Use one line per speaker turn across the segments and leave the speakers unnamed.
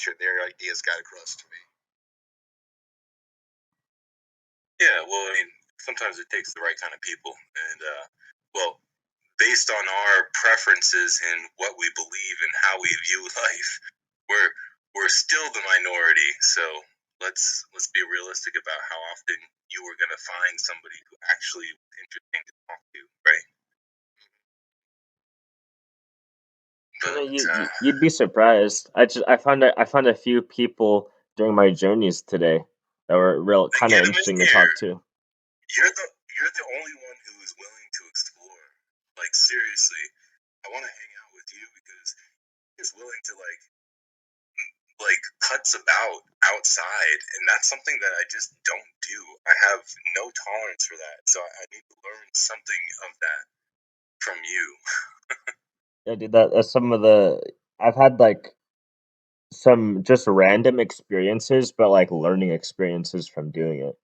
sure their ideas got across to me.
Yeah, well, I mean, sometimes it takes the right kind of people, and well, based on our preferences and what we believe and how we view life, we're still the minority. So let's be realistic about how often you are going to find somebody who actually is interesting to talk to, right? But
You'd be surprised. I found a few people during my journeys today that were real
then
kind of
get 'em in
interesting to
here.
talk to.
You're the only one who is willing to explore. Like seriously, I want to hang out with you because he's willing to like putz about outside, and that's something that I just don't do. I have no tolerance for that, so I need to learn something of that from you.
Yeah, dude, that's some of the I've had like some just random experiences, but like learning experiences from doing it.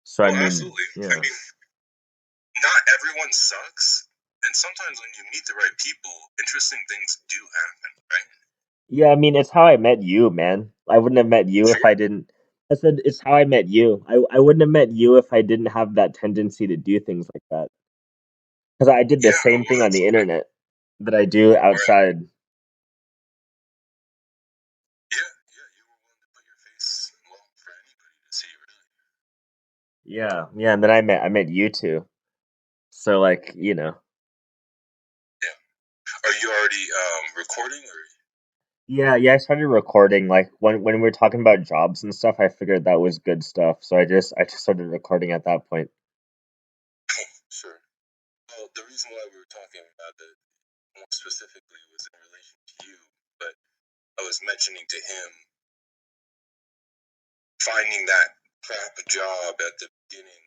So I
Well,
mean,
absolutely.
yeah.
I mean, not everyone sucks, and sometimes when you meet the right people, interesting things do happen, right?
Yeah, I mean, it's how I met you, man. I wouldn't have met you if I didn't. I said it's how I met you. I wouldn't have met you if I didn't have that tendency to do things like that. Because I did the
Yeah,
same
well,
thing on the
absolutely.
internet that I do
Right.
outside.
Yeah, you were willing to put your face, well, for anybody to see, really.
Yeah, and then I met you too. So like, you know.
Yeah. Are you already recording, or?
Yeah, I started recording like when we were talking about jobs and stuff, I figured that was good stuff. So I just started recording at that point.
Sure. Well, the reason why we were talking about it more specifically was in relation to you, but I was mentioning to him finding that crap job at the beginning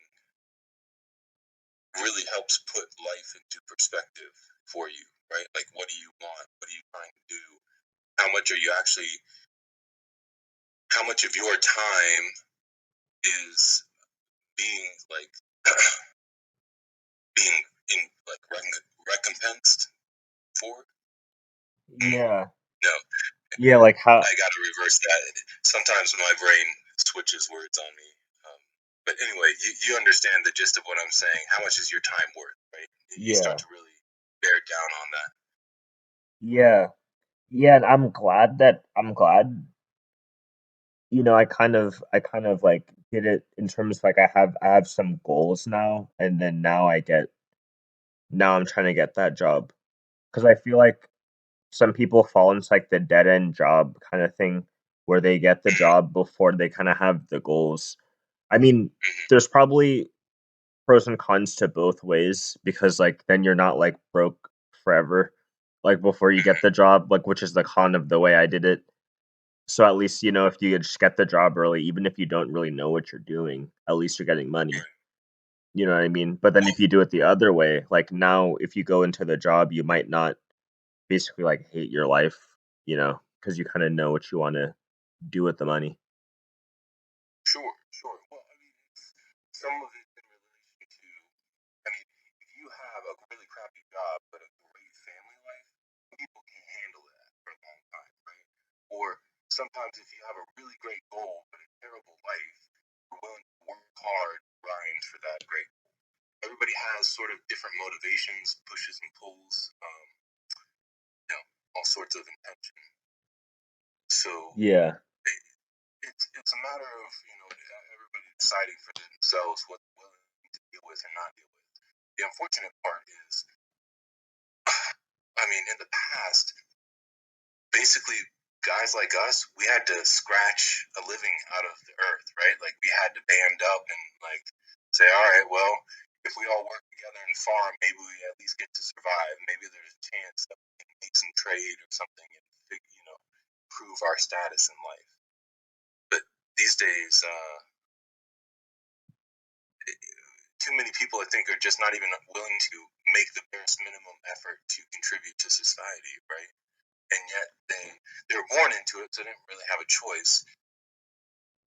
really helps put life into perspective for you, right? Like, what do you want? What are you trying to do? How much of your time is being like being in like recompensed for?
Yeah.
No.
Yeah, like how
I got to reverse that. Sometimes my brain switches words on me. But anyway, you understand the gist of what I'm saying. How much is your time worth, right? You start
yeah.
to really bear down on that.
Yeah. Yeah, and I'm glad I kind of like did it in terms of like I have some goals now, and then now I'm trying to get that job because I feel like some people fall into like the dead end job kind of thing where they get the job before they kind of have the goals. I mean, there's probably pros and cons to both ways because like then you're not like broke forever like before you get the job, like which is the con of the way I did it. So at least, you know, if you just get the job early, even if you don't really know what you're doing, at least you're getting money. You know what I mean? But then if you do it the other way, like now, if you go into the job, you might not basically like hate your life, you know, because you kind of know what you want to do with the money.
Sure. Well, I mean, some of it in relation to, I mean, if you have a really crappy job but a great family life, people can handle that for a long time, right? Or sometimes if you have a really great goal but a terrible life, you're willing to work hard, grind for that great goal. Everybody has sort of different motivations, pushes and pulls, all sorts of intention. So
Yeah.
it's a matter of everybody deciding for themselves what they're willing to deal with and not deal with. The unfortunate part is, I mean, in the past, basically guys like us, we had to scratch a living out of the earth, right? Like we had to band up and like say, all right, well, if we all work together and farm, maybe we at least get to survive. Maybe there's a chance that we can make some trade or something and prove our status in life. But these days, too many people, I think, are just not even willing to make the barest minimum effort to contribute to society, right? And yet they were born into it, so they didn't really have a choice.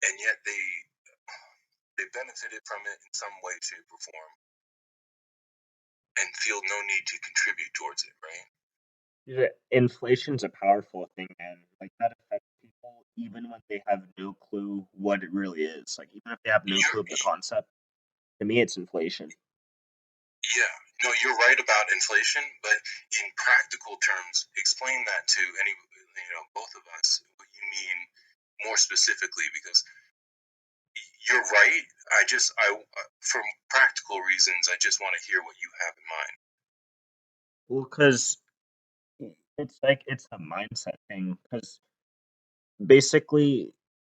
And yet they benefited from it in some way, shape, or form, and feel no need to contribute towards it, right?
Yeah, inflation's a powerful thing, man. Like that affects people even when they have no clue what it really is. Like even if they have no clue
You're,
of the concept, to me it's inflation.
yeah, no, you're right about inflation, but in practical terms, explain that to both of us, what you mean more specifically, because you're right. For practical reasons, I just want to hear what you have in mind.
Well, because it's like it's a mindset thing. Because basically,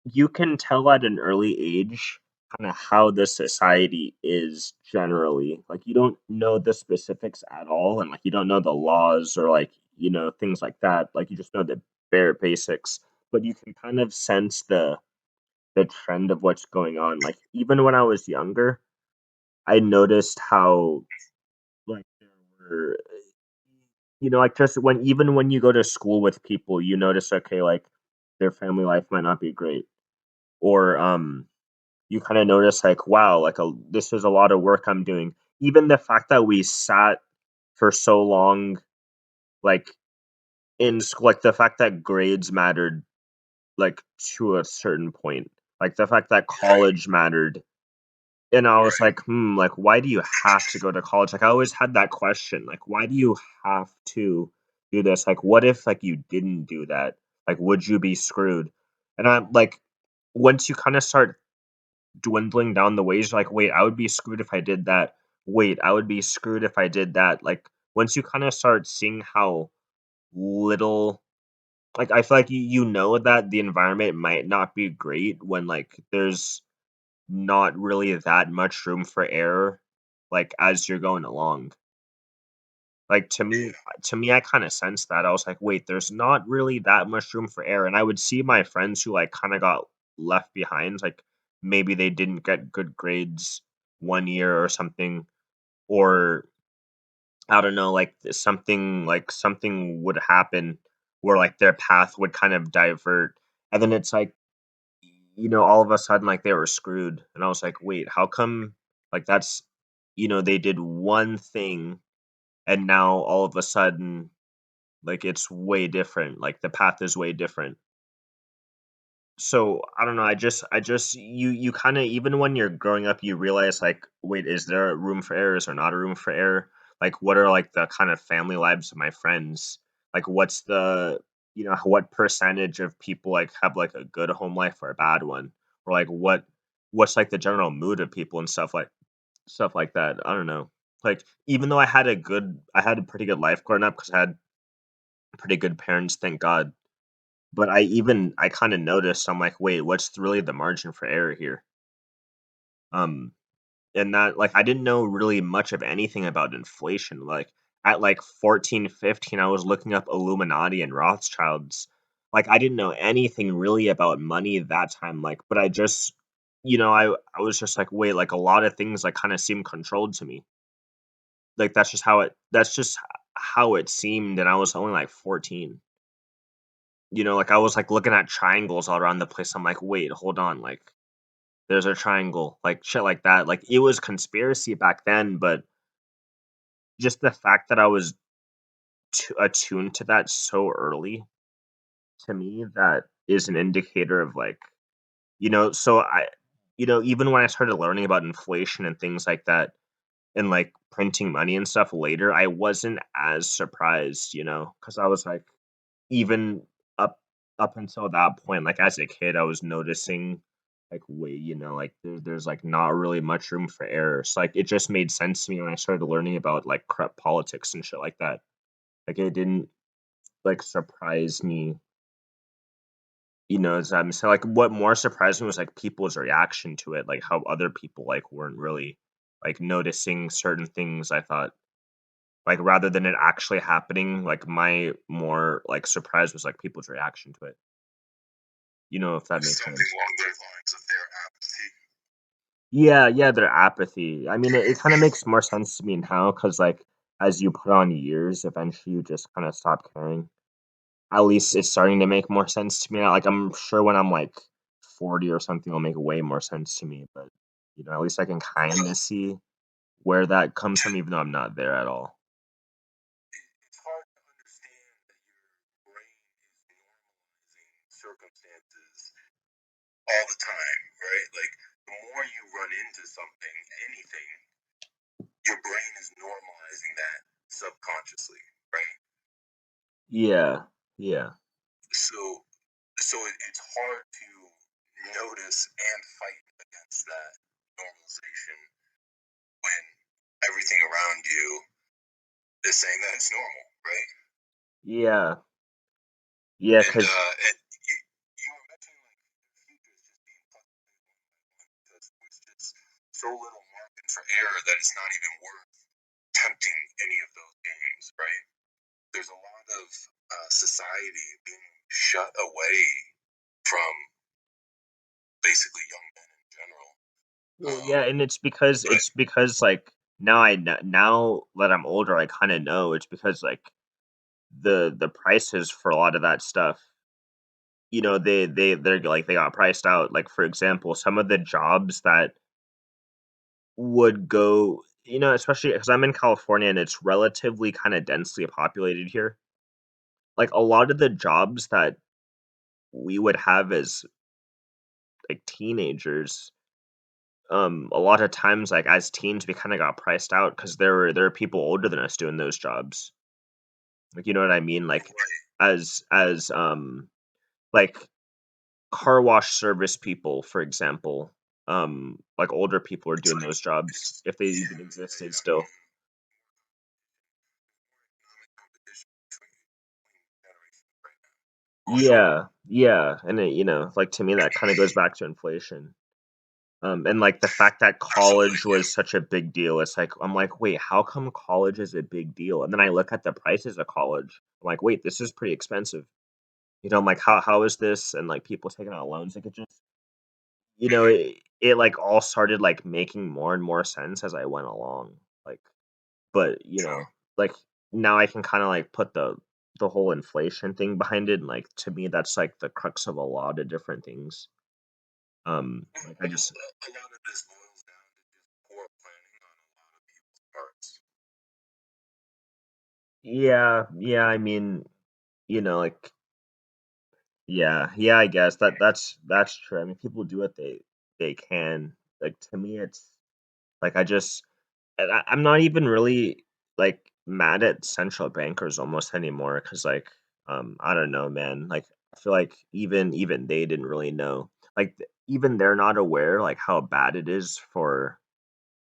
you can tell at an early age kind of how the society is generally. Like you don't know the specifics at all, and like you don't know the laws or like things like that. Like you just know the bare basics, but you can kind of sense the trend of what's going on. Like even when I was younger, I noticed how like there were like just when you go to school with people, you notice okay, like their family life might not be great. Or you kind of notice like wow, like this is a lot of work I'm doing. Even the fact that we sat for so long like in school, like the fact that grades mattered like to a certain point. Like the fact that
Right,
college mattered. And I was
right.
like, like, why do you have to go to college? Like, I always had that question. Like, why do you have to do this? Like, what if, like, you didn't do that? Like, would you be screwed? And I'm like, once you kind of start dwindling down the wage, like, wait, I would be screwed if I did that. Wait, I would be screwed if I did that. Like, once you kind of start seeing how little, like, I feel like you know that the environment might not be great when, like, there's not really that much room for error, like, as you're going along. Like,
Yeah,
to me, I kinda sensed that. I was like, "Wait, there's not really that much room for error," and I would see my friends who, like, kinda got left behind, like, maybe they didn't get good grades 1 year or something, or I don't know, something would happen where, like, their path would kind of divert, and then it's like, all of a sudden, like, they were screwed, and I was like, "Wait, how come" like, that's they did one thing, and now all of a sudden, like, it's way different, like, the path is way different. So, I don't know, I just you kinda even when you're growing up, you realize, like, "Wait, is there a room for error? Is there not a room for error?" Like, what are, like, the kind of family lives of my friends? Like, what's the what percentage of people, like, have, like, a good home life or a bad one? Or, like, what's, like, the general mood of people and stuff like that. I don't know. Like, even though I had a pretty good life growing up because I had pretty good parents, thank God. But I kind of noticed, I'm like, wait, what's really the margin for error here? Um, and that, like, I didn't know really much of anything about inflation. Like, at like 14, 15, I was looking up Illuminati and Rothschilds. Like, I didn't know anything really about money at that time. Like, but I just, I was just like, wait, like a lot of things like kind of seem controlled to me. Like, that's just how it seemed. And I was only like 14. Like I was like looking at triangles all around the place. I'm like, wait, hold on, like there's a triangle, like shit like that. Like it was conspiracy back then, but just the fact that I was attuned to that so early, to me, that is an indicator of like, so even when I started learning about inflation and things like that, and like printing money and stuff later, I wasn't as surprised, because I was like, even up up until that point, like, as a kid, I was noticing, like, wait, like, there's, like, not really much room for error, so, like, it just made sense to me when I started learning about, like, corrupt politics and shit like that. Like, it didn't, like, surprise me, as I'm saying, like, what more surprised me was, like, people's reaction to it, like, how other people, like, weren't really, like, noticing certain things, I thought. Like, rather than it actually happening, like, my more, like, surprise was, like, people's reaction to it. If that makes
something
sense.
along those lines of their apathy.
Yeah, yeah, their apathy. I mean, it kinda makes more sense to me now because, like, as you put on years, eventually you just kinda stop caring. At least it's starting to make more sense to me now. Like, I'm sure when I'm, like, 40 or something, it'll make way more sense to me, but, at least I can kinda
Well,
see where that comes from even though I'm not there at all.
it's hard to understand that your brain is normalizing circumstances consequences all the time, right? Like, the more you run into something, anything, your brain is normalizing that subconsciously, right?
Yeah, yeah.
So it's hard to notice and fight against that normalization when everything around you is saying that it's normal, right?
Yeah. Yeah,
And
because
you were mentioning like the future is just being populated because there's just so little margin for error that it's not even worth tempting any of those games, right? There's a lot of society being shut away from basically young men in general.
well, yeah, and it's because like now that I'm older, I kind of know it's because like the prices for a lot of that stuff, they're like they got priced out. Like for example, some of the jobs that would go, especially because I'm in California and it's relatively kind of densely populated here. Like a lot of the jobs that we would have as like teenagers, a lot of times like as teens we kind of got priced out because there were people older than us doing those jobs. Like you know what I mean? Like as like car wash service people, for example, like older people are
It's
doing
like
those jobs
it's
if they
yeah,
even existed
I
still.
mean, economic competition between generations right now, for sure.
Yeah, yeah, and like to me that kind of goes back to inflation. And like the fact that
Absolutely,
college
yeah.
was such a big deal, it's like I'm like, wait, how come college is a big deal? And then I look at the prices of college. I'm like, wait, this is pretty expensive. I'm like, how is this? And like people taking out loans, like it just,
Mhm.
it like all started like making more and more sense as I went along. Like, but
Sure.
like now I can kind of like put the whole inflation thing behind it, and like to me that's like the crux of a lot of different things. Like I
Well,
just
a lot of this boils down to just poor planning on a lot of people's parts.
yeah, yeah, I mean, like yeah, I guess that's true. I mean, people do what they can. Like to me, it's like I'm not even really like mad at central bankers almost anymore because like I don't know, man. Like I feel like even they didn't really know. Like even they're not aware like how bad it is for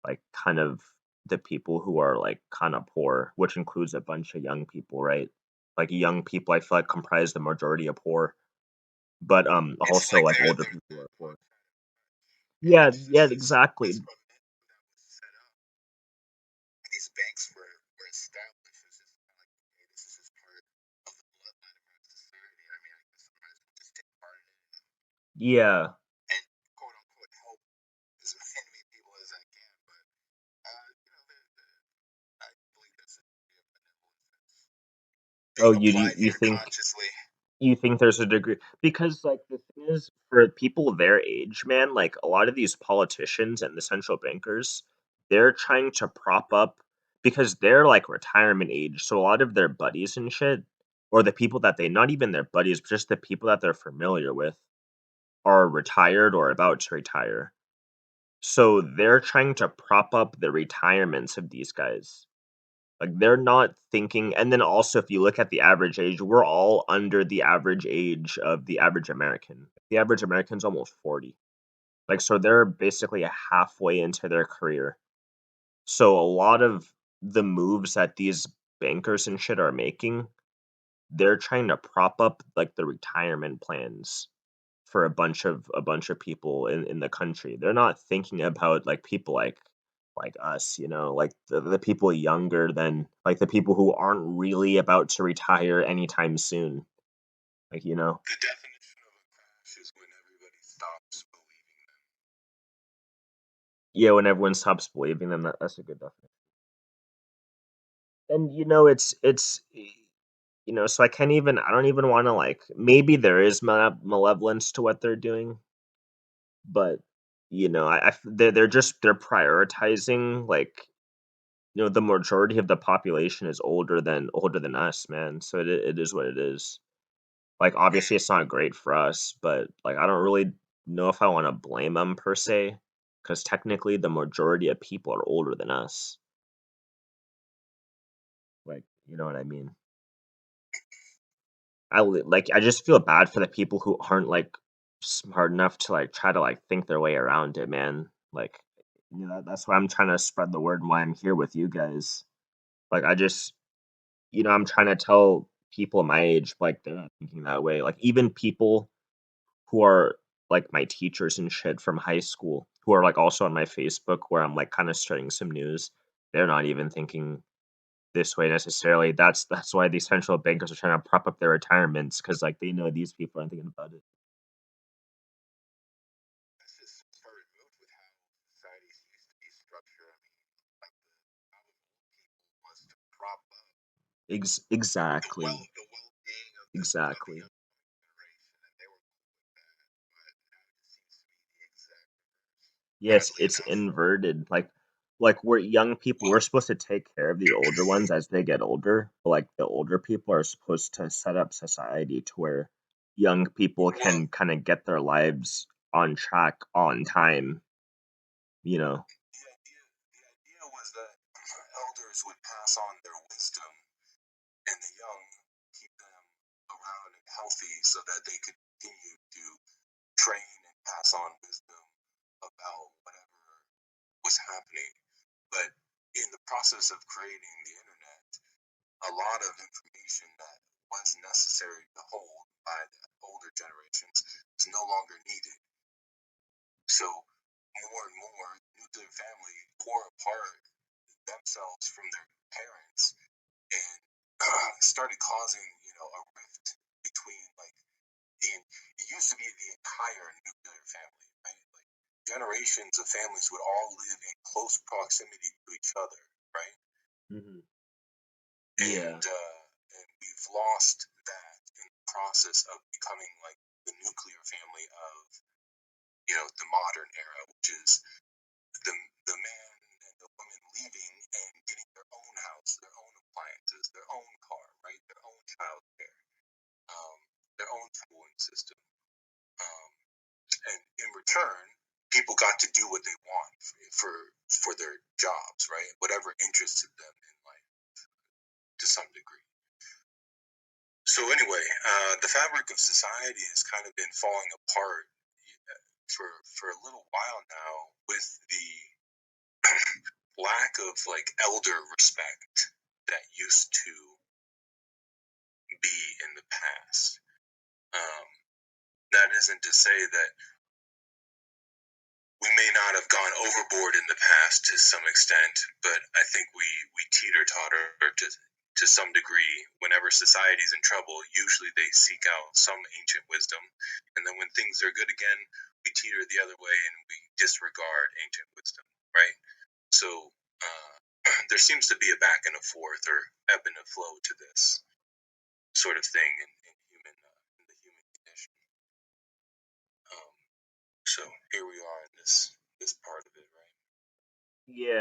like kind of the people who are like kind of poor, which includes a bunch of young people, right? Like young people, I feel like comprise the majority of poor, but
It's
also
like
like older
they're
people are poor.
and
Yeah, yeah,
this
exactly.
momentum that was set up. These banks were established as just kind of like, okay, this is just part of the bloodline of our society. I mean, I guess I might as well just take part in it
Yeah.
and quote unquote help as many people as I can. But I believe that's a degree of benevolence
Oh,
being applied
you think
unconsciously.
there's a degree because like the thing is for people their age, man, like a lot of these politicians and the central bankers, they're trying to prop up because they're like retirement age. So a lot of their buddies and shit, or the people that they not even their buddies, but just the people that they're familiar with are retired or about to retire. So they're trying to prop up the retirements of these guys. Like they're not thinking, and then also if you look at the average age, we're all under the average age of the average American. The average American's almost 40. Like so they're basically halfway into their career. So a lot of the moves that these bankers and shit are making, they're trying to prop up like the retirement plans for a bunch of people in the country. They're not thinking about like people like us, like the people younger than like the people who aren't really about to retire anytime soon. Like,
The definition of a crash is when everybody stops believing them.
yeah, when everyone stops believing them, that's a good definition. And so I don't even want to like maybe there is malevolence to what they're doing, but they're prioritizing like the majority of the population is older than us, man. So it is what it is. Like, obviously, it's not great for us, but, like, I don't really know if I wanna blame them per se, because technically the majority of people are older than us. Like, you know what I mean? I just feel bad for the people who aren't, like, smart enough to, like, try to, like, think their way around it, man. Like, that's why I'm trying to spread the word and why I'm here with you guys. Like, I just I'm trying to tell people my age, like, they're not thinking that way. Like, even people who are, like, my teachers and shit from high school, who are, like, also on my Facebook where I'm, like, kinda spreading some news, they're not even thinking this way necessarily. That's why these central bankers are trying to prop up their retirements because, like, they know these people aren't thinking about it.
That's just so far removed with how societies used to be structured. I mean, like how the old people was to prop up
Exactly.
the well-being of of the
Exactly.
young generation, and they were cool with that. But now it just seems to be the exact reverse.
Yes,
Sadly
it's
enough,
inverted. Like we're young people,
well,
we're supposed to take care of the older ones as they get older. But like the older people are supposed to set up society to where young people
well,
can kind of get their lives on track on time, you know.
the idea was that elders would pass on their wisdom, and the young keep them around and healthy so that they could continue to train and pass on wisdom about whatever was happening. But in the process of creating the internet, a lot of information that was necessary to hold by the older generations is no longer needed. So more and more nuclear family tore apart themselves from their parents and started causing, a rift between like it used to be the entire nuclear family, right? Like generations of families would all live in close proximity to each other, right?
Hmm.
And
Yeah.
we've lost that in the process of becoming like the nuclear family of the modern era, which is the man and the woman leaving and getting their own house, their own appliances, their own car, right? Their own child care, um, their own schooling system. Um, and in return, people got to do what they want for their jobs, right? Whatever interested them in life to some degree. So anyway, the fabric of society has kind of been falling apart for a little while now with the lack of like elder respect that used to be in the past. Um, that isn't to say that we may not have gone overboard in the past to some extent, but I think we teeter totter to some degree. Whenever society's in trouble, usually they seek out some ancient wisdom, and then when things are good again, we teeter the other way and we disregard ancient wisdom, right? So there seems to be a back and a forth or ebb and a flow to this sort of thing in the human condition. Um, so here we are in this part of it, right?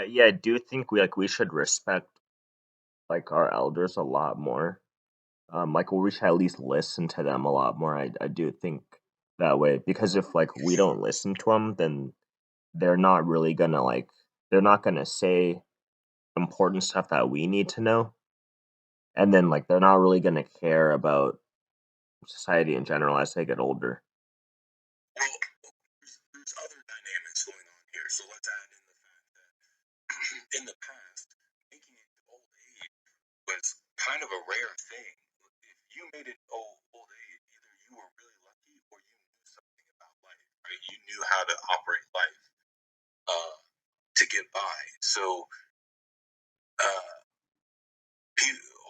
Yeah, I do think we should respect like our elders a lot more. Like we should at least listen to them a lot more. I do think that way because if like we don't listen to them, then they're not really gonna like they're not gonna say important stuff that we need to know, and then like they're not really gonna care about society in general as they get older.
Well, there's other dynamics going on here. So let's add in the fact that in the past, making it to old age was kind of a rare thing. If you made it old age, either you were really lucky or you knew something about life, right? You knew how to operate life uh, to get by. So uh,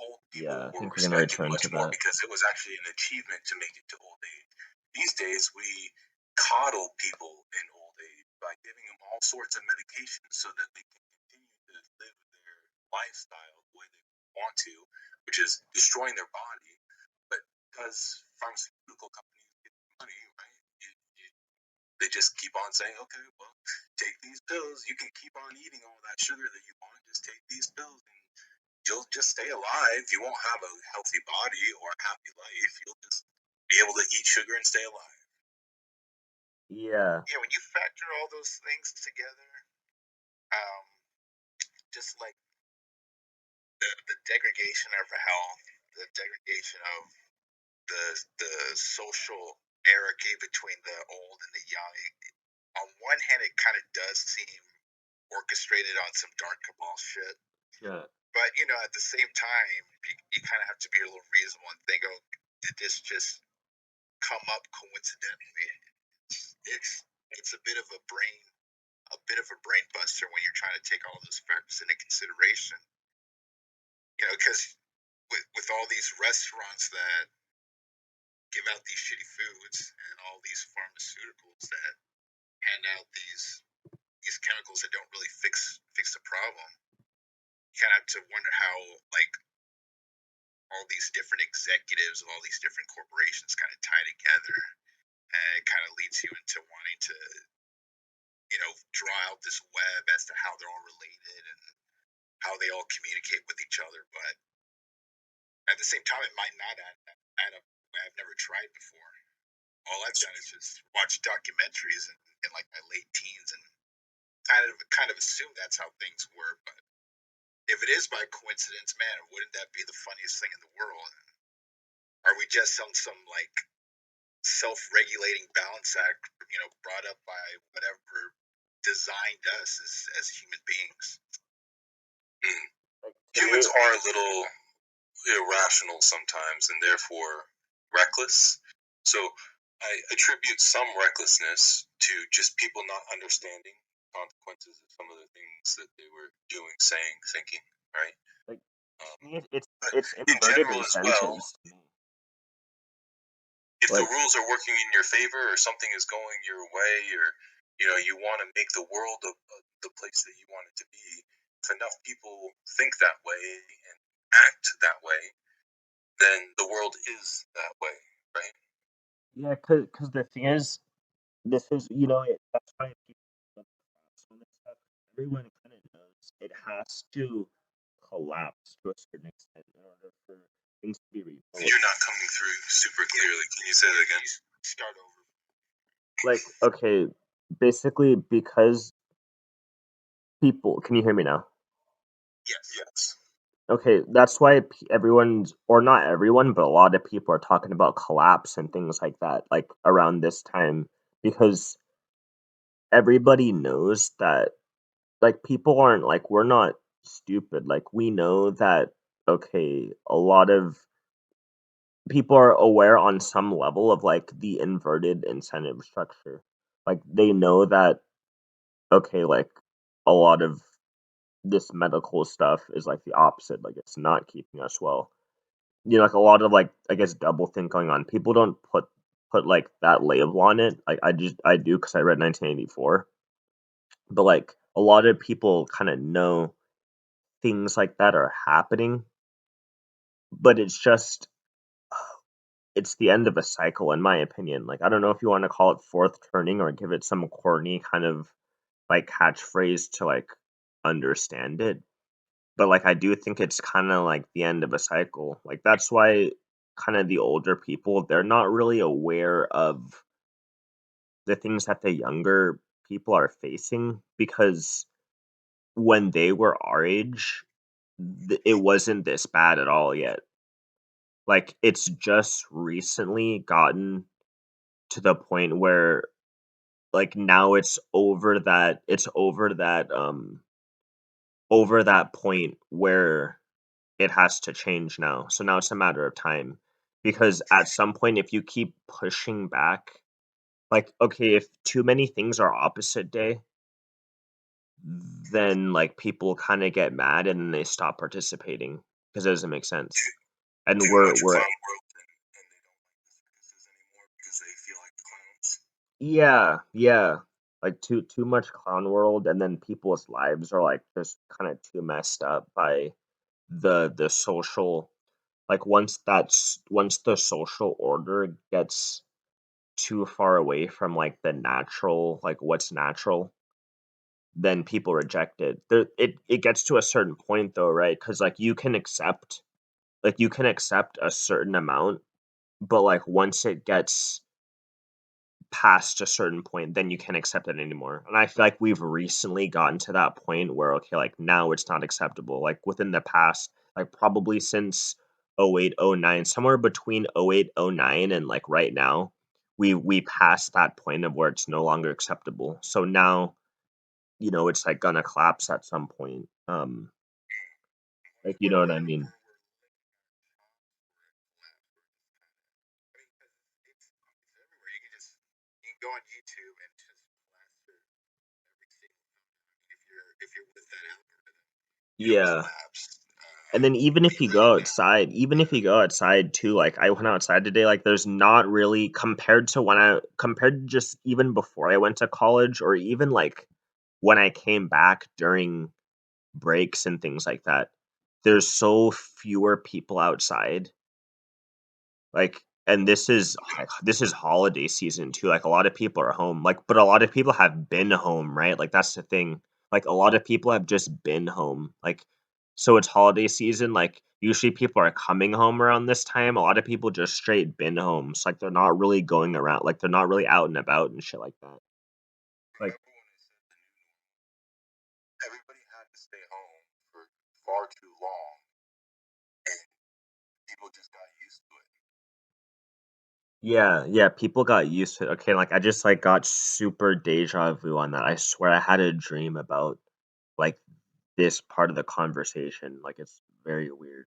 old people
Yeah, I
were
think we're gonna
respected
return to
much more
that.
because it was actually an achievement to make it to old age. These days, we coddle people in old age by giving them all sorts of medications so that they can continue to live their lifestyle the way they want to, which is destroying their body. But because pharmaceutical companies get money, right? They just keep on saying, okay, well, take these pills. You can keep on eating all that sugar that you want. Just take these pills and you'll just stay alive. You won't have a healthy body or a happy life. You'll just be able to eat sugar and stay alive.
Yeah.
Yeah, when you factor all those things together, just like the degradation of health, the degradation of the social hierarchy between the old and the young. On one hand, it kind of does seem orchestrated on some dark cabal shit.
Yeah.
But at the same time, you kind of have to be a little reasonable and think, oh, did this just come up coincidentally? It's a bit of a brain buster when you're trying to take all those factors into consideration. Because with all these restaurants that give out these shitty foods and all these pharmaceuticals that hand out these chemicals that don't really fix the problem, you kind of have to wonder how like all these different executives of all these different corporations kind of tie together, and it kind of leads you into wanting to draw out this web as to how they're all related and how they all communicate with each other. But at the same time, it might not add up. I've never tried before. All I've done is just watch documentaries in like my late teens and kind of assume that's how things were. But if it is by coincidence, man, wouldn't that be the funniest thing in the world? Are we just on some like self-regulating balance act, brought up by whatever designed us as human beings?
Humans are a little irrational sometimes and therefore reckless. So I attribute some recklessness to just people not understanding consequences of some of the things that they were doing, saying, thinking, right?
Like it's
in
inverted
general as well,
incentives to me.
if
Like,
the rules are working in your favor or something is going your way, or you want to make the world the place that you want it to be, if enough people think that way and act that way, then the world is that way, right?
yeah, because the thing is, this is that's why people love collapse on this stuff. Everyone kind of knows it has to collapse to a certain extent in order for things to be rebuilt.
You're not coming through super clearly. Can you say that again?
Start over.
Like, okay, basically because people, can you hear me now?
Yes.
Okay, that's why everyone's, or not everyone, but a lot of people are talking about collapse and things like that, like around this time, because everybody knows that, like, people aren't like, we're not stupid. Like, we know that, okay, a lot of people are aware on some level of like the inverted incentive structure. Like, they know that, okay, like, a lot of this medical stuff is like the opposite, like, it's not keeping us well. Like a lot of like, I guess, double think going on. People don't put like that label on it. Like I do because I read 1984. But like a lot of people kind of know things like that are happening, but it's the end of a cycle in my opinion. Like I don't know if you want to call it fourth turning or give it some corny kind of like catchphrase to like understand it. But like I do think it's kind of like the end of a cycle. Like that's why kind of the older people, they're not really aware of the things that the younger people are facing because when they were our age, it wasn't this bad at all yet. Like it's just recently gotten to the point where like now over that point where it has to change now. So now it's a matter of time. Because at some point, if you keep pushing back, like, okay, if too many things are opposite day, then like people kind of get mad and then they stop participating because it doesn't make sense. And
Too
we're
much clown world, and they don't like the circuses anymore because they feel like the clowns.
yeah, like too much clown world, and then people's lives are like just kind of too messed up by the social, like once the social order gets too far away from like the natural, like what's natural, then people reject it. It gets to a certain point though, right? Because like you can accept a certain amount but like once it gets past a certain point, then you can't accept it anymore. And I feel like we've recently gotten to that point where okay, like now it's not acceptable. Like within the past, like probably since 08, 09, somewhere between 08, 09 and like right now, we passed that point of where it's no longer acceptable. So now, it's like gonna collapse at some point. Like you know what I mean?
Everywhere. You can go on YouTube and just plaster every single if you're with that algorithm, you'll
Yeah.
collapse.
And then even if you go outside too, like I went outside today, like there's not really compared to just even before I went to college or even like when I came back during breaks and things like that, there's so fewer people outside. Like, and this is holiday season too. Like a lot of people are home. Like, but a lot of people have been home, right? Like that's the thing. Like a lot of people have just been home. Like, so it's holiday season. Like usually people are coming home around this time. A lot of people just straight been home. So like they're not really going around. Like they're not really out and about and shit like that. Like,
Remember when they said the new normal? Everybody had to stay home for far too long, and people just got used to it.
yeah, people got used to it. Okay, like I just like got super deja vu on that. I swear I had a dream about like this part of the conversation. Like it's very weird.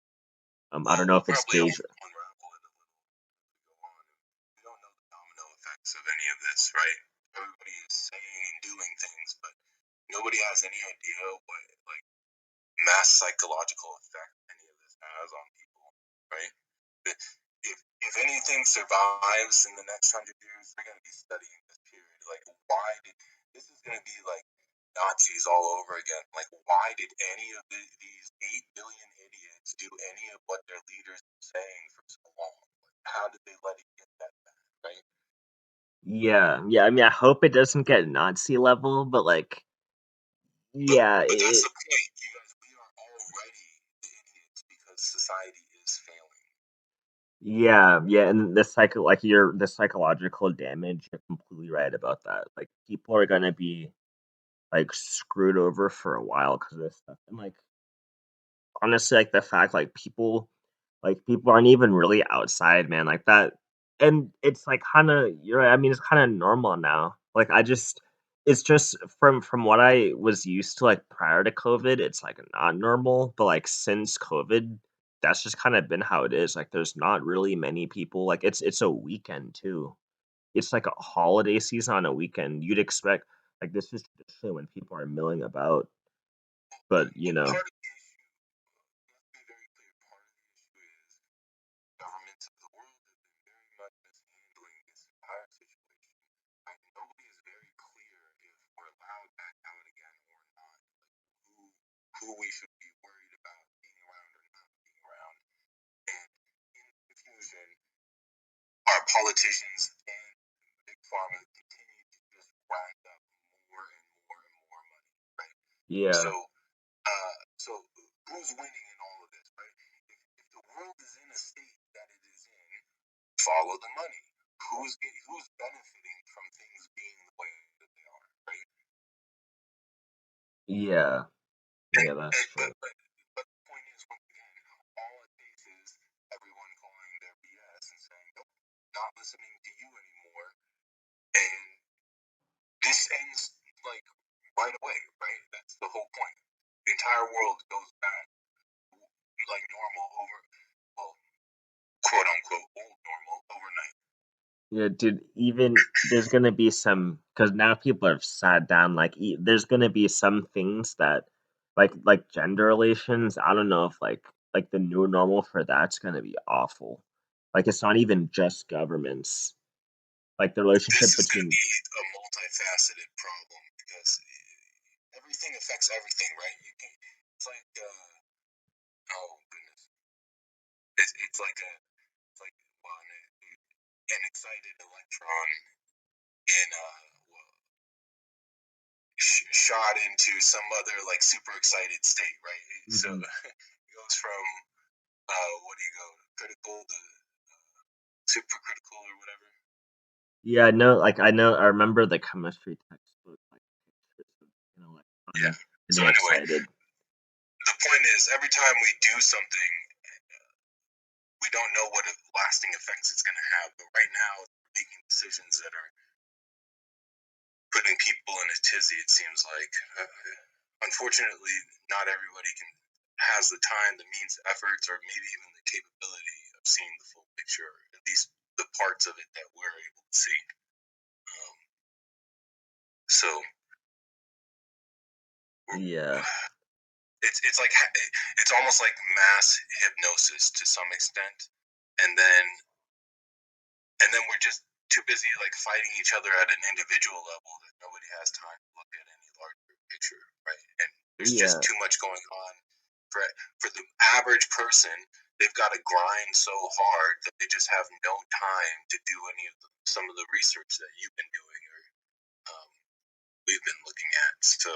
I don't
Well,
know
we'll
if it's
probably
deja.
unravel it a little as we go on. We don't know the domino effects of any of this, right? Everybody is saying and doing things, but nobody has any idea what like mass psychological effect any of this has on people, right? If anything survives in the next 100 years, they're going to be studying this period. Like, why did this is going to be like Nazis all over again? Like, why did any of these 8 billion idiots do any of what their leaders were saying for so long? Like, how did they let it get that bad, right?
Yeah. I mean, I hope it doesn't get Nazi level, but like,
But
yeah,
but that's the point, you guys. We are already the idiots because society is failing.
yeah, and the psychological damage. You're completely right about that. Like, people are gonna be like screwed over for a while because of this stuff, and like honestly, like the fact people aren't even really outside, man, like that. And it's like kind of you're right, I mean it's kind of normal now. Like it's just from what I was used to like prior to COVID, it's like not normal, but like since COVID, that's just kind of been how it is. Like there's not really many people. Like it's a weekend too. It's like a holiday season on a weekend. You'd expect like this is traditionally when people are milling about, but
Part of the issue, let's be very clear, part of the issue is governments of the world have been very much mishandling this entire situation. Like, nobody is very clear if we're allowed back out again or not. Like, who we should be worried about being around or not being around. And in confusion, our politicians and big pharma continue to just rack up more and more and more money, right?
yeah.
So who's winning in all of this, right? If the world is in a state that it is in, follow the money. Who's benefiting from things being the way that they are, right?
Yeah.
And,
Yeah, that's
and
true.
but the point is, once again, all it takes is everyone calling their BS and saying, nope, not listening to you anymore, and this ends like right away, right? That's the whole point. The entire world goes back like normal over, well, quote unquote, old normal overnight.
Yeah, dude, even there's gonna be some because now people have sat down. Like, there's gonna be some things that, like gender relations. I don't know if like the new normal for that's gonna be awful. Like, it's not even just governments. Like the
This
relationship
is going to
between
be a multifaceted problem because everything affects everything, right? You can, it's like, oh goodness, it's like well, an excited electron in well, shot into some other like super excited state, right? So
Mhm.
it goes from what do you go critical to supercritical or whatever.
Yeah, I remember the chemistry textbook, like pictures of,
Yeah. So
getting
anyway,
excited.
the point is, every time we do something, we don't know what lasting effects it's going to have. But right now, we're making decisions that are putting people in a tizzy. It seems like, unfortunately, not everybody has the time, the means, the efforts, or maybe even the capability of seeing the full picture, or at least the parts of it that we're able to see. So
Yeah.
it's like it's almost like mass hypnosis to some extent, and then we're just too busy like fighting each other at an individual level that nobody has time to look at any larger picture, right? And there's just too much going on for the average person. They've got to grind so hard that they just have no time to do some of the research that you've been doing or we've been looking at. So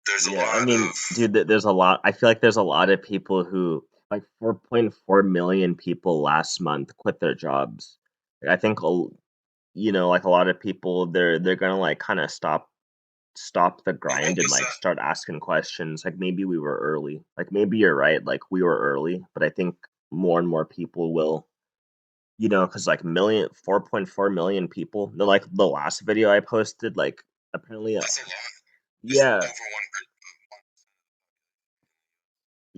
there's a lot of
dude, there's a lot. I feel like there's a lot of people who, like 4.4 million people last month quit their jobs. I think, like a lot of people, they're gonna like kind of stop the grind and like start asking questions. Like maybe we were early. Like maybe you're right. Like we were early, but I think more and more people will. Because like 4.4 million people. Like the last video I posted, like apparently,
that's a lot.
yeah.
Over 1%.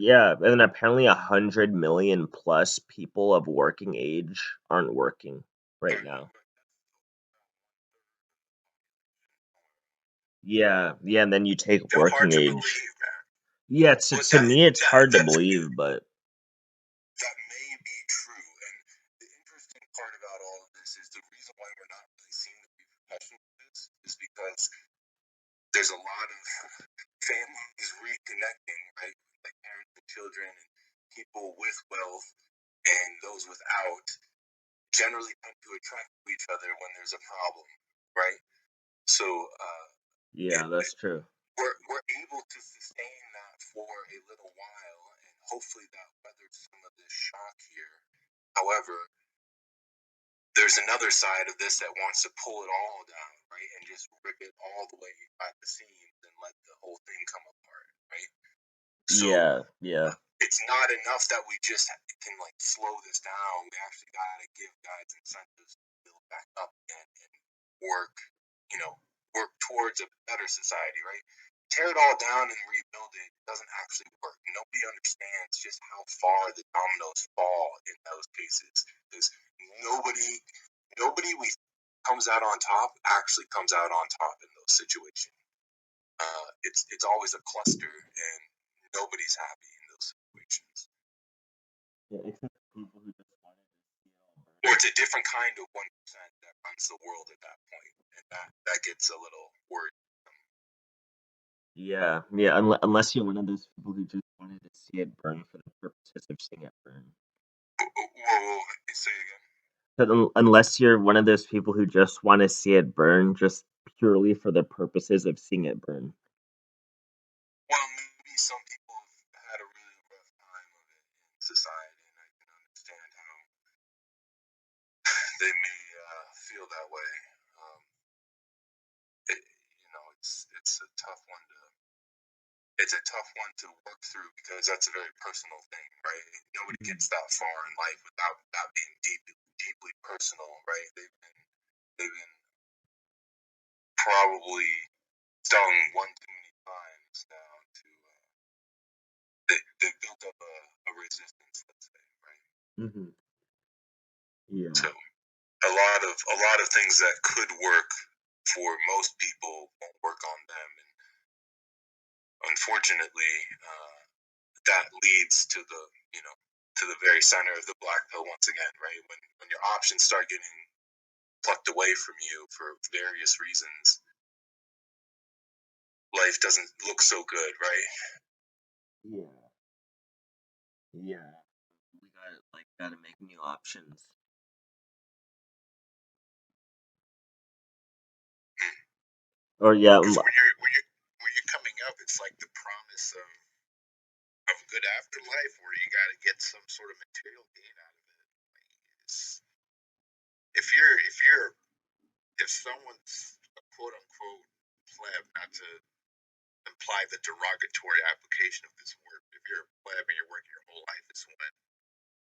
Yeah, and then apparently 100 million plus people of working age aren't working right now. Yeah, and then you take working
Hard to
age.
believe, man.
Yeah, to me it's hard to believe, but
that may be true. And the interesting part about all of this is the reason why we're not really seeing the repercussions of this is because there's a lot of families reconnecting, right? Like parents and children and people with wealth and those without generally come to attract to each other when there's a problem, right? So
yeah, that's true.
we're able to sustain that for a little while, and hopefully that weathers some of this shock here. However, there's another side of this that wants to pull it all down, right, and just rip it all the way at the seams and let the whole thing come apart, right? So
yeah.
It's not enough that we just can like slow this down. We actually gotta give guys incentives to build back up again and work, work towards a better society, right? Tear it all down and rebuild it doesn't actually work. Nobody understands just how far the dominoes fall in those cases, because nobody we comes out on top actually comes out on top in those situations. It's always a cluster, and nobody's happy in those situations.
Yeah, except people who just wanted to see it all burn.
Or it's a different kind of 1% that runs the world at that point, and that gets a little worrisome.
Yeah. Unless you're one of those people who just wanted to see it burn for the purposes of seeing it burn.
Whoa, say it again.
But unless you're one of those people who just want to see it burn, just purely for the purposes of seeing it burn.
Well, maybe some people have had a really rough time of it in society, and I can understand how they may feel that way. It's a tough one to work through, because that's a very personal thing, right? Nobody gets that far in life without that being deeply personal, right? They've been probably stung one too many times now to they built up a resistance, let's say, right?
Mm-hmm. Yeah.
So a lot of things that could work for most people won't work on them, and unfortunately, that leads to the very center of the black pill once again, right? When your options start getting plucked away from you for various reasons, life doesn't look so good, right?
Yeah. We gotta make new options. Or yeah.
Because when you're coming up, it's like the promise of a good afterlife, where you got to get some sort of material gain out of it. if someone's a quote unquote pleb, not to imply the derogatory application of this word, if you're a pleb and you're working your whole life as one,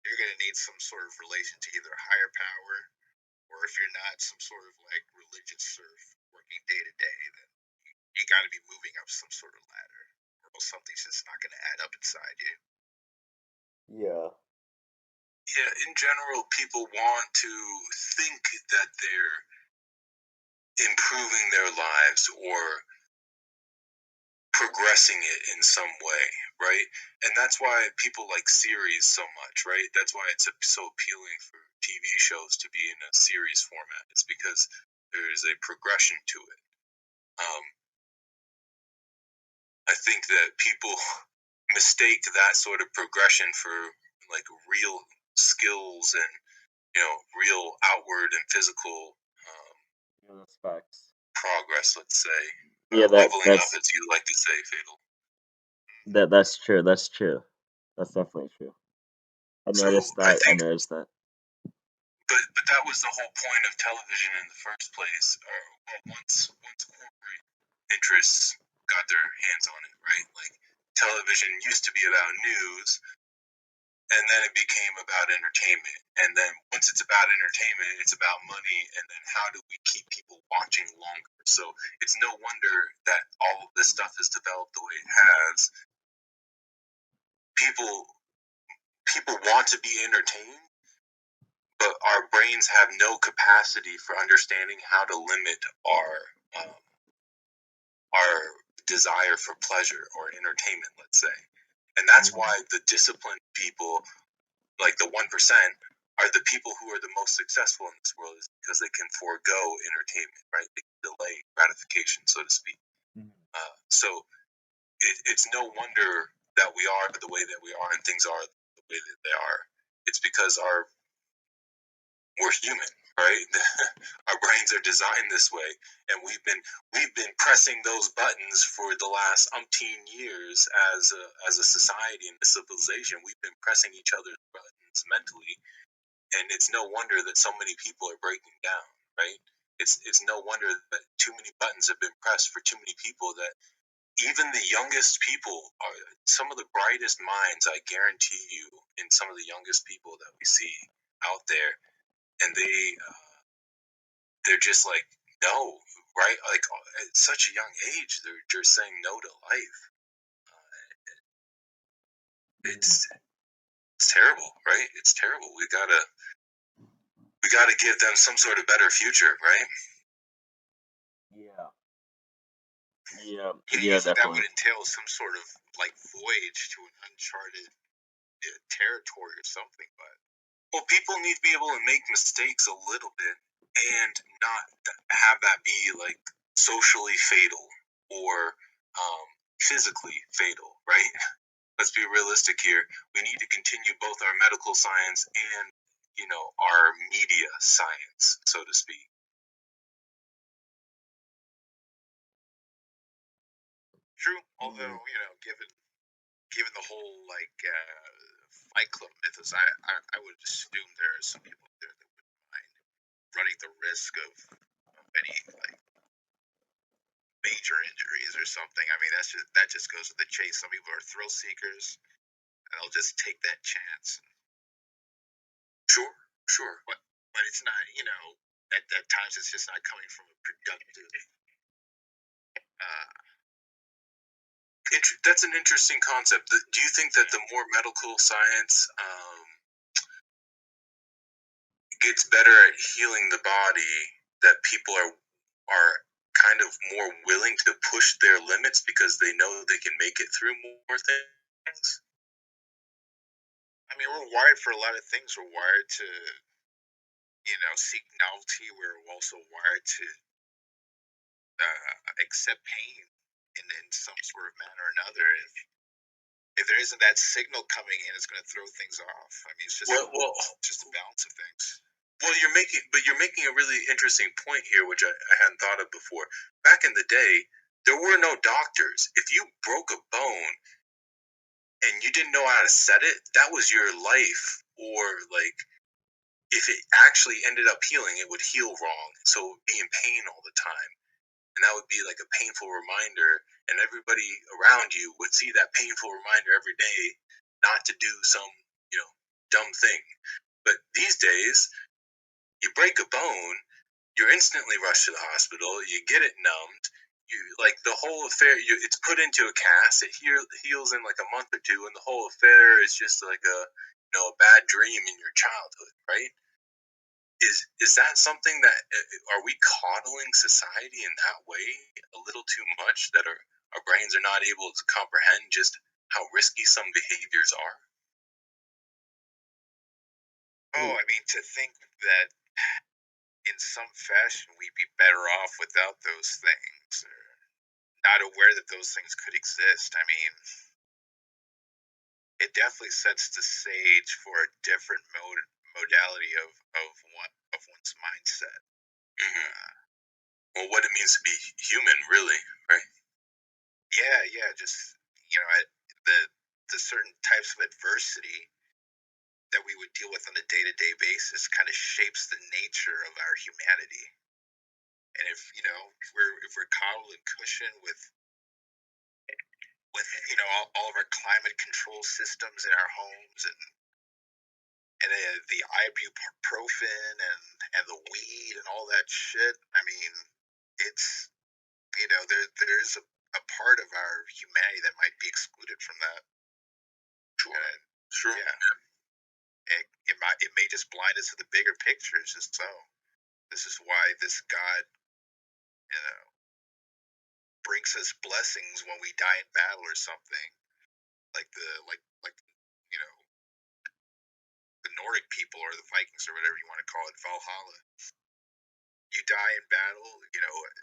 you're going to need some sort of relation to either higher power, or if you're not, some sort of like religious serf working day to day, then you got to be moving up some sort of ladder, or else something's just not going to add up inside you.
Yeah.
Yeah, in general, people want to think that they're improving their lives or progressing it in some way, right? And that's why people like series so much, right? That's why it's so appealing for TV shows to be in a series format. It's because there's a progression to it. I think that people mistake that sort of progression for like real skills and real outward and physical
Yeah, that's facts.
progress. Let's say,
Yeah,
leveling up, as you like to say, Fatal.
that's true. That's true. That's definitely true. I
So
noticed
I
that.
think,
I noticed that.
but that was the whole point of television in the first place. Once corporate interests got their hands on it, right? Like television used to be about news, and then it became about entertainment. And then once it's about entertainment, it's about money. And then how do we keep people watching longer? So it's no wonder that all of this stuff has developed the way it has. People want to be entertained, but our brains have no capacity for understanding how to limit our desire for pleasure or entertainment, let's say. And that's why the disciplined people, like the 1%, are the people who are the most successful in this world, is because they can forego entertainment, right? They can delay gratification, so to speak. So it's no wonder that we are the way that we are and things are the way that they are. It's because we're human, right? Our brains are designed this way, and we've been pressing those buttons for the last umpteen years as a society and a civilization. We've been pressing each other's buttons mentally, and it's no wonder that so many people are breaking down, right? It's no wonder that too many buttons have been pressed for too many people, that even the youngest people are some of the brightest minds, I guarantee you, in some of the youngest people that we see out there, and they're just like, no, right? Like at such a young age, they're just saying no to life. It's terrible, right? It's terrible. We gotta give them some sort of better future, right?
Yeah. Yeah.
You
Yeah.
think that would
Definitely.
entail some sort of like voyage to an uncharted territory or something, but
well, people need to be able to make mistakes a little bit and not have that be like socially fatal or physically fatal, right? Let's be realistic here. We need to continue both our medical science and our media science, so to speak.
True, although given the whole like Fight Club mythos, I would assume there are some people there that wouldn't mind running the risk of any like major injuries or something. I mean, that just goes with the chase. Some people are thrill seekers, and they'll just take that chance.
Sure.
But it's not, at times it's just not coming from a productive.
That's an interesting concept. Do you think that the more medical science gets better at healing the body, that people are kind of more willing to push their limits because they know they can make it through more things?
I mean, we're wired for a lot of things. We're wired to, seek novelty. We're also wired to accept pain in some sort of manner or another. If there isn't that signal coming in, it's going to throw things off. I mean, it's just just a balance of things.
Well, you're making a really interesting point here, which I hadn't thought of before. Back in the day, there were no doctors. If you broke a bone and you didn't know how to set it, that was your life or like if it actually ended up healing, it would heal wrong, so it would be in pain all the time, and that would be like a painful reminder, and everybody around you would see that painful reminder every day not to do some, dumb thing. But these days, you break a bone, you're instantly rushed to the hospital, you get it numbed, you like the whole affair, it's put into a cast, it heals in like a month or two, and the whole affair is just like a bad dream in your childhood, right? Is that something that are we coddling society in that way a little too much, that our brains are not able to comprehend just how risky some behaviors are?
Oh, I mean, to think that in some fashion we'd be better off without those things, or not aware that those things could exist. I mean, it definitely sets the stage for a different modality of one's mindset.
Hmm. Well, what it means to be human, really, right?
Yeah, just the the certain types of adversity that we would deal with on a day-to-day basis kind of shapes the nature of our humanity. And if we're coddled and cushioned with all of our climate control systems in our homes, and the ibuprofen and the weed and all that shit. I mean, it's there's a part of our humanity that might be excluded from that.
Sure.
And
Sure.
yeah, it may just blind us to the bigger picture. It's just so. This is why this God, you know, brings us blessings when we die in battle or something. Like you know the Nordic people or the Vikings or whatever you want to call it, Valhalla. You die in battle,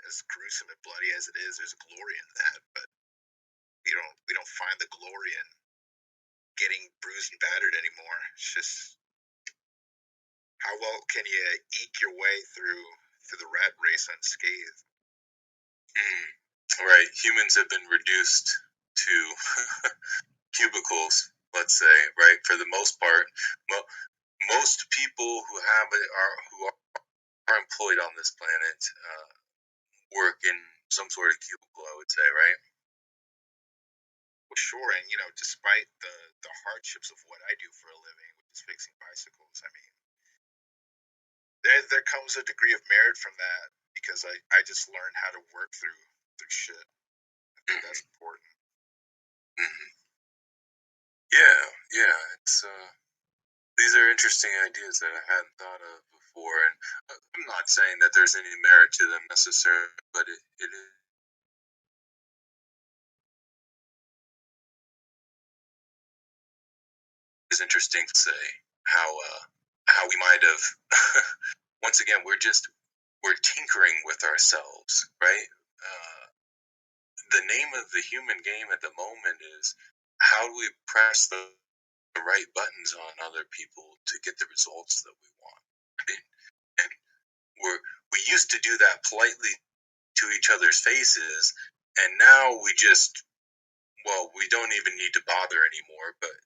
as gruesome and bloody as it is, there's a glory in that, but we don't find the glory in getting bruised and battered anymore. It's just, how well can you eke your way through the rat race unscathed?
Right. Humans have been reduced to cubicles, let's say, right? For the most part, most people who have it are employed on this planet work in some sort of cubicle, I would say, right?
Well, sure, and despite the hardships of what I do for a living, which is fixing bicycles, I mean, there comes a degree of merit from that, because I just learned how to work through shit. I think that's important.
Mm-hmm. Yeah. It's these are interesting ideas that I hadn't thought of before, and I'm not saying that there's any merit to them necessarily, but it is interesting to say how we might have once again we're tinkering with ourselves, right? The name of the human game at the moment is how do we press the right buttons on other people to get the results that we want, right? And we used to do that politely to each other's faces, and now we don't even need to bother anymore, but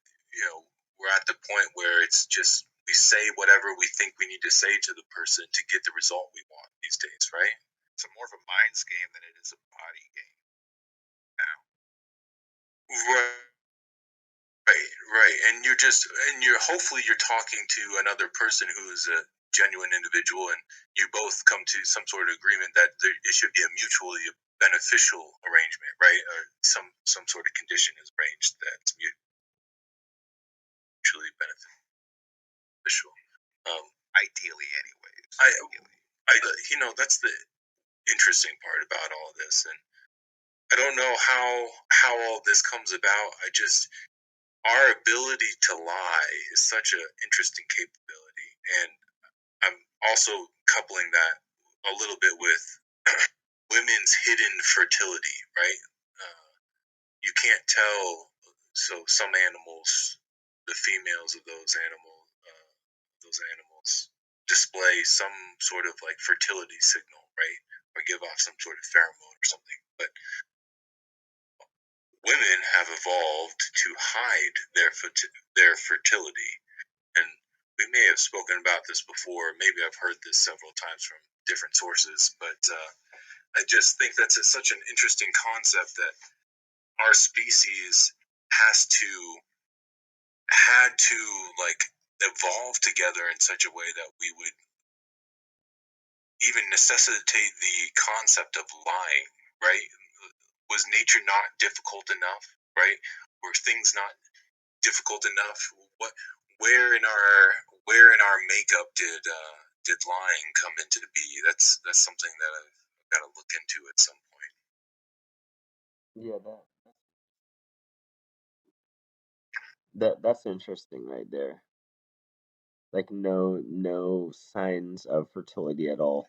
we're at the point where it's just we say whatever we think we need to say to the person to get the result we want these days, right?
It's more of a minds game than it is a body game now.
Right. And you're hopefully you're talking to another person who is a genuine individual, and you both come to some sort of agreement that it should be a mutually beneficial arrangement, right? Or some sort of condition is arranged that's mutually beneficial.
Ideally, anyways.
That's the interesting part about all this, and I don't know how all this comes about. Our ability to lie is such an interesting capability, and I'm also coupling that a little bit with women's hidden fertility, right? You can't tell. So some animals, the females of those animals display some sort of like fertility signal, right? Or give off some sort of pheromone or something. But women have evolved to hide their fertility, and we may have spoken about this before. Maybe I've heard this several times from different sources, but I just think that's such an interesting concept that our species had to like evolve together in such a way that we would even necessitate the concept of lying, right? Was nature not difficult enough, right? Were things not difficult enough? What, where in our makeup did lying come into be? That's something that I've got to look into at some point.
Yeah, that's interesting right there. Like no signs of fertility at all.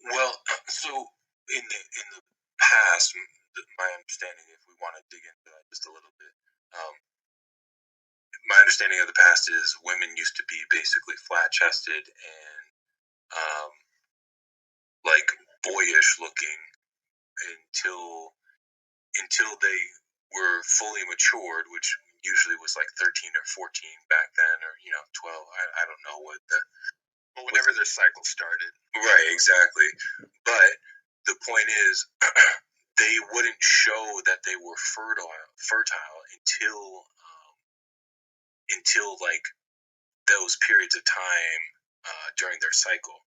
Well, so in the past, my understanding, if we want to dig into that just a little bit, my understanding of the past is women used to be basically flat chested and like boyish looking until they were fully matured, which usually was like 13 or 14 back then, or 12. I don't know what the
Well, whenever their cycle started.
Right, exactly. But the point is, they wouldn't show that they were fertile until like those periods of time during their cycle,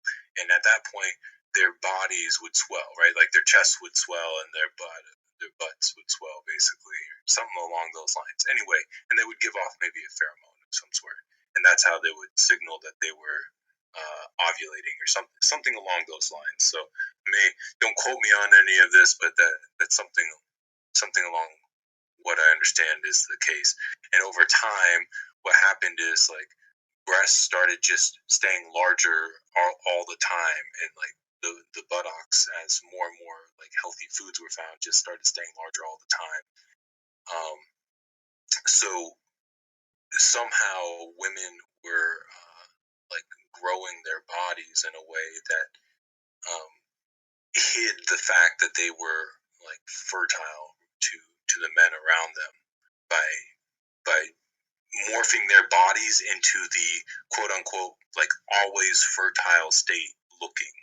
and at that point, their bodies would swell, right? Like their chests would swell and their butts would swell, basically, or something along those lines. Anyway, and they would give off maybe a pheromone of some sort, and that's how they would signal that they were ovulating or something along those lines. So, don't quote me on any of this, but that's something along what I understand is the case. And over time, what happened is like breasts started just staying larger all the time, and like the buttocks, as more and more like healthy foods were found, just started staying larger all the time. So somehow women were like growing their bodies in a way that um, hid the fact that they were like fertile to the men around them by by morphing their bodies into the quote unquote like always fertile state looking.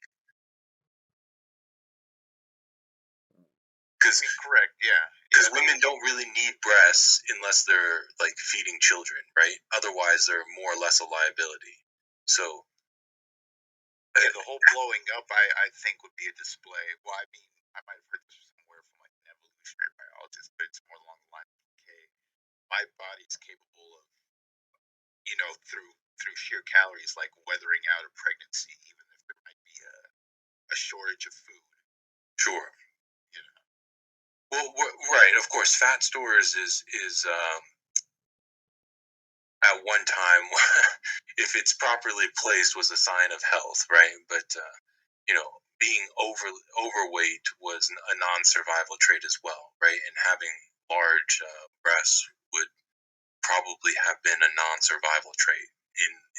Because
correct, yeah.
Because women don't really need breasts unless they're like feeding children, right? Otherwise, they're more or less a liability. So
yeah, the whole blowing up, I think, would be a display. Well, I mean, I might have heard this somewhere from like an evolutionary biologist, but it's more along the lines of, okay, my body's capable of, through sheer calories, like weathering out a pregnancy, even if there might be a shortage of food.
Sure.
You know.
Well, right. Of course, fat stores is at one time, if it's properly placed, was a sign of health, right? But being overweight was a non-survival trait as well, right? And having large breasts would probably have been a non-survival trait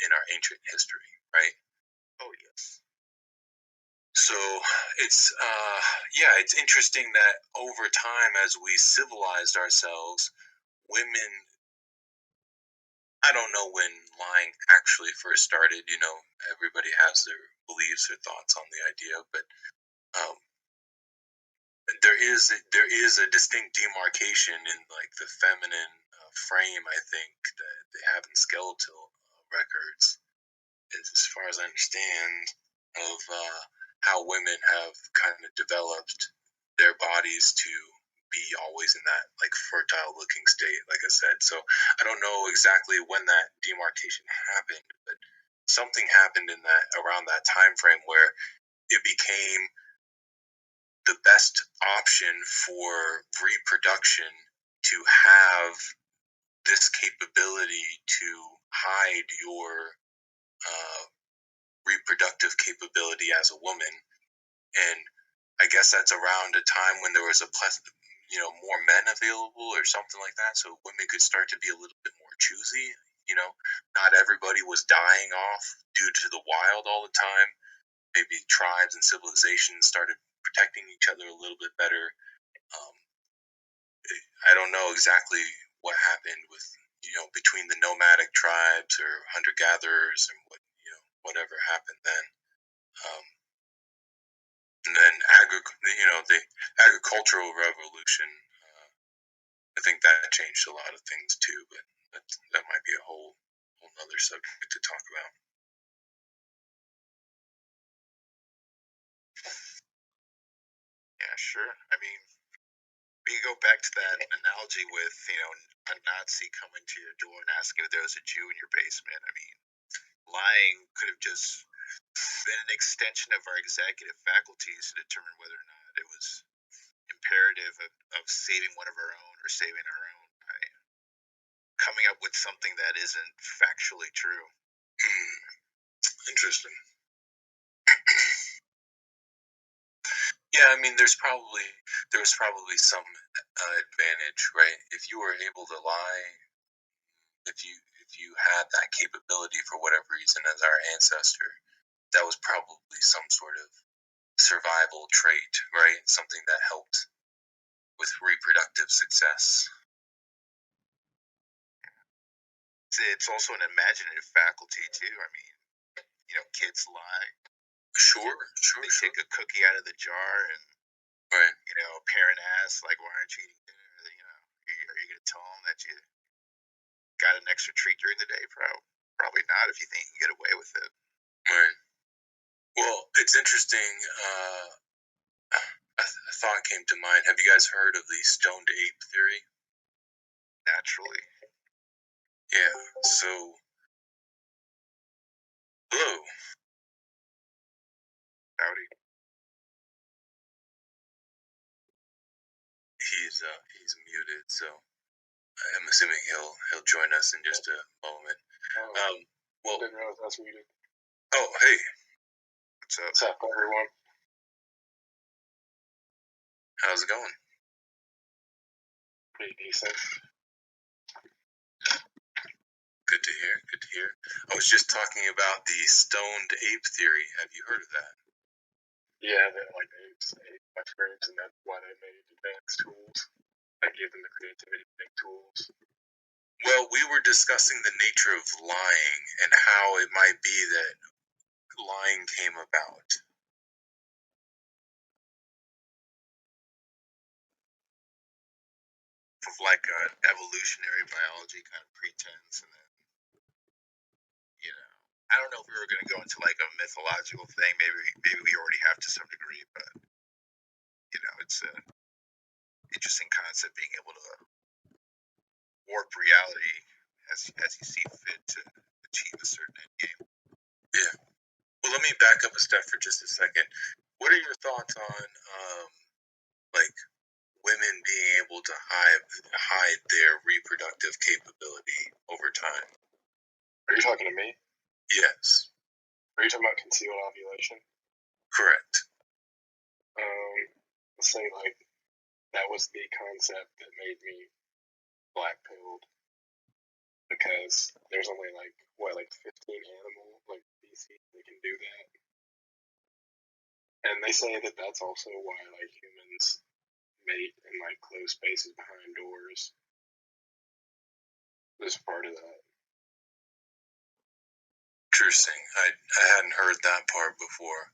in our ancient history, right?
Oh yes.
So it's it's interesting that over time, as we civilized ourselves, women, I don't know when lying actually first started. Everybody has their beliefs or thoughts on the idea, but um, there is a distinct demarcation in like the feminine frame. I think that they have in skeletal records, as far as I understand, of how women have kind of developed their bodies to be always in that like fertile looking state, like I said. So I don't know exactly when that demarcation happened, but something happened in that around that time frame where it became the best option for reproduction to have this capability to hide your reproductive capability as a woman. And I guess that's around a time when there was more men available or something like that, so women could start to be a little bit more choosy. Not everybody was dying off due to the wild all the time. Maybe tribes and civilizations started protecting each other a little bit better. I don't know exactly what happened with between the nomadic tribes or hunter-gatherers and whatever happened then. And then the agricultural revolution, I think that changed a lot of things too, but that might be a whole other subject to talk about.
Yeah, sure. I mean, we go back to that analogy with, a Nazi coming to your door and asking if there was a Jew in your basement. I mean, lying could have just been an extension of our executive faculties to determine whether or not it was imperative of saving one of our own or saving our own by coming up with something that isn't factually true.
Interesting. Yeah, I mean, there was probably some advantage, right? If you were able to lie, if you had that capability for whatever reason as our ancestor, that was probably some sort of survival trait, right? Something that helped with reproductive success.
It's also an imaginative faculty too. I mean, kids lie.
Sure.
They take a cookie out of the jar and,
right.
A parent asks, like, why aren't you eating dinner? Are you going to tell them that you got an extra treat during the day? Probably not if you think you can get away with it.
Right. Well, it's interesting. A thought came to mind. Have you guys heard of the Stoned Ape Theory?
Naturally.
Yeah. So, hello.
Howdy.
He's muted, so I'm assuming he'll join us in just a moment.
Well, didn't realize that's muted.
Oh, hey.
What's up,
everyone?
How's it going?
Pretty decent.
Good to hear. I was just talking about the Stoned Ape Theory. Have you heard of that?
Yeah, that like apes ate mushrooms, and that's why they made advanced tools. That gave them the creativity to make tools.
Well, we were discussing the nature of lying and how it might be that lying came about.
Of like an evolutionary biology kind of pretense, and then, I don't know if we were going to go into like a mythological thing. Maybe we already have to some degree, but it's an interesting concept, being able to warp reality as you see fit to achieve a certain end game.
Yeah. Well, let me back up a step for just a second. What are your thoughts on like women being able to hide their reproductive capability over time?
Are you talking to me?
Yes.
Are you talking about concealed ovulation?
Correct.
Let's say like that was the concept that made me black-pilled, because there's only like 15 animal species that can do that, and they say that that's also why like humans mate in like closed spaces behind doors. This part of that.
Interesting. I hadn't heard that part before.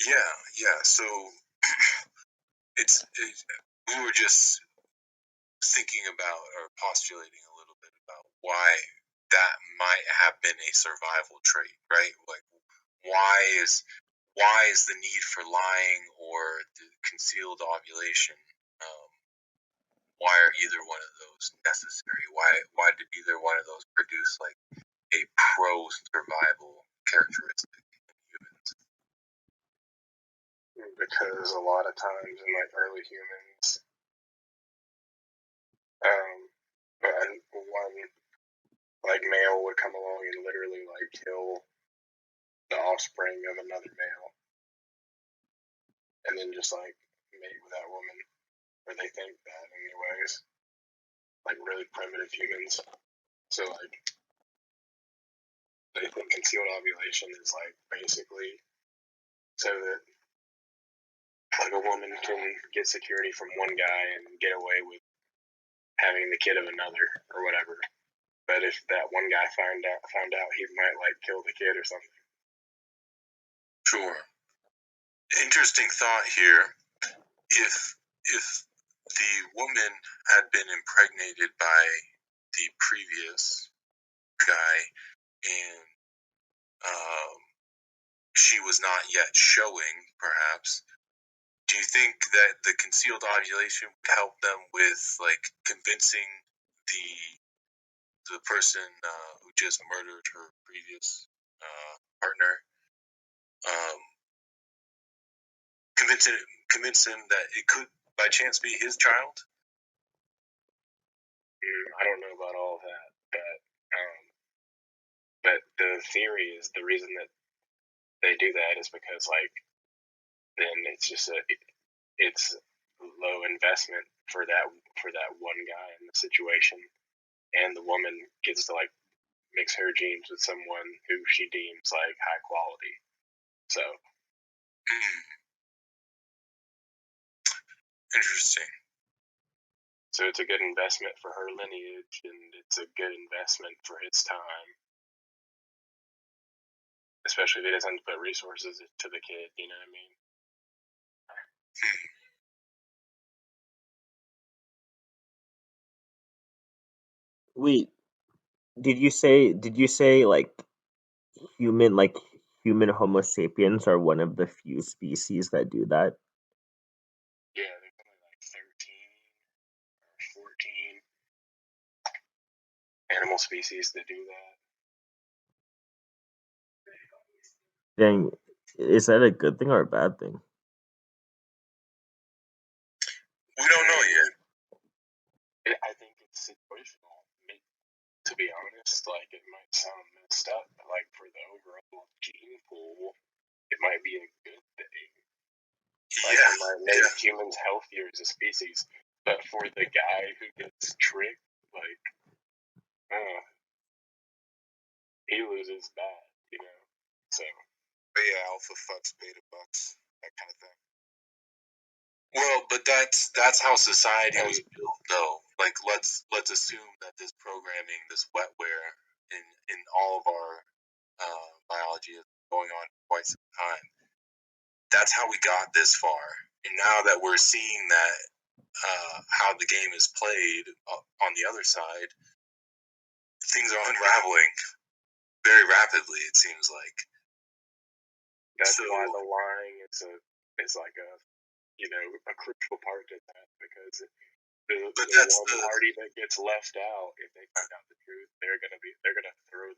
Yeah. So we were just thinking about or postulating a little bit about why that might have been a survival trait, right? Like why is the need for lying or the concealed ovulation? Why are either one of those necessary? Why did either one of those produce like a pro-survival characteristic in humans?
Because a lot of times in like early humans, one like male would come along and literally like kill the offspring of another male, and then just like mate with that woman, or they think that anyways. Like really primitive humans. So like they think concealed ovulation is like basically so that like a woman can get security from one guy and get away with having the kid of another or whatever. But if that one guy found out, he might like kill the kid or something.
Sure. Interesting thought here. If the woman had been impregnated by the previous guy and she was not yet showing, perhaps, do you think that the concealed ovulation would help them with like convincing the person who just murdered her previous partner, convince him that it could by chance be his child?
I don't know about all of that, but the theory is the reason that they do that is because like then it's just it's low investment for that one guy in the situation, and the woman gets to like mix her genes with someone who she deems like high quality. So
Interesting.
So it's a good investment for her lineage, and it's a good investment for his time, especially if he doesn't put resources to the kid. You know what I mean?
Wait, did you say like human Homo sapiens are one of the few species that do that?
Yeah, there's only like 13 or 14 animal species that do that.
Dang, is that a good thing or a bad thing?
We don't know yet.
I think it's situational. To be honest, like it might sound messed up, but like for the overall gene pool, it might be a good thing. Like
Yeah,
it might make humans healthier as a species. But for the guy who gets tricked, like, he loses bad, you know. So.
But yeah, alpha fucks beta bucks, that kind of thing.
Well, but that's how society was built, though. Like, let's assume that this programming, this wetware in all of our biology is going on for quite some time. That's how we got this far, and now that we're seeing that how the game is played on the other side, things are unraveling very rapidly. It seems like.
That's why the lying is like a crucial part to that, because the one party that gets left out, if they find out the truth, they're gonna throw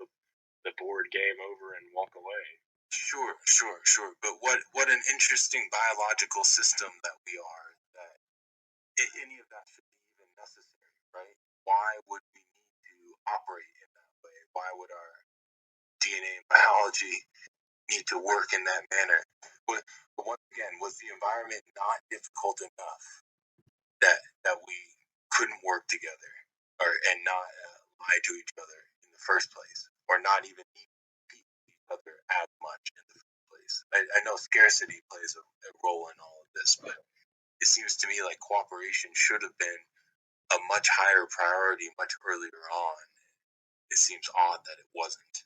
the board game over and walk away.
Sure. But what an interesting biological system that we are. That any of that should be even necessary, right? Why would we need to operate in that way? Why would our DNA and biology need to work in that manner? But once again, was the environment not difficult enough that we couldn't work together and not lie to each other in the first place, or not even need to compete with each other as much in the first place? I know scarcity plays a role in all of this, but it seems to me like cooperation should have been a much higher priority much earlier on. It seems odd that it wasn't.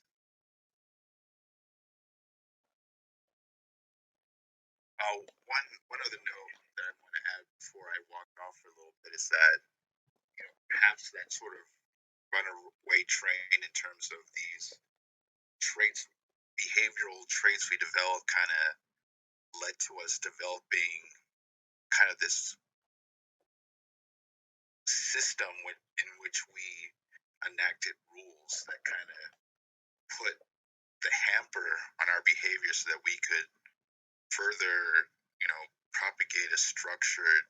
One other note that I want to add before I walk off for a little bit is that perhaps that sort of runaway train in terms of these traits, behavioral traits we develop, kind of led to us developing kind of this system in which we enacted rules that kind of put the hamper on our behavior so that we could further, propagate a structured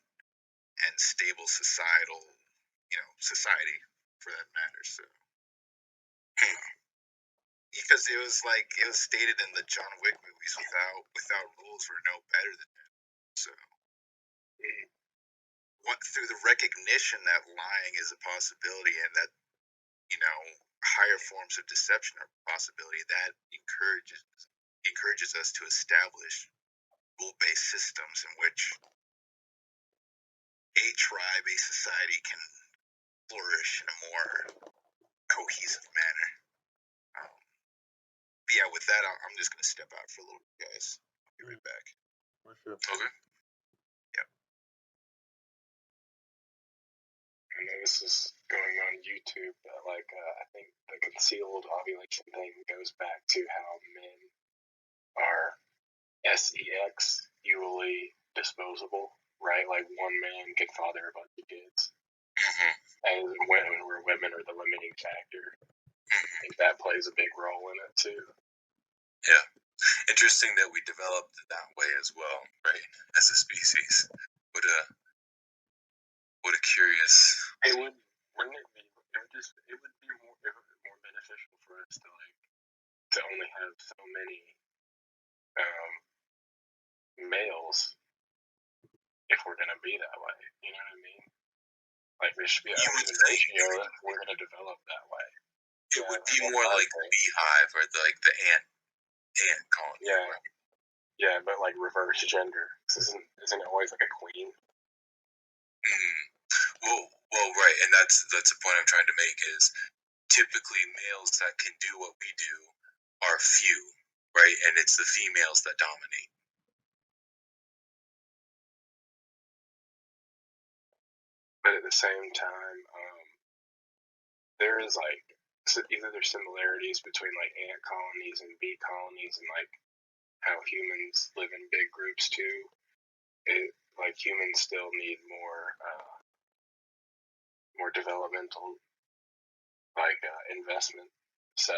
and stable society for that matter. So, because it was stated in the John Wick movies, without rules, we're no better than them. So, through the recognition that lying is a possibility and that higher forms of deception are a possibility, that encourages us to establish rule-based systems in which a tribe, a society can flourish in a more cohesive manner. But yeah, with that, I'm just gonna step out for a little bit, guys. I'll be right back.
For sure.
Okay.
I know this is going on YouTube, but like I think the concealed ovulation thing goes back to how men are sex usually disposable, right? Like one man can father a bunch of kids, and women are the limiting factor. I think that plays a big role in it too.
Yeah. Interesting that we developed that way as well, right? As a species. What a curious.
It would, wouldn't it be? It would be more beneficial for us to only have so many males if we're gonna be that way. You know what I mean? Like there should be an even ratio if we're gonna develop that way.
It would be more like the beehive or the ant colony.
Yeah. Right? Yeah, but like reverse gender. Isn't it always like a queen?
Well, right, and that's the point I'm trying to make is typically males that can do what we do are few, right? And it's the females that dominate.
But at the same time, there is like either there's similarities between like ant colonies and bee colonies and like how humans live in big groups too. Like humans still need more developmental investment. So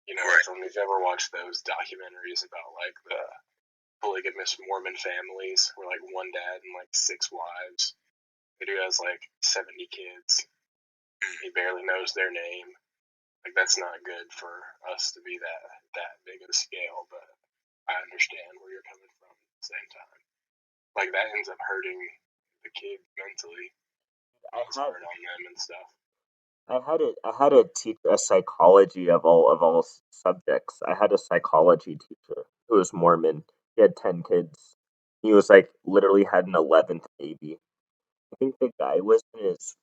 you know,
right.
if you've ever watched those documentaries about like the polygamous Mormon families where like one dad and like 6 wives, the dude has like 70 kids. He barely knows their name. Like that's not good for us to be that big of a scale, but I understand where you're coming from at the same time. Like that ends up hurting the kids mentally. It's hard on them and stuff.
I had a teacher, a psychology of all subjects. I had a psychology teacher who was Mormon. He had 10 kids. He was like literally had an 11th baby. I think the guy was in his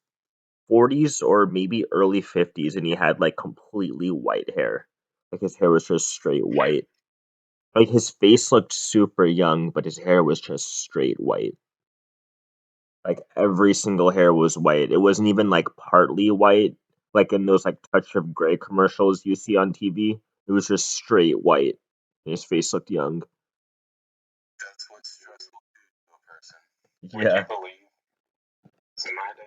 40s or maybe early 50s, and he had like completely white hair. Like his hair was just straight white. Like his face looked super young, but his hair was just straight white. Like every single hair was white. It wasn't even like partly white, like in those like touch of gray commercials you see on TV. It was just straight white. And his face looked young.
That's what's stressful to a person.
Would you believe? So my dad,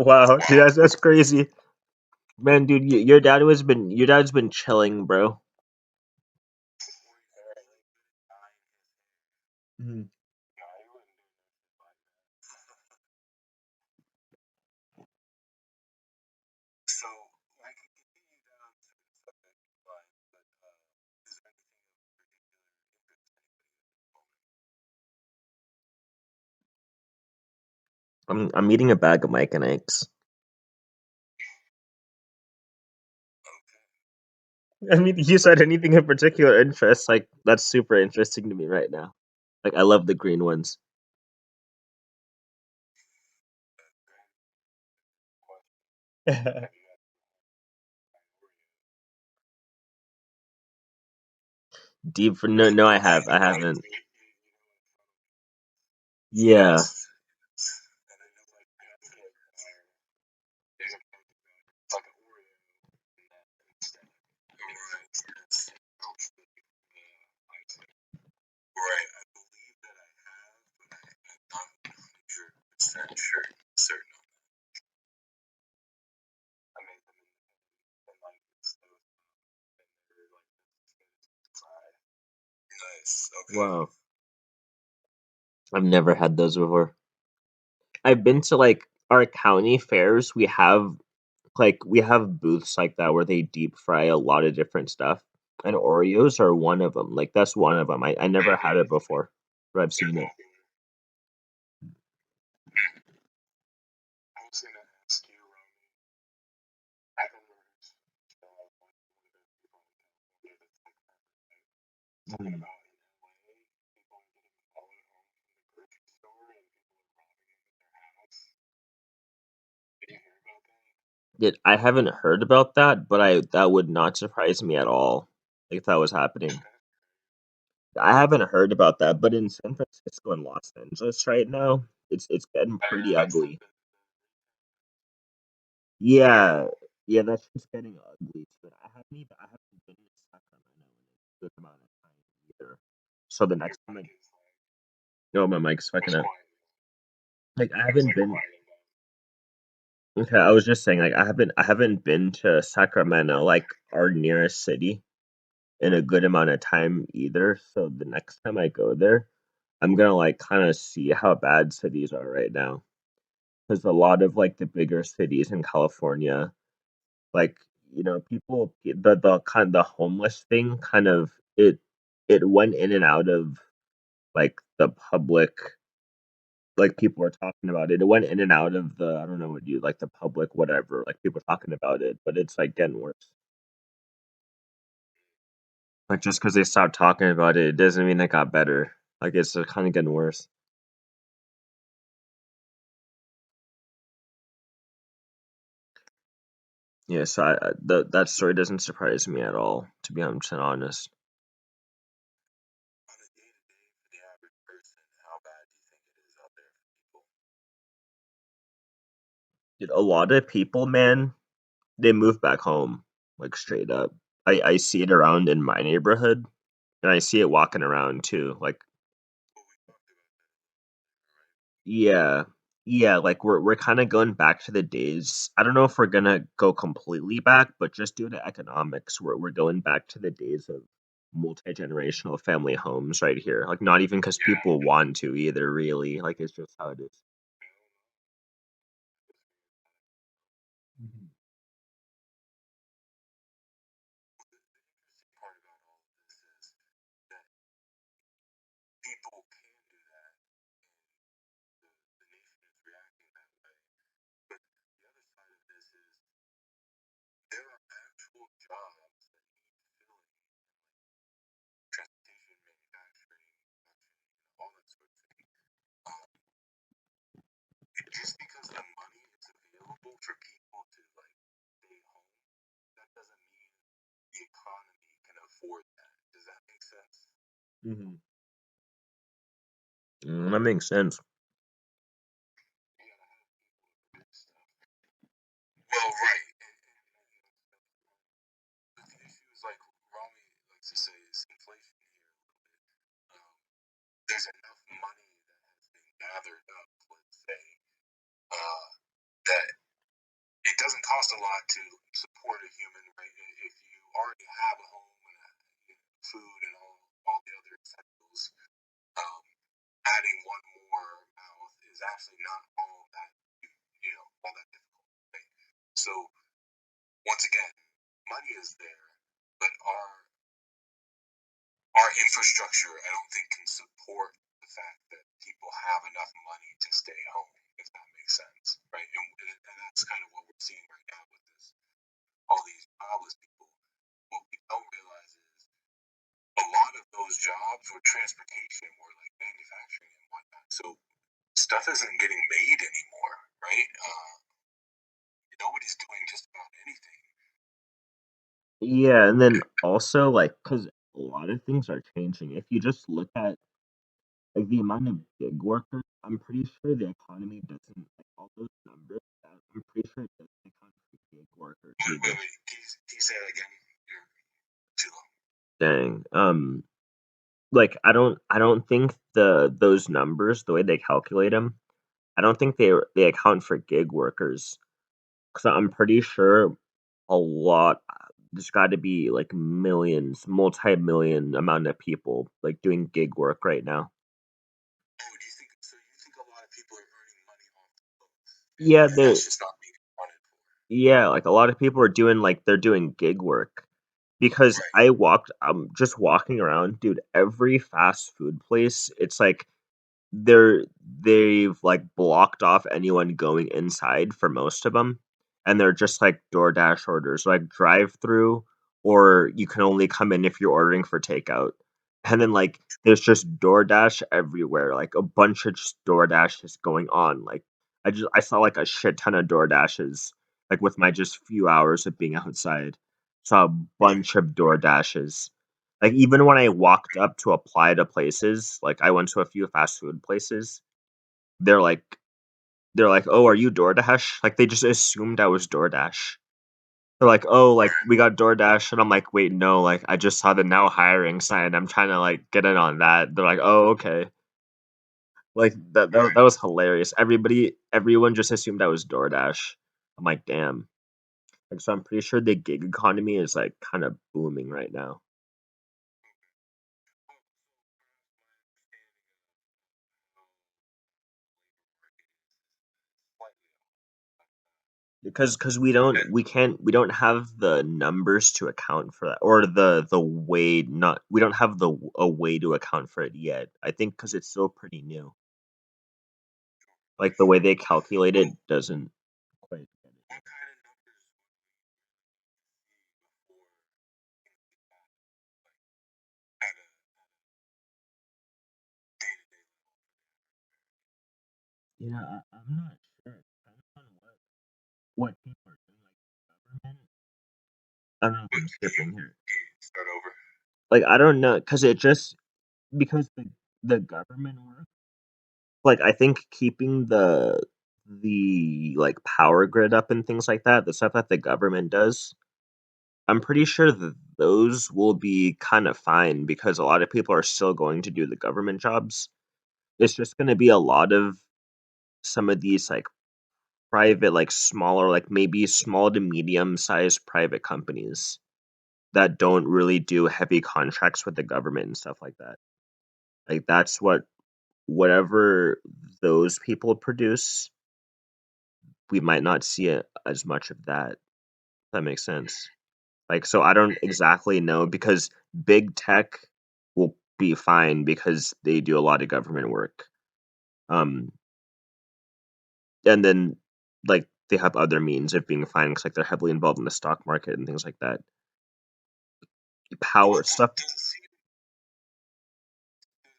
Wow, dude, that's crazy. Man, dude, your dad's been chilling, bro. Mhm.
So we can continue down to the subject of life, but is there anything of particular interest
I'm eating a bag of Mike and eggs. I mean, you said anything of particular interest, like that's super interesting to me right now. Like I love the green ones. Deep for no, I haven't. Yeah.
Yes. And I know like
there's like an Oreo in that instead.
Right. I believe that I have, but I'm not 100% certain on that.
I made them in like it's those and they're like fried.
Nice. Okay.
Wow. I've never had those before. I've been to like our county fairs. We have booths like that where they deep fry a lot of different stuff, and Oreos are one of them. Like that's one of them. I never had it before, but I've seen it.
I was gonna ask you, I don't know one of those people in California that's like something about in LA, people getting
I haven't heard about that, but that would not surprise me at all if that was happening. I haven't heard about that, but in San Francisco and Los Angeles right now, it's getting pretty
That's
ugly. Yeah, yeah, that shit's getting ugly. But I haven't been to Sacramento in a good amount of time either. So the next time oh, my mic's fucking up. Like I haven't been. Okay, I was just saying, like I haven't been to Sacramento, like our nearest city, in a good amount of time either. So the next time I go there, I'm gonna like kind of see how bad cities are right now. Because a lot of like the bigger cities in California, like people the homeless thing kind of it went in and out of like the public, like people were talking about it. It went in and out of the I don't know what you like the public whatever, like people talking about it, but it's like getting worse. Like just because they stopped talking about it, it doesn't mean it got better. Like it's kind of getting worse. Yeah, so that story doesn't surprise me at all, to be 100% honest.
On a day-to-day for the average person, how bad do you think it is out there for people?
Dude, a lot of people, man, they move back home, like straight up. I see it around in my neighborhood, and I see it walking around too. Like,
Well, we talked about that, right?
yeah, yeah, like we're kind of going back to the days. I don't know if we're gonna go completely back, but just due to economics, we're going back to the days of multi-generational family homes right here. Like, not even because
Yeah,
people want to either, really. Like, it's just how it is. Mhm.
the interesting part about all of this is that people can do that, and the nation is reacting that way. But the other side of this is there are actual jobs that need filling, transportation, manufacturing, production, all that sort of thing. Um, just because the money is available for people to like stay home, that doesn't mean the economy can afford that. Does that make sense?
Mhm. That makes sense.
You gotta have people to produce stuff. Well, right. But the issue is like Rami likes to say is inflation here a little bit. There's enough money that has been gathered up, let's say, uh, that it doesn't cost a lot to support a human, right? If you already have a home and food and all the other essentials, um, adding one more mouth is actually not all that all that difficult, right? So once again, money is there, but our infrastructure, I don't think, can support the fact that people have enough money to stay home, if that makes sense, right? And that's kind of what we're seeing right now with this, all these jobless people. What we don't realize is a lot of those jobs were transportation, were like manufacturing and whatnot. So stuff isn't getting made anymore, right? Nobody's doing just about anything.
Yeah, and then also like because a lot of things are changing. If you just look at like the amount of gig workers, I'm pretty sure the economy doesn't like all those numbers. I'm pretty sure it doesn't account for gig workers either.
Wait. Can you say that again? You're too low.
Dang. Like I don't think those numbers, the way they calculate them, I don't think they account for gig workers. Because I'm pretty sure a lot. There's got to be like millions, multi-million amount of people like doing gig work right now.
Oh, do you think so? You think a lot of people are earning money off the books,
Yeah,
and that's just not being accounted for?
yeah, like a lot of people are doing like they're doing gig work because
Right.
I'm just walking around, dude, every fast food place, it's like they're they've like blocked off anyone going inside for most of them, and they're just like DoorDash orders, like drive through, or you can only come in if you're ordering for takeout. And then like there's just DoorDash everywhere, like a bunch of just DoorDashes going on. Like I saw like a shit ton of DoorDashes like with my just few hours of being outside. Saw a bunch of door dashes. Like even when I walked up to apply to places, like I went to a few fast food places, they're like they're like, "Oh, are you DoorDash?" Like they just assumed I was DoorDash. They're like, "Oh, like we got DoorDash," and I'm like, "Wait, no, like I just saw the now hiring sign. I'm trying to like get in on that." They're like, "Oh, okay." Like that was hilarious. Everyone just assumed I was DoorDash. I'm like, "Damn." Like so I'm pretty sure the gig economy is like kind of booming right now. Because we don't have the numbers to account for that, or the way not we don't have the a way to account for it yet. I think because it's still pretty new. Like the way they calculate it doesn't quite get it.
What kind of numbers at a day-to-day level?
Yeah, I'm not sure. Depends on what people are doing, like government. I don't know if I'm skipping here.
Can you start over?
Like I don't know, because the government work. Like I think keeping the like power grid up and things like that, the stuff that the government does, I'm pretty sure that those will be kind of fine because a lot of people are still going to do the government jobs. It's just going to be a lot of some of these like private, like smaller, like maybe small to medium sized private companies that don't really do heavy contracts with the government and stuff like that. Like that's whatever those people produce, we might not see it as much of that. If that makes sense. Like, so I don't exactly know because big tech will be fine because they do a lot of government work. Um, and then like they have other means of being fine because like they're heavily involved in the stock market and things like that. Power stuff.
Does it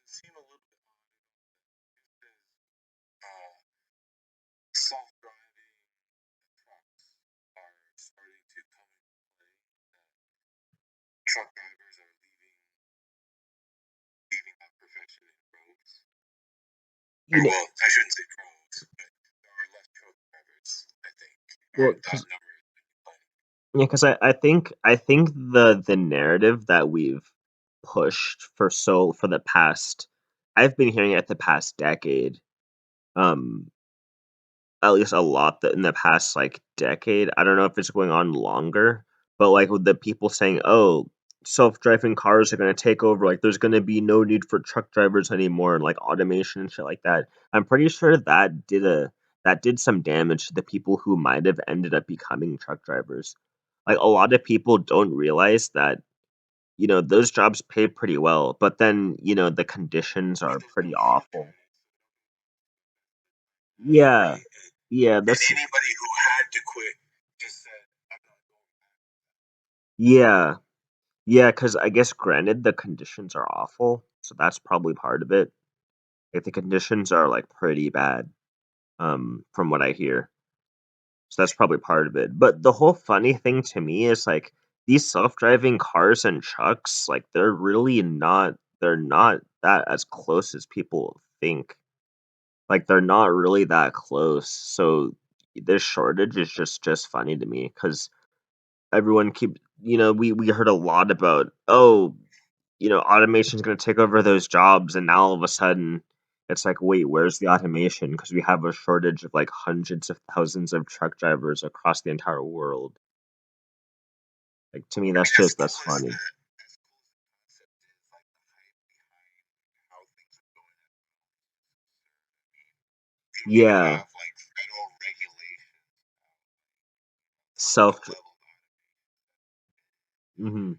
seem a little bit odd self-driving trucks are starting to come into play? That truck drivers are leaving that profession in droves. Or,
You know,
well, I shouldn't say droves, but there are less truck drivers, I think.
well,
That number is declining.
yeah, because I think the narrative that we've pushed for the past, I've been hearing it the past decade. Um, at least a lot that in the past like decade. I don't know if it's going on longer, but like with the people saying, "Oh, self-driving cars are going to take over. Like, there's going to be no need for truck drivers anymore, and like automation and shit like that." I'm pretty sure that did some damage to the people who might have ended up becoming truck drivers. Like a lot of people don't realize that those jobs pay pretty well, but then the conditions are pretty awful. Yeah,
Right?
yeah,
And
that's
anybody who had to quit just said, I'm not going back.
yeah. Yeah, because I guess granted the conditions are awful, so that's probably part of it. Like the conditions are like pretty bad, from what I hear. So that's probably part of it. But the whole funny thing to me is like these self-driving cars and trucks, like they're not that as close as people think. Like they're not really that close. So this shortage is just funny to me because everyone we heard a lot about, oh, automation is going to take over those jobs, and now all of a sudden it's like, wait, where's the automation? Because we have a shortage of like hundreds of thousands of truck drivers across the entire world. Like to me,
I mean,
that's funny.
as cool as the concept is, like the hype behind how things are going at the moment. We don't even
Yeah,
have like federal regulations
self.
the level of automation.
Hmm.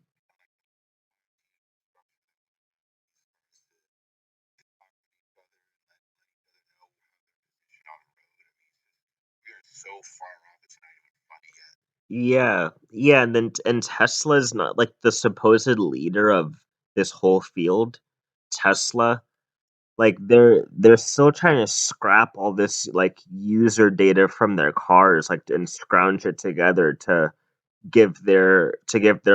We are so far off, it's not even funny yet.
Yeah, yeah, and Tesla's not like the supposed leader of this whole field. Tesla, like they're still trying to scrap all this like user data from their cars, like and scrounge it together to give their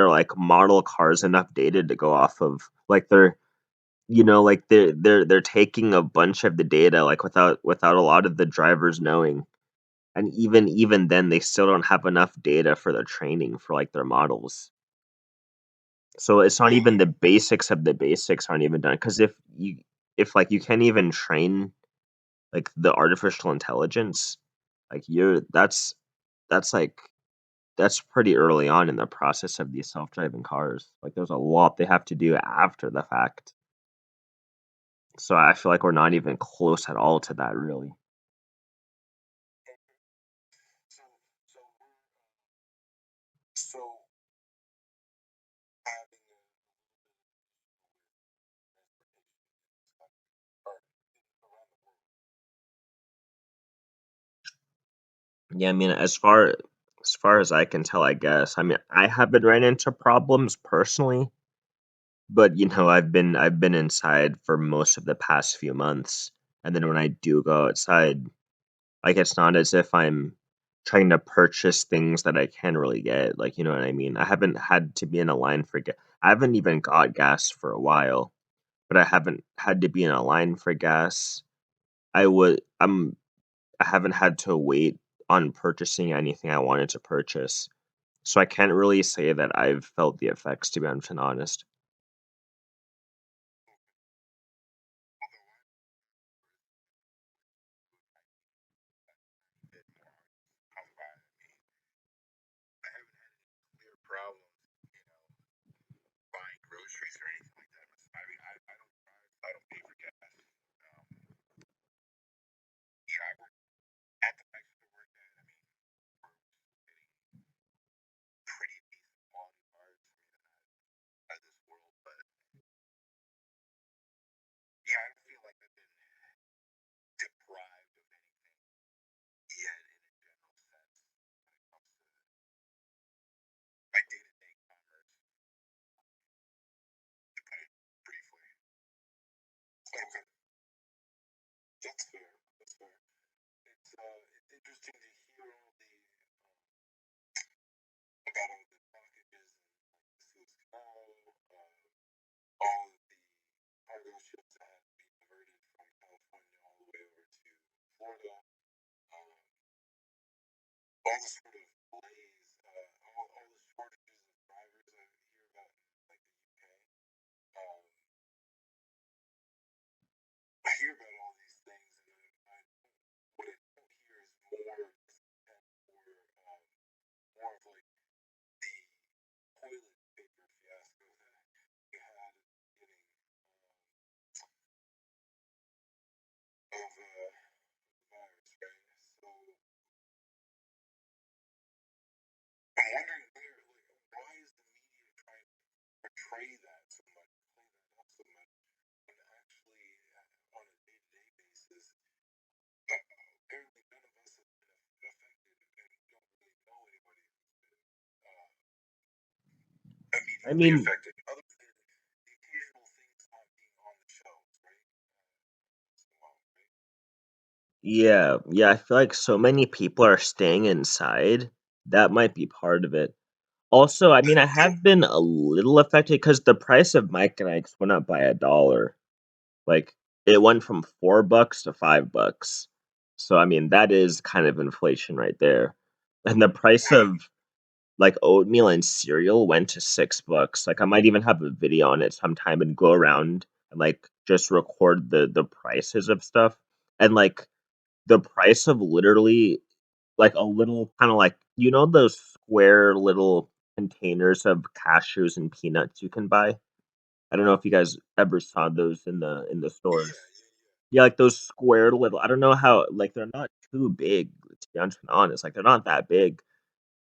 like model cars enough data to go off of. Like they're taking a bunch of the data like without a lot of the drivers knowing. And even then they still don't have enough data for their training for like their models. So it's not even the basics of the basics aren't even done. Because if like you can't even train like the artificial intelligence, like that's like that's pretty early on in the process of these self-driving cars. Like there's a lot they have to do after the fact. So I feel like we're not even close at all to that really.
So, so, so having a or around the world.
Yeah, I mean as far as I can tell, I guess. I mean, I haven't ran into problems personally, but I've been inside for most of the past few months. And then when I do go outside, like it's not as if I'm trying to purchase things that I can't really get. Like, you know what I mean? I haven't had to be in a line for gas. I haven't even got gas for a while, but I haven't had to be in a line for gas. I would I haven't had to wait on purchasing anything I wanted to purchase. So I can't really say that I've felt the effects, to be honest.
Bit more come by. I haven't had any clear problems, you know, buying groceries or anything like that. I mean, I don't drive, I don't pay for gas. Yeah, I work at the place I work at. I mean, we're getting pretty decent quality cars. I mean, out of this world, but yeah, I don't feel like I've been deprived of anything yet in a general sense when it comes to my day-to-day commerce, to put it briefly.
Okay, that's fair. That's fair. It's interesting to hear all the about all the blockages and like the Suez Canal, all of the cargo ships that had to be diverted from California all the way over to Florida, um, all the sort of delays, all the shortages of drivers I hear about in like the UK. Um, I hear about all these things, and what I don't hear is more discontent or more of like the toilet paper fiasco that we had at the beginning of the virus, right? So I'm wondering why is the media trying to portray that so much, play that up so much, when actually on a day-to-day basis, apparently none of us have been affected, and we don't really know anybody who's been
I
immediately
mean,
affected, other than the occasional things not being on the shelves, right? Well, right?
yeah, I feel like so many people are staying inside. That might be part of it. Also, I mean, I have been a little affected because the price of Mike and Ike's went up by $1. Like it went from $4 to $5. So I mean, that is kind of inflation right there. And the price
Right.
of like oatmeal and cereal went to $6. Like I might even have a video on it sometime and go around and like just record the prices of stuff. And like the price of literally like a little kind of like those square little containers of cashews and peanuts you can buy. I don't know if you guys ever saw those in the
Yeah,
stores.
yeah, yeah.
Yeah, like those square little. I don't know how like they're not too big to be honest. Like they're not that big,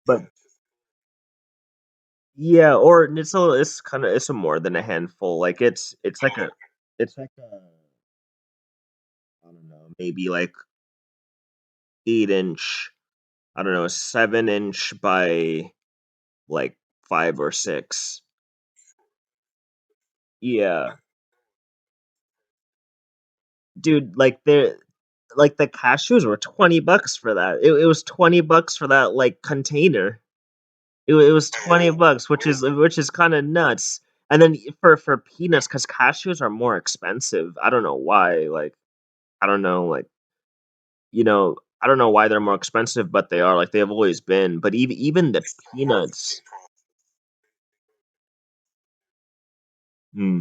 but
Yeah, just
yeah, or it's a more than a handful. Like it's like
oh,
a it's like a I don't know, maybe like 8 inch. I don't know, 7 inch by like 5 or 6. Yeah, dude, like the cashews were $20 for that. It was $20 for that like container. It was $20, which is kind of nuts. And then for peanuts, because cashews are more expensive. I don't know why. Like I don't know, like I don't know why they're more expensive, but they are. Like they have always been. But even the peanuts. Hmm.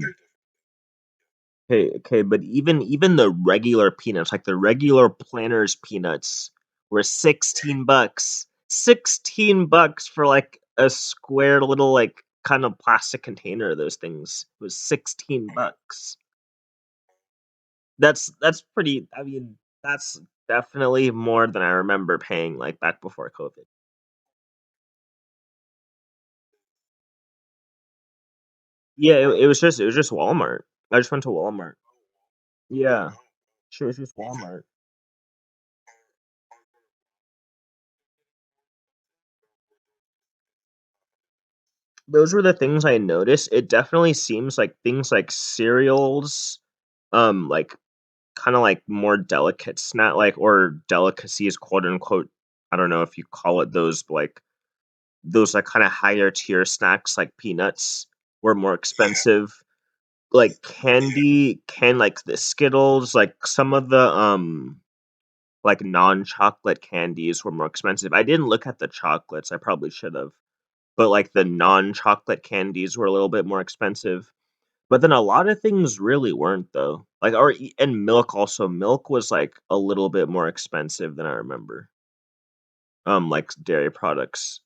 Okay, but even the regular peanuts, like the regular Planters peanuts, were $16. $16 for like a square little like kind of plastic container of those things. It was $16. That's pretty. I mean, that's definitely more than I remember paying like back before COVID. Yeah, it was just Walmart. I just went to Walmart. Yeah, sure, it's just Walmart. Those were the things I noticed. It definitely seems like things like cereals, like kind of like more delicate snack, like or delicacies, quote unquote. I don't know if you call it those, but like those like kind of higher tier snacks, like peanuts, were more expensive. Like like the Skittles, like some of the like non-chocolate candies were more expensive. I didn't look at the chocolates. I probably should have. But like the non-chocolate candies were a little bit more expensive. But then a lot of things really weren't though. Like and milk also. Milk was like a little bit more expensive than I remember. Like dairy products.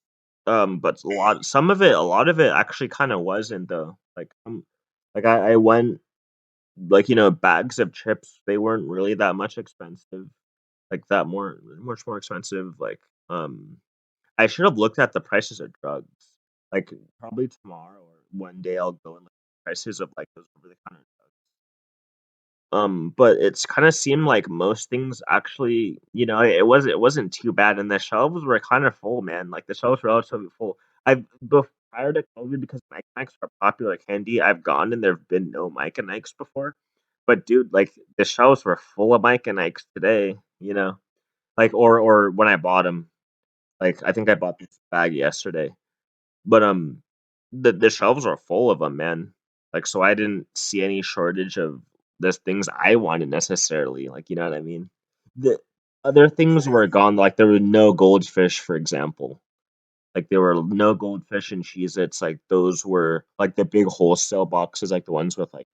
But a lot of it actually kind of wasn't though. Like I went like bags of chips. They weren't really that much expensive. Like that much more expensive. Like I should have looked at the prices of drugs. Like probably tomorrow or one day I'll go and look at the prices of like those over the counter drugs. But it's kind of seemed like most things actually, it wasn't too bad, and the shelves were kind of full, man. Like the shelves were relatively full. Prior to COVID, because Mike and Ike's are popular candy, I've gone and there've been no Mike and Ike's before. But dude, like the shelves were full of Mike and Ike's today. Like or when I bought them. Like I think I bought this bag yesterday. But the shelves are full of them, man. Like so I didn't see any shortage of the things I wanted necessarily. Like you know what I mean? The other things were gone. Like there were no goldfish, for example. Like there were no goldfish and Cheez-Its. Like those were like the big wholesale boxes, like the ones with like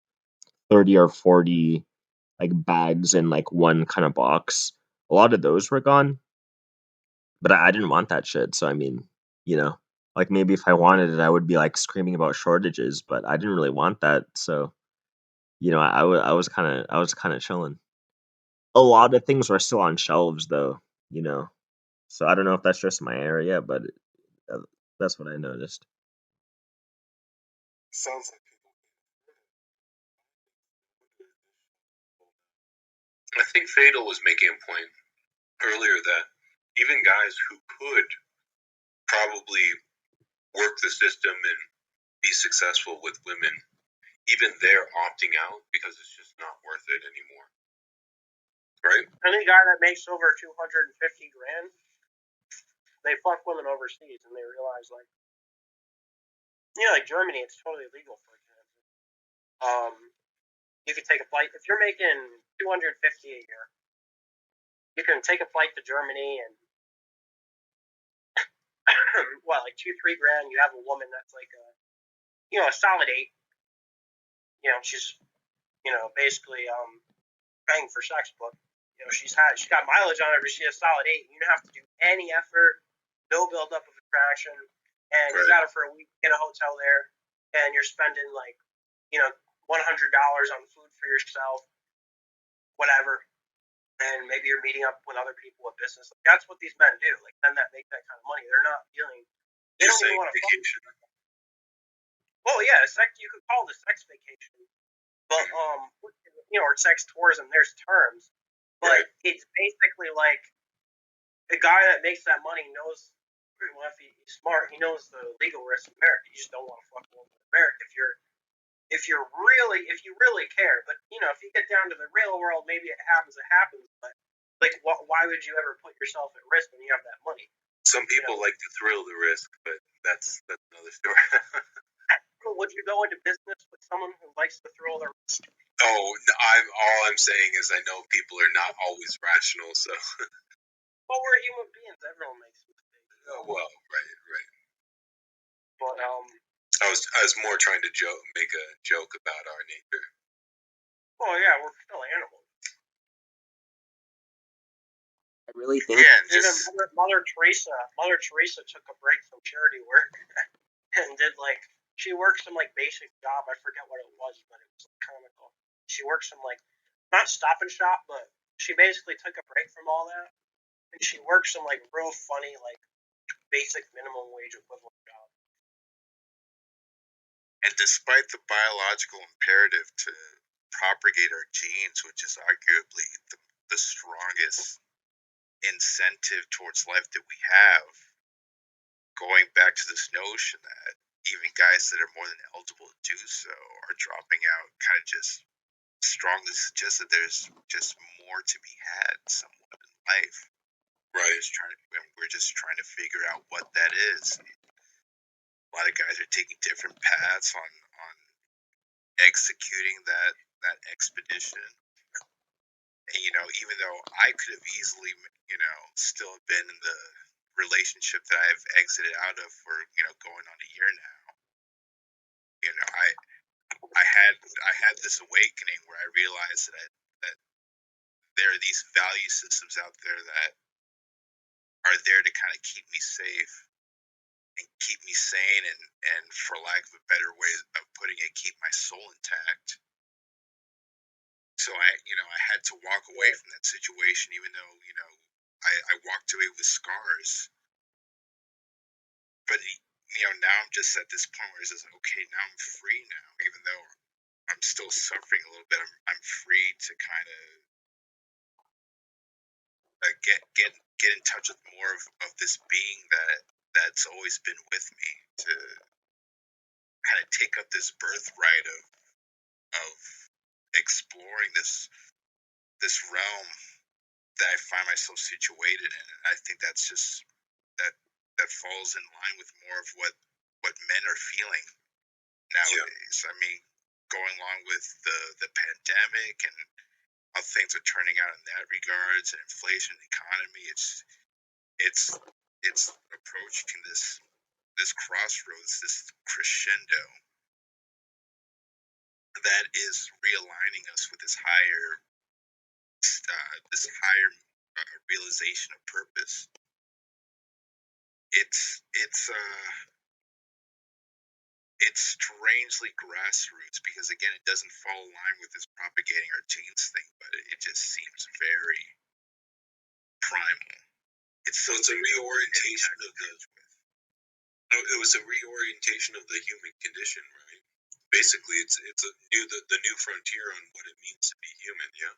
30 or 40 like bags in like one kind of box. A lot of those were gone. But I didn't want that shit, so I mean, you know, like maybe if I wanted it, I would be like screaming about shortages, but I didn't really want that, so I was kind of chilling. A lot of things were still on shelves though, you know. So I don't know if that's just my area, but uh, that's what I noticed.
Sounds like people.
I think Fatal was making a point earlier that even guys who could probably work the system and be successful with women, even they're opting out because it's just not worth it anymore. Right?
Any guy that makes over 250 grand, they fuck women overseas and they realize like like Germany, it's totally legal for example. You can take a flight if you're making 250 a year. You can take a flight to Germany and what, like 2-3 grand. You have a woman that's like a solid 8. She's basically paying for sex, but she's got mileage on her, but she's a solid 8. You don't have to do any effort, no buildup of attraction, and you got her for a week in a hotel there, and you're spending like $100 on food for yourself, whatever, and maybe you're meeting up with other people with business. Like, that's what these men do. Like men that make that kind of money, they're not dealing. They don't even want to vacation. Well, yeah, you could call it a sex vacation, but or sex tourism. There's terms, but it's basically like the guy that makes that money knows. Well, if he's smart, he knows the legal risks in America. You just don't want to fuck with America if you're if you really care. But if you get down to the real world, maybe it happens. But like, why would you ever put yourself at risk when you have that money?
Some people like to thrill the risk, but that's another story.
Would you go into business with someone who likes to thrill the risk?
Oh, all I'm saying is I know people are not always rational, so.
Well, we're human beings. Everyone makes mistakes.
Oh, well, right.
But
I was more trying to make a joke about our nature.
well, yeah, we're still animals.
I really think
Even Mother Teresa took a break from charity work and did she worked some basic job. I forget what it was, but it was comical. She worked some not Stop and Shop, but she basically took a break from all that, and she worked some real funny basic minimum wage equivalent job.
And despite the biological imperative to propagate our genes, which is arguably the strongest incentive towards life that we have, going back to this notion that even guys that are more than eligible to do so are dropping out, kind of just strongly suggests that there's just more to be had somewhat in life.
Right.
We're just trying to figure out what that is. A lot of guys are taking different paths on executing that expedition. And, even though I could have easily, still been in the relationship that I've exited out of for, going on a year now. I had this awakening where I realized that there are these value systems out there that are there to kind of keep me safe and keep me sane and for lack of a better way of putting it, keep my soul intact. So I had to walk away from that situation, even though, I walked away with scars. But, now I'm just at this point where it says, okay, now I'm free now, even though I'm still suffering a little bit. I'm free to kind of get in touch with more of this being that's always been with me, to kind of take up this birthright of exploring this realm that I find myself situated in. And I think that's just that falls in line with more of what men are feeling nowadays. Yeah. I mean, going along with the pandemic and how things are turning out in that regards, and inflation, economy, it's approaching this crossroads, this crescendo that is realigning us with this higher realization of purpose. It's strangely grassroots because, again, it doesn't fall in line with this propagating our genes thing, but it just seems very primal. It's a reorientation of it was a reorientation of the human condition, right? Basically, it's the new frontier on what it means to be human. Yeah.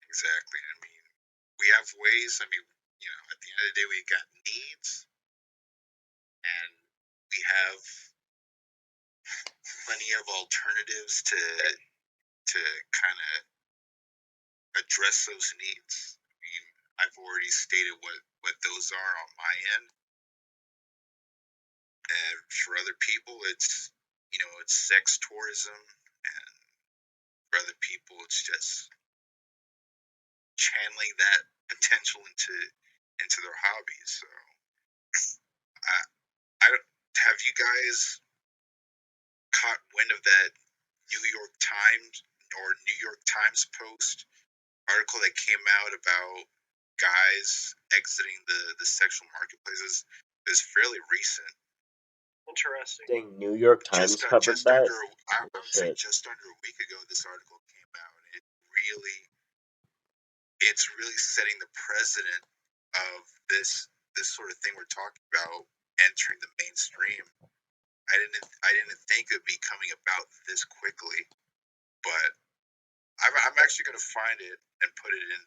Exactly. I mean, we have ways. I mean, at the end of the day, we got needs, and we have plenty of alternatives to kind of address those needs. I mean, I've already stated what those are on my end, and for other people, it's it's sex tourism, and for other people, it's just channeling that potential into their hobbies. So, I have you guys caught wind of that New York Times post article that came out about guys exiting the sexual marketplaces? Is fairly recent.
Interesting.
I think New York Times covered that.
I would say just under a week ago, this article came out, and it's really setting the precedent of this sort of thing we're talking about entering the mainstream. I didn't think it would be coming about this quickly, but I'm actually going to find it and put it in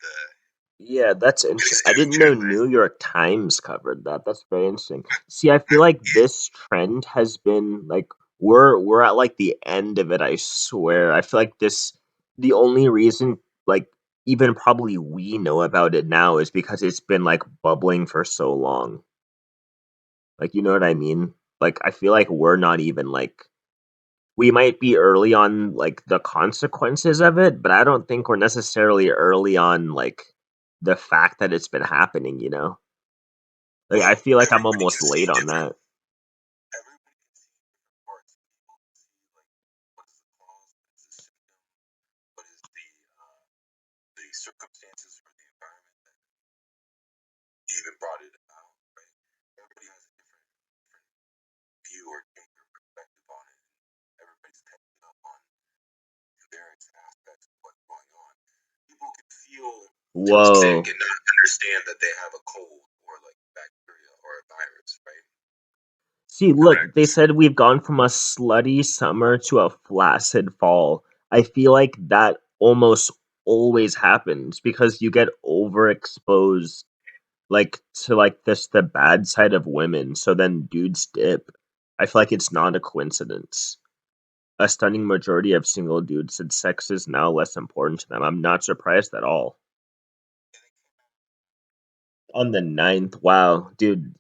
Yeah, that's interesting. I didn't know
genuine.
New York Times covered that. That's very interesting. See, I feel like this trend has been like we're at like the end of it, I swear. I feel like the only reason like even probably we know about it now is because it's been like bubbling for so long. Like you know what I mean? Like I feel like we're not even like we might be early on like the consequences of it, but I don't think we're necessarily early on like the fact that it's been happening, you know? Like I
Well,
feel like I'm
everybody
almost
can see
late on
different.
that.
Everybody can see different parts. People can see like what's the cause, what's the symptom, what is the circumstances or the environment that even brought it about, right? Everybody has a different view or take or perspective on it. Everybody's picking up on various aspects of what's going on. People can feel sick
Whoa.
and not understand that they have a cold or like bacteria or a virus, right?
See, look,
Correct.
they said we've gone from a slutty summer to a flaccid fall. I feel like that almost always happens because you get overexposed like to like this the bad side of women, so then dudes dip. I feel like it's not a coincidence. A stunning majority of single dudes said sex is now less important to them. I'm not surprised at all. On the ninth, wow, dude.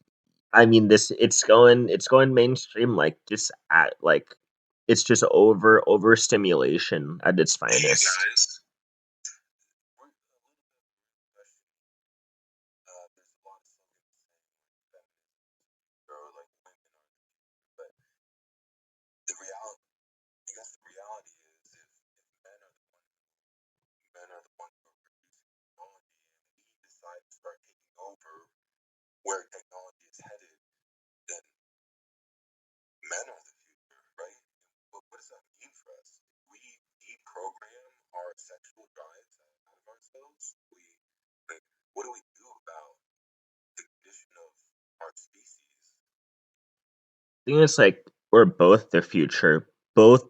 I mean, this it's going mainstream. Like just at like it's just overstimulation at its
Do you
finest.
guys?
We're a little bit question. There's a lot of slogans saying like feminism or like women are the future, but the reality, I guess the reality is if men are the ones who are producing technology and we decide to start taking over where technology is headed, then men are the future, right? But what does that mean for us? We deprogram our sexual drives out of ourselves. Like, what do we do about the condition of our species?
I think it's like we're both the future. Both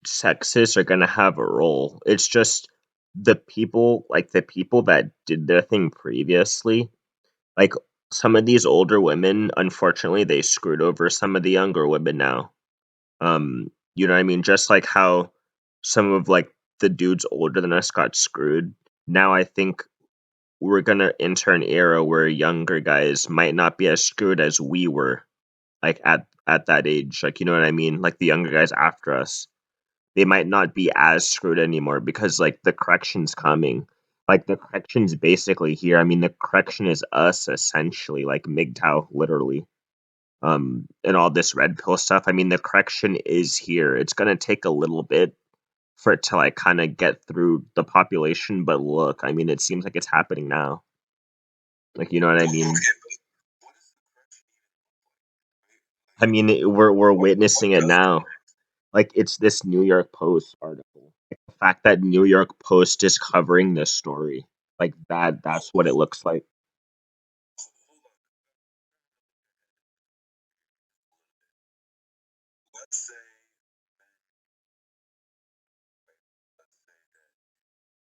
sexes are gonna have a role. It's just the people that did their thing previously, like some of these older women, unfortunately, they screwed over some of the younger women now. You know what I mean? Just like how some of like the dudes older than us got screwed. Now I think we're gonna enter an era where younger guys might not be as screwed as we were, like at that age. Like you know what I mean? Like the younger guys after us, they might not be as screwed anymore because like the correction's coming. Like the correction's basically here. I mean, the correction is us essentially, like MGTOW literally. And all this red pill stuff. I mean, the correction is here. It's gonna take a little bit for it to like kind of get through the population, but look, I mean, it seems like it's happening now. Like, you know what I
Well,
mean?
okay,
What does the correction even look like?
I mean, we're
What
witnessing it
does
now. Like, it's this New York Post article. Like, the fact that New York Post is covering this story, like that's what it looks like.
hold on? Let's say let's say that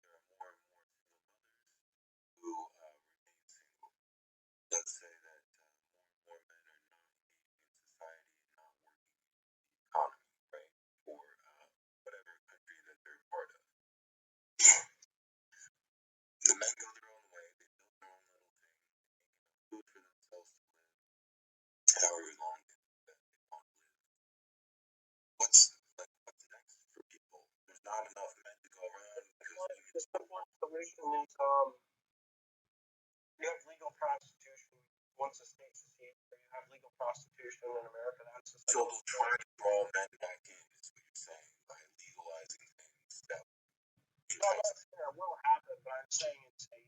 there are more and more single mothers who remain single. Let's say that more and more men are not engaging in society and not working in the economy, right? Or whatever country that they're part of. The men go their own way, they build their own little thing, they make enough food for themselves to live however long that they want to live. What's next for people? There's not enough men to go around because
The simplest solution is you have legal prostitution once the state secedes. So you have legal prostitution in America. That's the
so they'll try to draw men back in, is what you're saying, by legalizing things that
No, I'm not saying that will happen, but I'm saying it's a.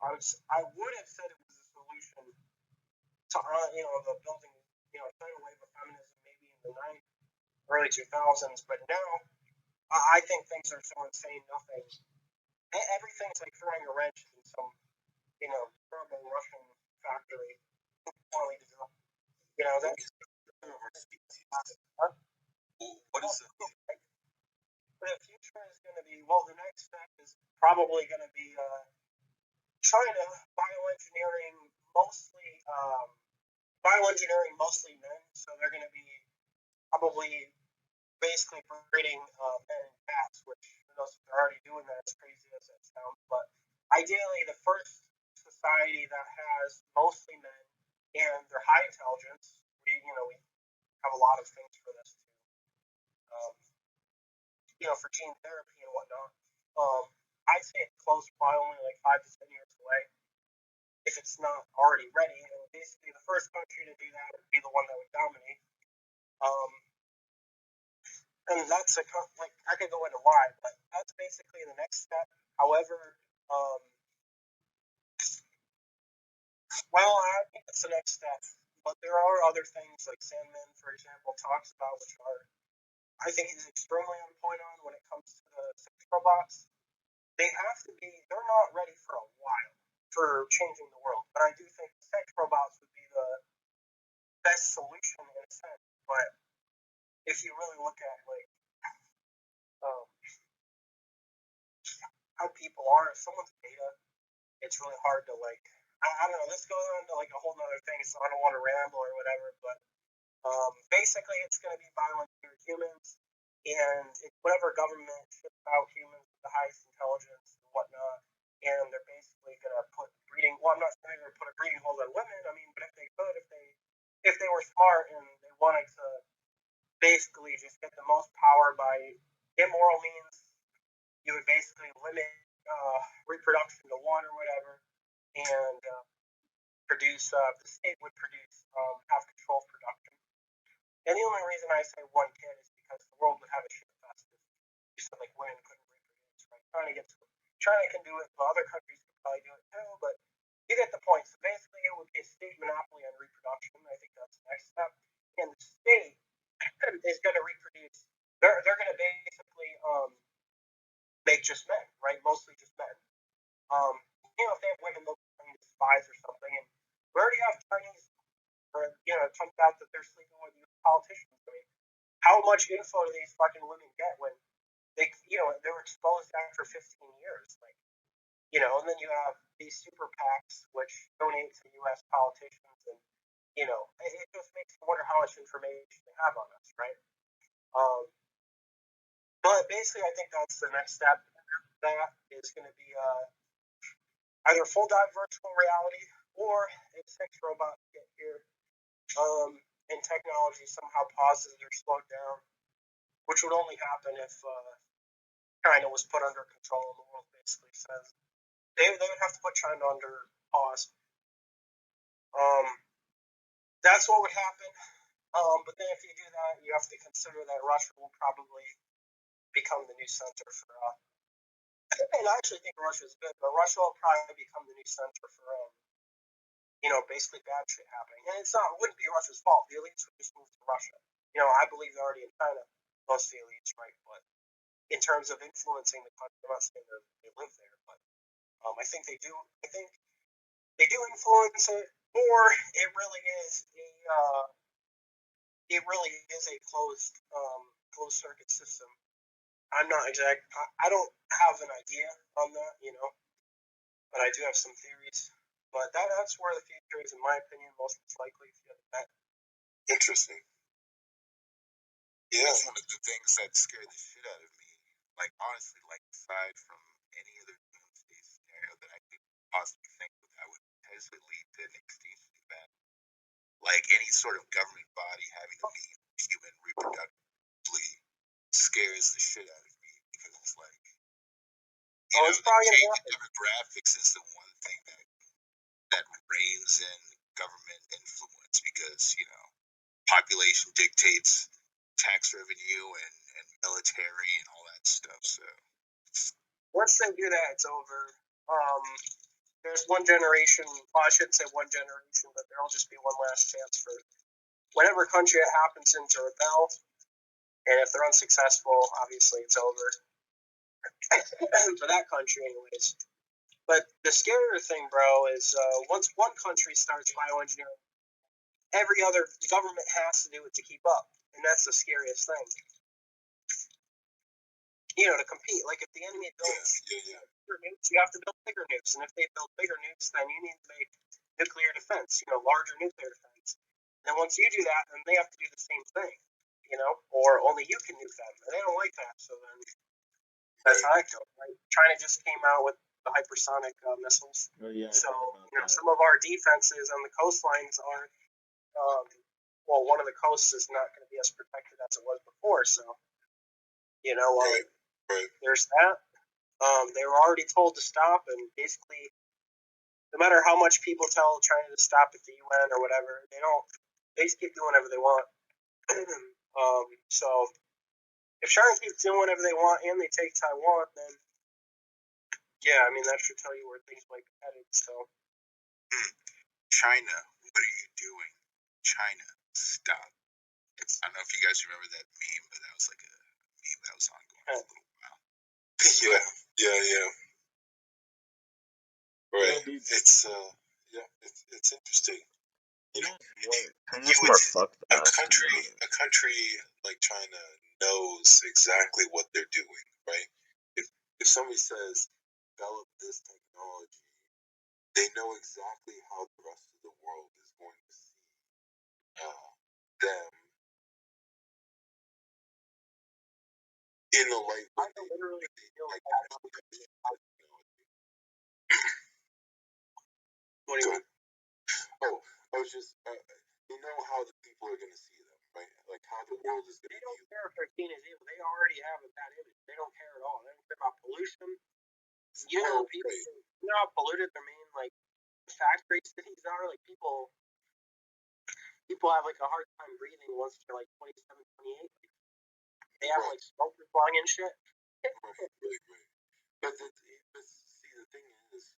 I would have said it was a solution to the building tidal wave of feminism maybe in the early 2000s, but now I think things are so insane. Nothing. Everything's like throwing a wrench in some terrible Russian factory. Poorly developed. That's
over species.
huh?
What is the
For the future. answer is going to be, well, the next step is probably going to be China bioengineering mostly men. So they're going to be probably basically breeding men and cats, which who knows if they're already doing that, as crazy as that sounds. But ideally, the first society that has mostly men and they're high intelligence. We have a lot of things for this too. For gene therapy and whatnot. I'd say it's close, probably only like 5 to 10 years away, if it's not already ready. And basically, the first country to do that would be the one that would dominate. And that's I could go into why, but that's basically the next step. However, I think that's the next step. But there are other things like Sandman, for example, talks about, which I think he's extremely on point on when it comes to the sex robots. They're not ready for a while for changing the world. But I do think sex robots would be the best solution in a sense. But if you really look at how people are, if someone's beta, it's really hard to I don't know, this goes on to a whole other thing, so I don't want to ramble or whatever, but basically it's going to be bioengineered humans, and whatever government ships out humans with the highest intelligence and whatnot, and they're basically going to put breeding, well, I'm not saying they're going to put a breeding hold on women, I mean, but if they could, if they were smart and they wanted to basically just get the most power by immoral means, you would basically limit reproduction to one or whatever, and the state would have control of production. And the only reason I say one kid is because the world would have a shit fest if you said women couldn't reproduce, right? China can do it, but other countries could probably do it too, but you get the point. So basically it would be a state monopoly on reproduction. I think that's the next step. And the state is going to reproduce. They're going to basically make just men, right? Mostly just men. If they have women, they'll be spies or something. And we already have Chinese, it turns out that they're sleeping with politicians. I mean, how much info do these fucking women get when they were exposed after 15 years? And then you have these super PACs which donate to U.S. politicians, and it just makes you wonder how much information they have on us, right? But basically, I think that's the next step. That is going to be either full dive virtual reality or a sex robot get here, and technology somehow pauses or slowed down, which would only happen if China was put under control, and the world basically says they would have to put China under pause. That's what would happen. But then if you do that, you have to consider that Russia will probably become the new center for. And I actually think Russia is good, but Russia will probably become the new center for basically bad shit happening. And it wouldn't be Russia's fault. The elites would just move to Russia. I believe they're already in China, most of the elites, right? But in terms of influencing the country, I'm not saying they live there, but I think they do. I think they do influence it, or it really is a closed circuit system. I'm not exact. I don't have an idea on that, but I do have some theories. But that's where the future is, in my opinion, most likely. If you have that.
Interesting.
Yeah, that's one of the things that scared the shit out of me. Honestly, aside from any other doomsday scenario that I could possibly think of that would potentially lead to an extinction event, any sort of government body having to be human reproductively scares the shit out of me, because it's
it's probably
change in demographics is the one thing that reigns in government influence, because population dictates tax revenue and military and all that stuff. So
once they do that, it's over. There's one generation. Well, I shouldn't say one generation, but there'll just be one last chance for whatever country it happens in to rebel. And if they're unsuccessful, obviously it's over for that country, anyways. But the scarier thing, bro, is once one country starts bioengineering, every other government has to do it to keep up, and that's the scariest thing. to compete. Like, if the enemy builds bigger nukes, you have to build bigger nukes. And if they build bigger nukes, then you need to make nuclear defense, larger nuclear defense. And then once you do that, then they have to do the same thing, or only you can nuke them. And they don't like that, so then that's how I feel. Like, China just came out with the hypersonic missiles.
Oh yeah.
So, some of our defenses on the coastlines are, one of the coasts is not going to be as protected as it was before. So, there's that. They were already told to stop, and basically, no matter how much people tell China to stop at the UN or whatever, they just keep doing whatever they want. So, if China keeps doing whatever they want and they take Taiwan, then yeah, I mean, that should tell you where things might be headed. So,
China, what are you doing? China, stop. I don't know if you guys remember that meme, but that was like a meme that was ongoing for a little while.
Yeah. Right. It's interesting.
China's more fucked than
a country like China knows exactly what they're doing, right? If somebody says develop this technology, they know exactly how the rest of the world is going to see them in the light.
I literally feel like what do you mean?
Oh, I was just, you know how the people are going to see them, right? Like how the world is going to
They don't
view
care if they're seen as evil. They already have a bad image. They don't care at all. They don't care about pollution. People, how polluted their main factory cities are. Like, people have like a hard time breathing once they're like 27, 28. They have like smoke flying and shit.
Right. But see, the thing is,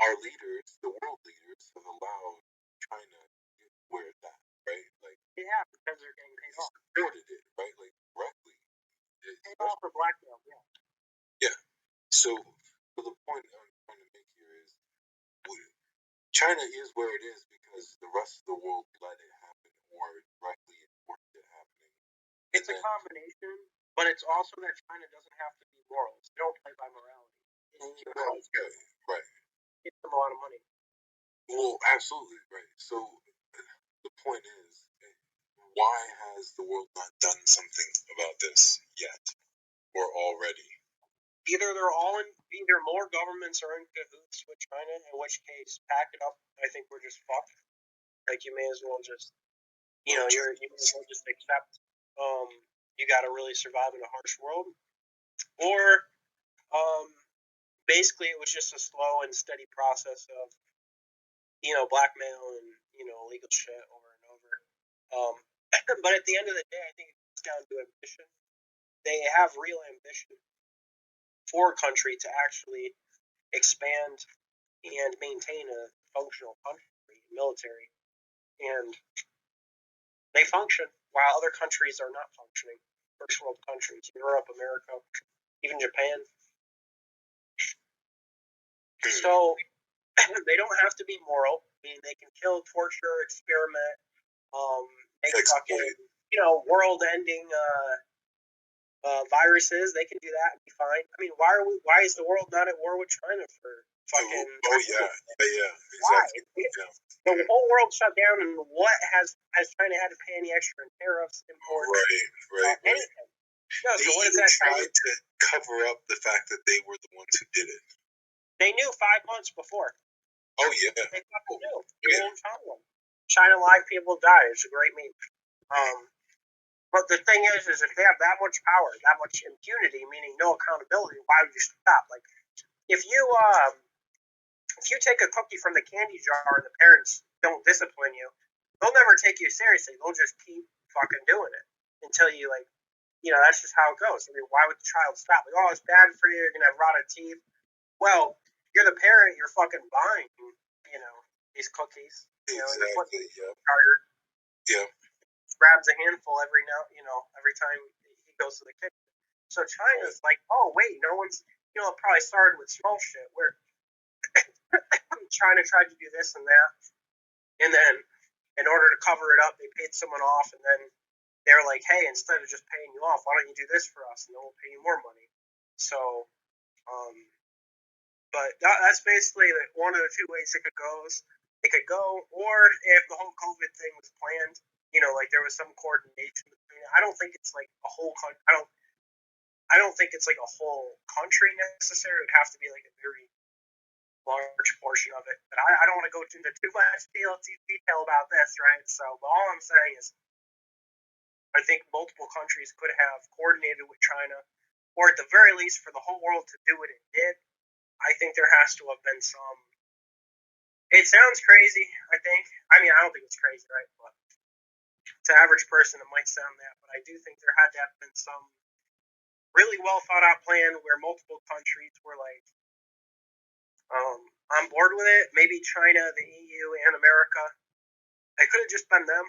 our leaders, the world leaders, have allowed China to wear that, right? Like,
yeah, because they're getting paid off.
Supported it, right? Like, directly.
Paid off for blackmail, yeah.
Yeah. So the point I'm trying to make here is, China is where it is because the rest of the world let it happen, or directly enforced it happening.
It's a combination, but it's also that China doesn't have to be morals. They don't play by morality.
Right.
It's them a lot of money.
Well, absolutely, right. So the point is, why has the world not done something about this yet, or already?
Either more governments are in cahoots with China, in which case, pack it up. I think we're just fucked. Like, you may as well just, you may as well just accept, you got to really survive in a harsh world. Or, basically, it was just a slow and steady process of, blackmail and, illegal shit over and over. But at the end of the day, I think it comes down to ambition. They have real ambition for a country to actually expand and maintain a functional country, military. And they function while other countries are not functioning. First world countries, Europe, America, even Japan. So they don't have to be moral. I mean, they can kill, torture, experiment, make fucking, world-ending viruses. They can do that and be fine. I mean, why is the world not at war with China for fucking?
Yeah.
Why?
Exactly.
The whole world shut down, and what has China had to pay any extra in tariffs, imports, anything? No, so what is that?
Tried to cover up the fact that they were the ones who did it.
They knew 5 months before.
Oh yeah.
They fucking knew. They won't tell them. China lied, people died. It's a great meme. But the thing is if they have that much power, that much impunity, meaning no accountability, why would you stop? Like, if you take a cookie from the candy jar and the parents don't discipline you, they'll never take you seriously. They'll just keep fucking doing it until you, that's just how it goes. I mean, why would the child stop? Like, oh, it's bad for you. You're going to have rotted teeth. Well, you're the parent. You're fucking buying, these cookies.
Exactly,
yeah. Grabs a handful every time he goes to the kitchen. So China's like, oh, wait, no one's, it probably started with small shit where China tried to do this and that. And then in order to cover it up, they paid someone off. And then they're like, hey, instead of just paying you off, why don't you do this for us? And then we'll pay you more money. So, but that's basically one of the two ways it could go. It could go, or if the whole COVID thing was planned, like there was some coordination between it. I don't think it's like a whole country. I don't think it's like a whole country necessarily. It would have to be like a very large portion of it. But I don't want to go into too much detail about this, right? So, but all I'm saying is, I think multiple countries could have coordinated with China, or at the very least, for the whole world to do what it did. I think there has to have been some. It sounds crazy, I think. I mean, I don't think it's crazy, right? But to the average person, it might sound that. But I do think there had to have been some really well thought out plan where multiple countries were like on board with it. Maybe China, the EU, and America. It could have just been them.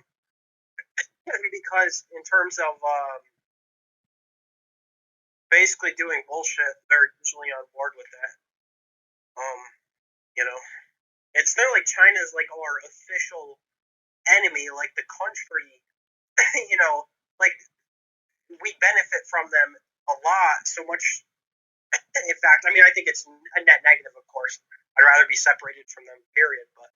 Because in terms of basically doing bullshit, they're usually on board with that. You know, it's not like China's like our official enemy, like the country. Like we benefit from them a lot, so much. In fact, I mean, I think it's a net negative, of course. I'd rather be separated from them, period. But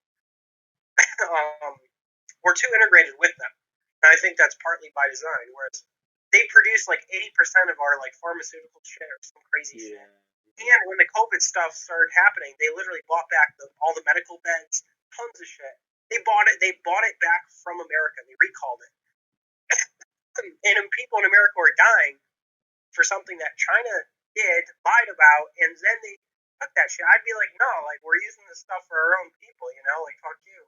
we're too integrated with them, and I think that's partly by design. Whereas they produce like 80% of our like pharmaceutical shit or some crazy shit. And when the COVID stuff started happening, they literally bought back all the medical beds, tons of shit. They bought it back from America. They recalled it, and people in America were dying for something that China did, lied about, and then they took that shit. I'd be like, no, like we're using this stuff for our own people, like fuck you.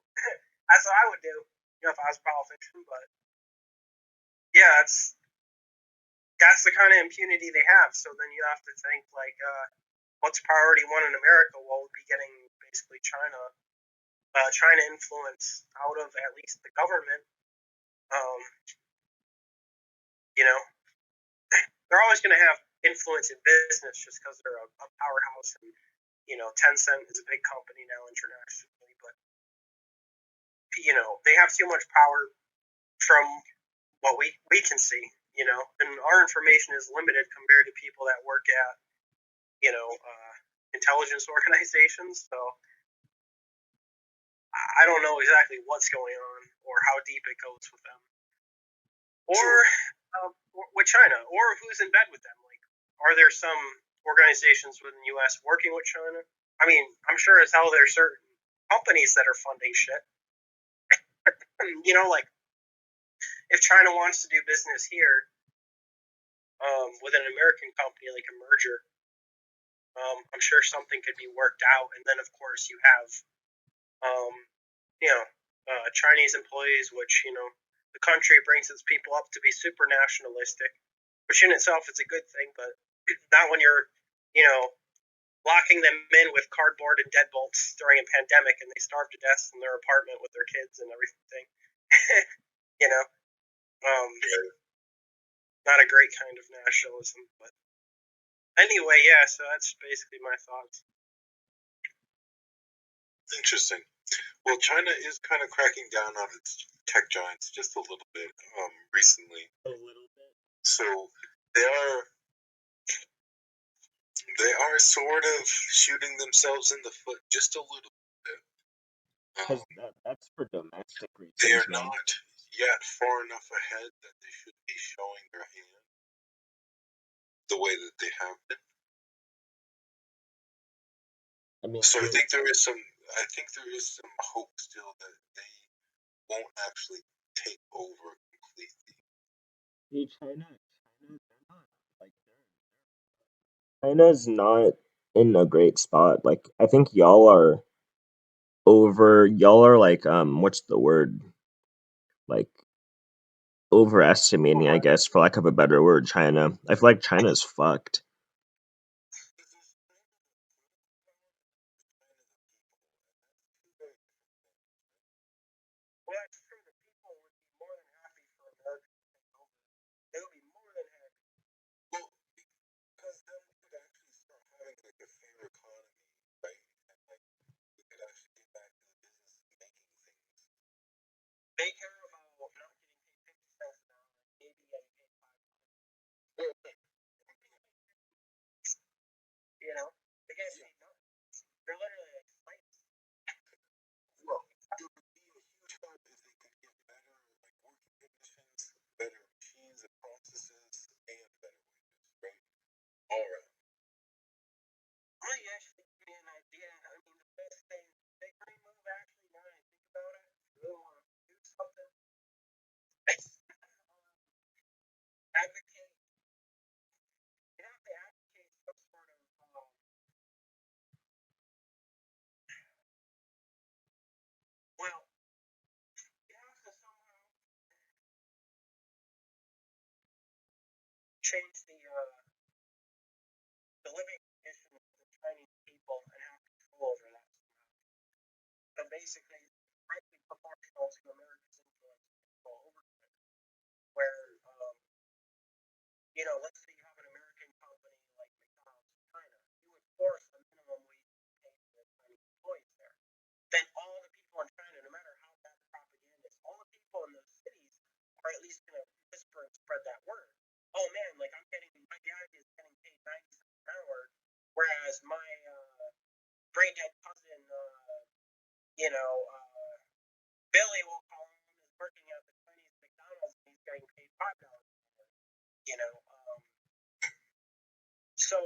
That's what I would do, if I was a politician. But yeah, that's the kind of impunity they have. So then you have to think like, what's priority one in America? Well, we'll be getting basically China influence out of at least the government. They're always going to have influence in business just because they're a powerhouse, and Tencent is a big company now internationally, but they have too much power from what we can see, and our information is limited compared to people that work at intelligence organizations. So I don't know exactly what's going on or how deep it goes with them, or with China, or who's in bed with them. Like, are there some organizations within the U.S. working with China? I mean, I'm sure as hell there's certain companies that are funding shit. Like if China wants to do business here with an American company, like a merger, I'm sure something could be worked out. And then, of course, you have, Chinese employees, which, the country brings its people up to be super nationalistic, which in itself is a good thing, but not when you're, locking them in with cardboard and deadbolts during a pandemic and they starve to death in their apartment with their kids and everything. Not a great kind of nationalism, but anyway, yeah, so that's basically my thoughts.
Interesting. Well, China is kind of cracking down on its tech giants just a little bit recently.
A little bit.
So they are sort of shooting themselves in the foot just a little bit.
Because that's for domestic reasons.
They are not yet far enough ahead that they should be showing their hand the way that they have been.
I mean,
so I think there is some hope still that they won't actually take over completely.
China's not in a great spot. Like, I think y'all are like, what's the word? Like, overestimating, I guess, for lack of a better word, China. I feel like China's fucked.
Well, that's true. The people would be more than happy for America to take over. They would be more than happy.
Well, because then we could actually start having like a fair economy, right? And like we could actually get back to the business of making things.
They care about not getting paid 50 cents an hour, maybe getting paid $5. Well, you have to somehow change the living conditions of the Chinese people and have control over that. So basically, it's directly proportional to America's influence and control over it. Where, let's say you have an American company like McDonald's in China, you would force a minimum wage to pay for the Chinese employees there. Then all the people in China, no matter how bad the propaganda is, all the people in those cities are at least going to whisper and spread that word. Oh man, like my dad is getting paid 90 cents an hour, whereas my brain dead cousin, Billy, will call him, is working at the Chinese McDonald's and he's getting paid $5 an hour. So,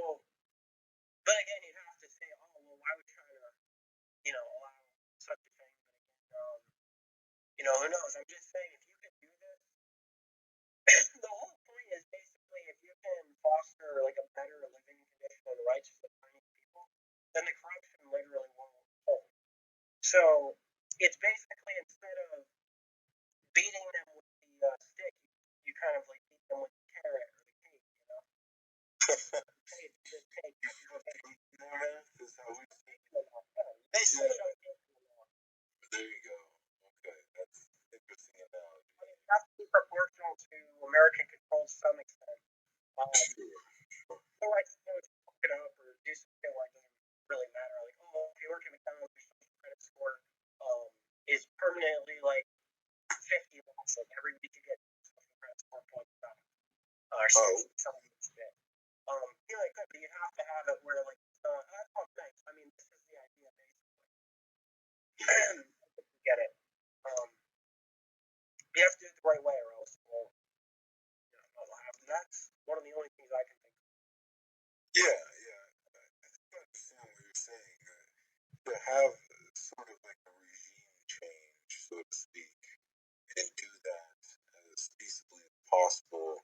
but again, you'd have to say, oh well, why would China, allow such a thing? But again, who knows? I'm just saying, if you could do this, the whole point is basically if you can foster like a better living condition and rights for the Chinese people, then the corruption literally won't hold. So it's basically instead of beating them with the stick, you kind of like beat them with the carrot or the cake, Hey, this cake.
This is how we see it. There you go. Okay, that's interesting analogy.
I mean, that's proportional to American control to some extent.
Sure.
Otherwise, just fuck it up or do something like doesn't really matter. Like, oh, if you work at McDonald's, your social credit score is permanently like 50 less. Like every week you get social credit score points up. Or something like that. Like that, but you have to have it where like that's all thanks. I mean, this is the idea basically. Get it. You have to do it the right way or else it won't happen. That's one of the only things I can think of.
Yeah. I think I understand what you're saying. To have sort of like a regime change, so to speak, and do that as peaceably as possible.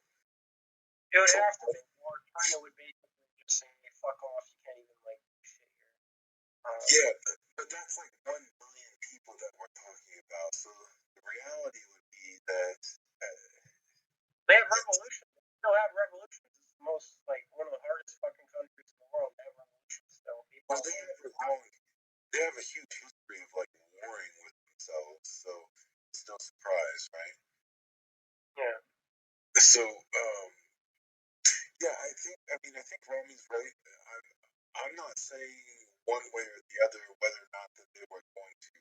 It would have to be, or China would basically just say, fuck off, you can't even like do shit here.
Yeah, but that's like 1 million people that we're talking about. So the reality would be that
they have revolutions. They still have revolutions. It's the most like one of the hardest fucking countries in the world to have revolutions still. People
they have a huge history of like warring with themselves, so it's no surprise, right?
Yeah.
So yeah, I think Rami's right. I'm not saying one way or the other whether or not that they were going to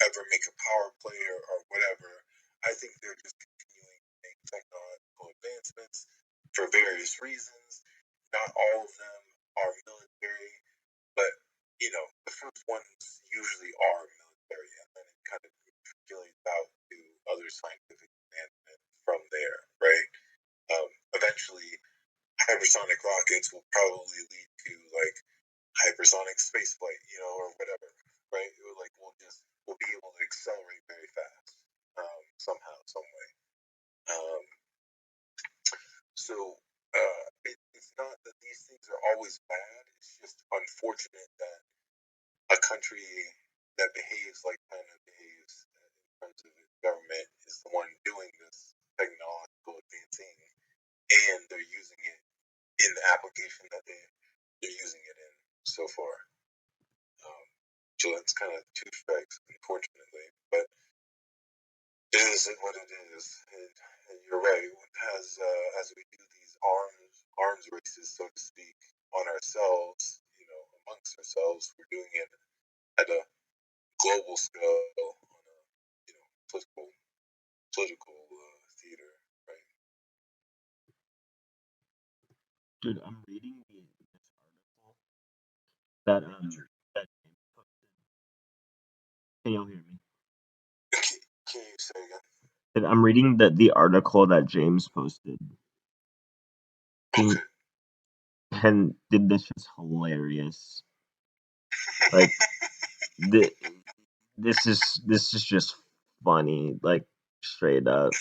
ever make a power play or whatever. I think they're just continuing to make technological advancements for various reasons. Not all of them are military, but the first ones usually are military, and then it kind of percolates out to other scientific advancement from there, right? Eventually, hypersonic rockets will probably lead to like hypersonic spaceflight, or whatever, right? Like we'll be able to accelerate very fast, somehow, some way. So it's not that these things are always bad. It's just unfortunate that a country that behaves like China behaves in terms of its government is the one doing this technological advancing, and they're using it in the application that they're using it in so far. So that's kind of two strikes, unfortunately. But it is what it is, and you're right. As we do these arms races, so to speak, on ourselves, amongst ourselves, we're doing it at a global scale on a political theater, right?
Dude, I'm reading this article that that James posted. Can y'all hear me?
Can you say again?
I'm reading the article that James posted.
Okay.
And dude, this is hilarious. Like this is just funny, like straight up.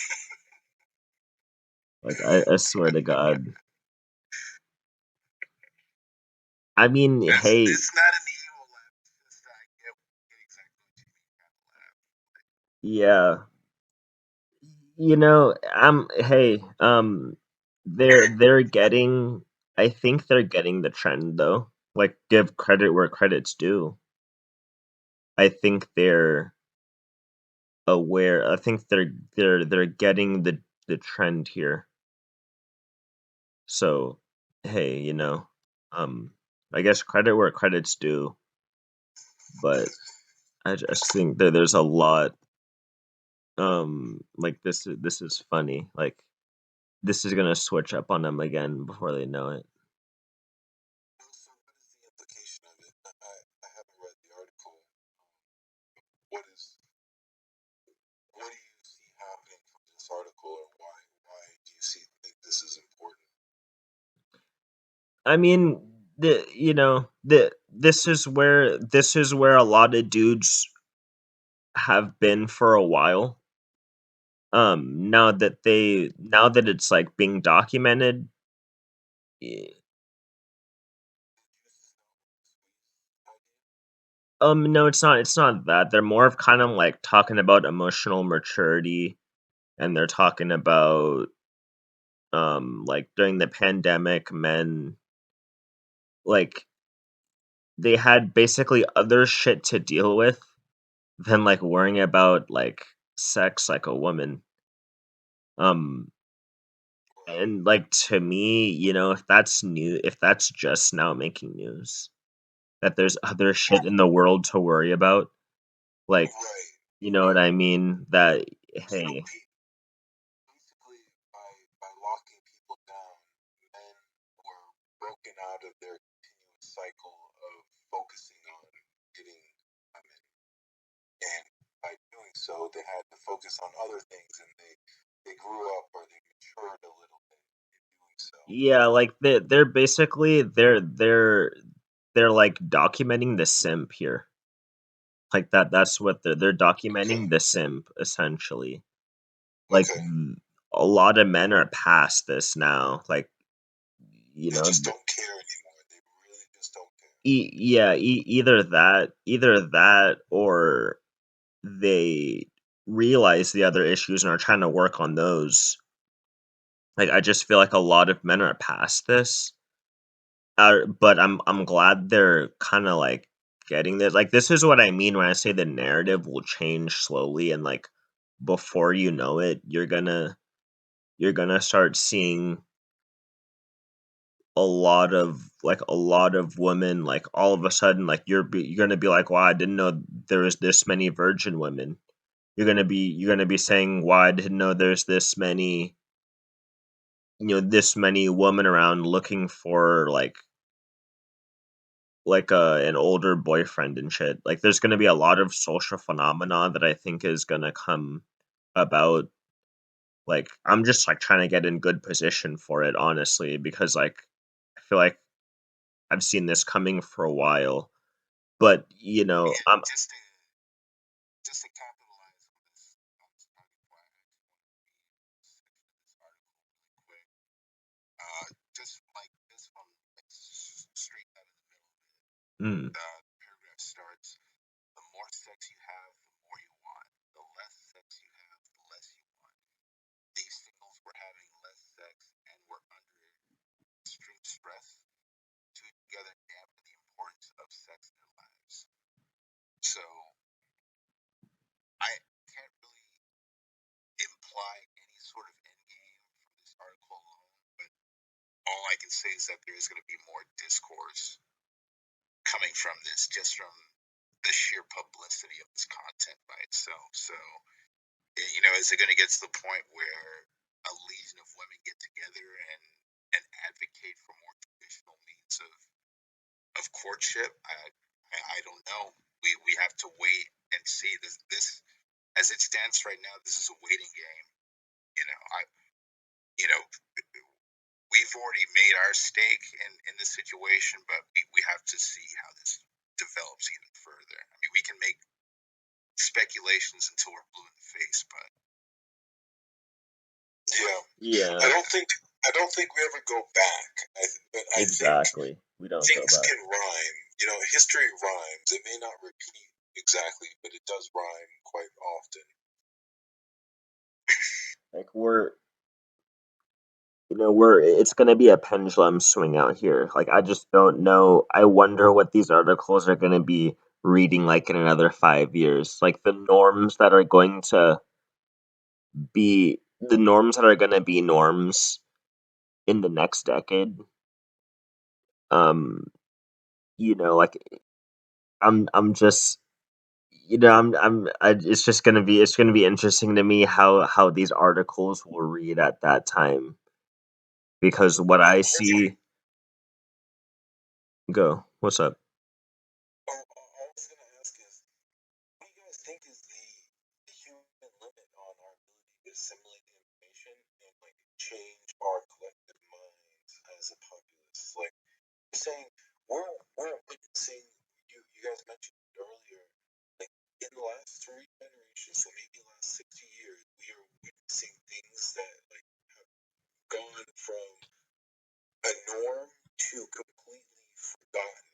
Like I swear to God. I mean, hey,
It's not an evil laugh. It's just I get exactly what you mean kind of laugh.
Yeah. Hey, they're getting, I think they're getting the trend though. Like, give credit where credit's due. I think they're aware. I think they're getting the trend here. So, hey, I guess credit where credit's due, but I just think that there's a lot, like this is funny. Like, this is gonna switch up on them again before they know it.
So what is the implication of it? I haven't read the article. What do you see happening from this article, or why do you think this is important?
I mean, this is where a lot of dudes have been for a while. Now that it's like being documented. No, it's not that. They're more of kind of like talking about emotional maturity, and they're talking about like during the pandemic, men, like, they had basically other shit to deal with than like worrying about like sex like a woman. Um and like, to me, if that's just now making news, that there's other shit in the world to worry about, like,
Right.
you know what I mean? That, hey,
Basically, by locking people down, men were broken out of their continuous cycle of focusing on getting women, and by doing so, they had to focus on other things, and they grew up, or they matured a little bit in doing so.
yeah, like they're basically they're like documenting the simp here. Like, that's what they're documenting, the simp, essentially. Like,
Okay.
a lot of men are past this now. Like, you
They
know,
just don't care anymore. They really just don't care.
either that, or they realize the other issues and are trying to work on those. Like, I just feel like a lot of men are past this. But I'm glad they're kind of like getting this. Like, this is what I mean when I say the narrative will change slowly, and like, before you know it, you're gonna start seeing a lot of women, like, all of a sudden, like, you're gonna be like, wow, I didn't know there was this many virgin women. You're gonna be saying, wow, I didn't know there's this many women around looking for like an older boyfriend and shit. Like, there's gonna be a lot of social phenomena that I think is gonna come about. Like, I'm just like trying to get in good position for it, honestly, because like, I feel like I've seen this coming for a while. But I'm
Just to capitalize on this, why I want to read this section of this article really quick. Just like this one, like, straight out of the middle of it.
mm,
The paragraph starts: the more sex you have, the more you want. The less sex you have, the less you want. These singles were having less sex and were under extreme stress. Two together dampen the importance of sex in their lives. So I can't really imply any sort of end game from this article alone, but all I can say is that there is going to be more discourse coming from this, just from the sheer publicity of this content by itself. So, is it going to get to the point where a legion of women get together and advocate for more traditional means of courtship? I don't know. We have to wait and see. This as it stands right now, this is a waiting game. You know, we've already made our stake in this situation, but we have to see how this develops even further. I mean, we can make speculations until we're blue in the face, but yeah,
yeah,
I don't think we ever go back. But I
exactly. We don't
think
go
things
back.
can rhyme. History rhymes. It may not repeat exactly, but it does rhyme quite often.
Like it's gonna be a pendulum swing out here. Like I just don't know. I wonder what these articles are gonna be reading like in another 5 years. Like the norms that are gonna be norms in the next decade. Um, like I'm just it's gonna be interesting to me how these articles will read at that time, because what I see. Go. What's up?
Oh, I was going to ask is, what do you guys think is the human limit on our ability to assimilate information and like change our collective minds as a populace? Like you're saying, we're witnessing. You guys mentioned earlier, like in the last 3 generations, so maybe the last 60 years, we are witnessing things that like have gone from a norm to completely forgotten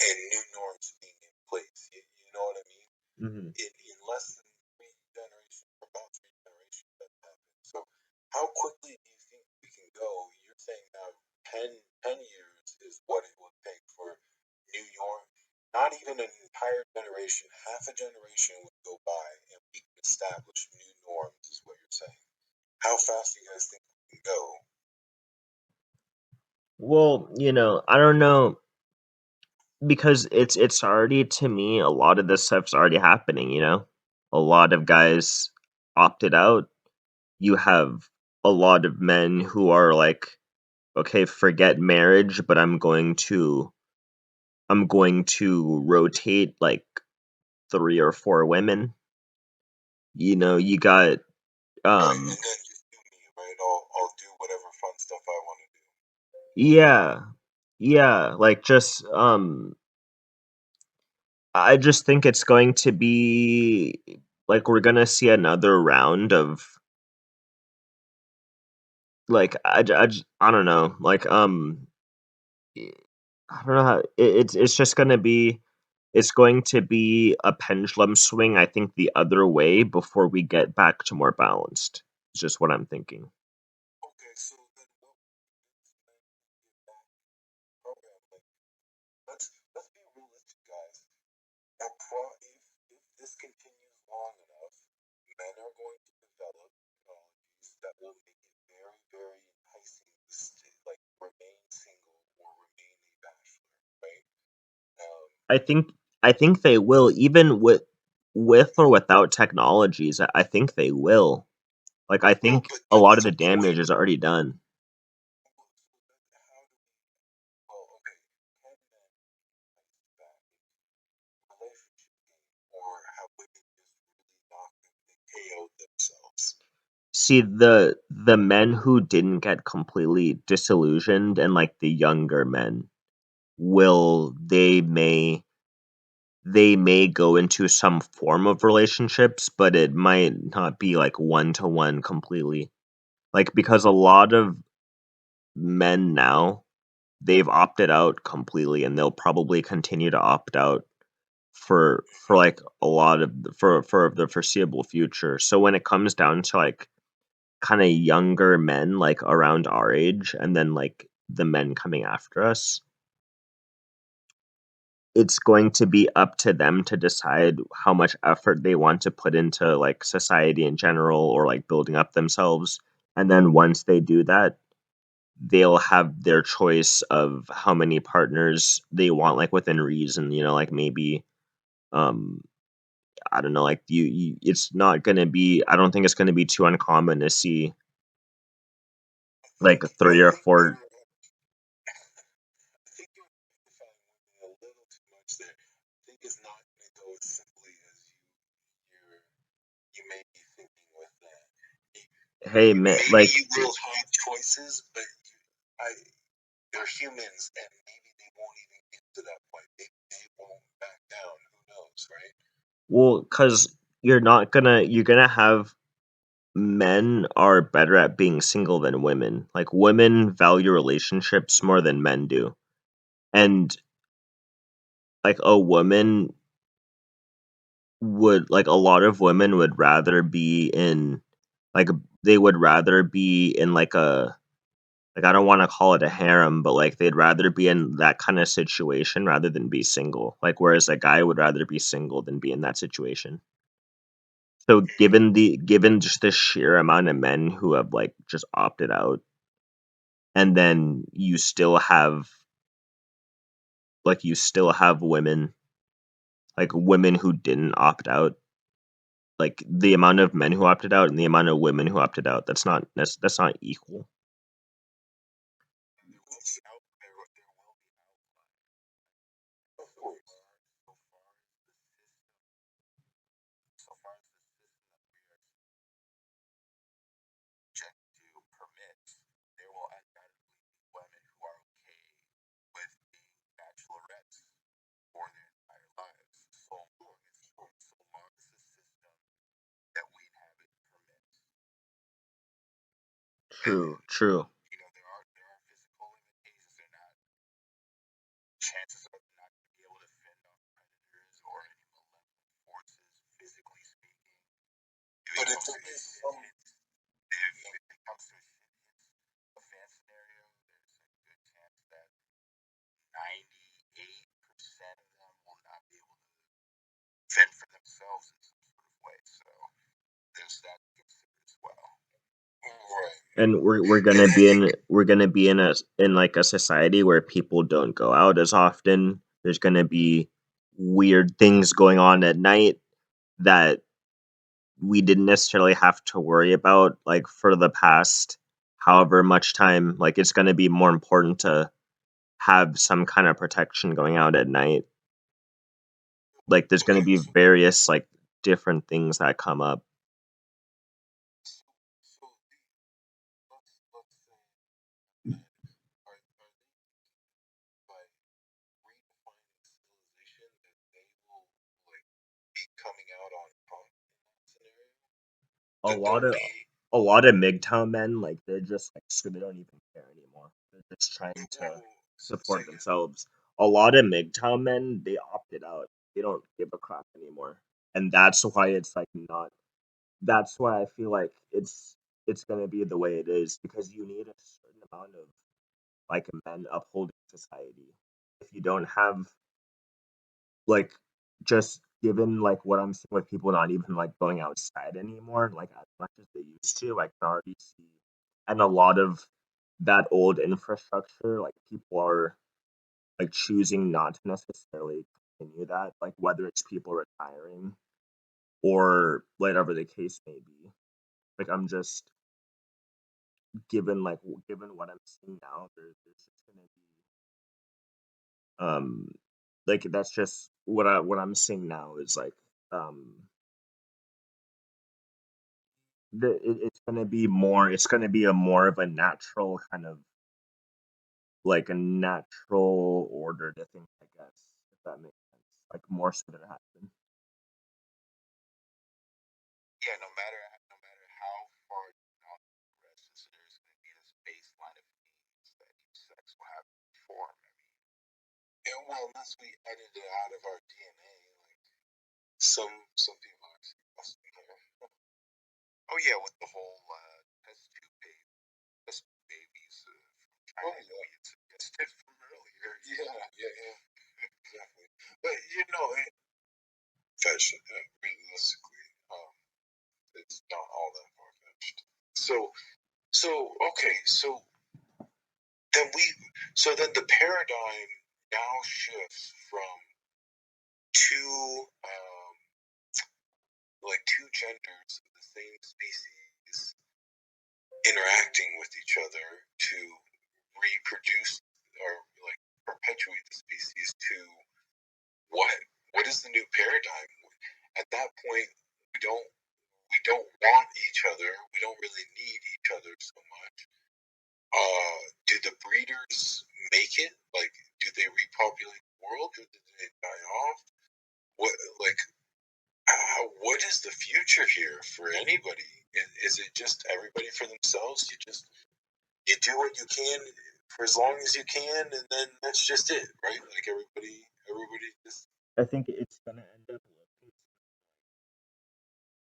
and new norms being in place. You know what I mean?
Mm-hmm.
In less than 3 generations, or about 3 generations, that happened. So, how quickly do you think we can go? You're saying now 10 years is what it would take for New York. Not even an entire generation, half a generation would go by and we can establish new norms, is what you're saying. How fast do you guys think we can go?
Well, I don't know, because it's already, to me, a lot of this stuff's already happening. A lot of guys opted out. You have a lot of men who are like, okay, forget marriage, but I'm going to rotate like 3 or 4 women. You got
Right, and then just do me, right? I'll do whatever fun stuff I want to do.
yeah, like just I just think it's going to be like we're gonna see another round of, like, I don't know, like I don't know how it's just gonna be. It's going to be a pendulum swing, I think, the other way before we get back to more balanced. It's just what I'm thinking.
Okay, so then what program? Like, let's be realistic, guys. If this continues long enough, men are going to develop technologies that will make it very, very enticing to like remain single or remain a bachelor, right?
I think they will, even with or without technologies. I think they will. Like, I
Well,
think
but
a lot of
that's
the
a
damage
point.
is already done.
How do we? Well, okay. Can men entice back into relationship game, or have women just really knocked them and KO'd themselves?
See, the men who didn't get completely disillusioned, and like the younger men, will they may go into some form of relationships, but it might not be like one to one completely. Like, because a lot of men now, they've opted out completely, and they'll probably continue to opt out for like a lot of for the foreseeable future. So when it comes down to like kind of younger men, like around our age, and then like the men coming after us, it's going to be up to them to decide how much effort they want to put into like society in general, or like building up themselves. And then once they do that, they'll have their choice of how many partners they want, like within reason. Like maybe, um I don't know, like it's not gonna be. I don't think it's gonna be too uncommon to see like
I
3 or 4.
think you're identifying women a little too much there. I think it's not going to go as simply as you may be thinking with that.
Hey man,
Maybe
like,
you will have choices, but they're humans, and maybe they won't even get to that point. Maybe they won't back down. Who knows, right?
well, because you're gonna have men are better at being single than women. Like, women value relationships more than men do. And like a lot of women would rather be in like they would rather be in like a like I don't want to call it a harem, but like they'd rather be in that kind of situation rather than be single. Like whereas a guy would rather be single than be in that situation. So given just the sheer amount of men who have like just opted out, and then you still have women, like women who didn't opt out, like the amount of men who opted out and the amount of women who opted out, that's not equal.
There will be of course. So far as the system that we are subject to permits, there will undoubtedly be women who are okay with being bachelorettes for their entire lives. So long as the system that we inhabit permits.
True.
You know, there are physical limitations. They're not chances are they're not going to be able to fend off predators or any malevolent forces, physically speaking. But if there is some, if it comes to a fan scenario, there's a good chance that 98% of them will not be able to fend for themselves in some sort of way. So there's that to consider as well. Right.
And we're gonna be in like a society where people don't go out as often. There's gonna be weird things going on at night that we didn't necessarily have to worry about like for the past however much time. Like it's gonna be more important to have some kind of protection going out at night. Like there's gonna be various like different things that come up.
So let's say men are they by redefining civilization that they will like be coming out on top in that scenario?
A
That
lot
they'll
of
be
a lot of MGTOW men, like they're just like screw, they don't even care anymore. They're just trying to
well,
support themselves. A lot of MGTOW men, they opted out. They don't give a crap anymore, and that's why it's like not. That's why I feel like it's gonna be the way it is because you need a certain amount of like men upholding society. If you don't have like just given like what I'm seeing with people not even like going outside anymore, like as much as they used to, I can already see and a lot of that old infrastructure, like people are like choosing not to necessarily continue that, like whether it's people retiring or whatever the case may be. Like I'm just given what I'm seeing now, there's just gonna be like that's just what I'm seeing now is like um it's gonna be a more of a natural kind of like a natural order to things, I guess, if that makes sense. Like more so than it has been.
yeah, no matter how far down the progresses, there's going to be this baseline of needs that each sex will have to perform. I mean, and well, unless we edit it out of our DNA, like some people actually must be there. Oh yeah, with the whole test tube babies from China that we had suggested from earlier. Yeah, exactly. But you know, realistically, it's not all that far fetched. So okay, then we then the paradigm now shifts from two two genders of the same species interacting with each other to reproduce or like perpetuate the species to what? What is the new paradigm? At that point, we don't want each other. We don't really need each other so much. Do the breeders make it? Like, do they repopulate the world, or did they die off? What what is the future here for anybody? Is it just everybody for themselves? You do what you can for as long as you can, and then that's just it, right? Like everybody just
I think it's gonna end up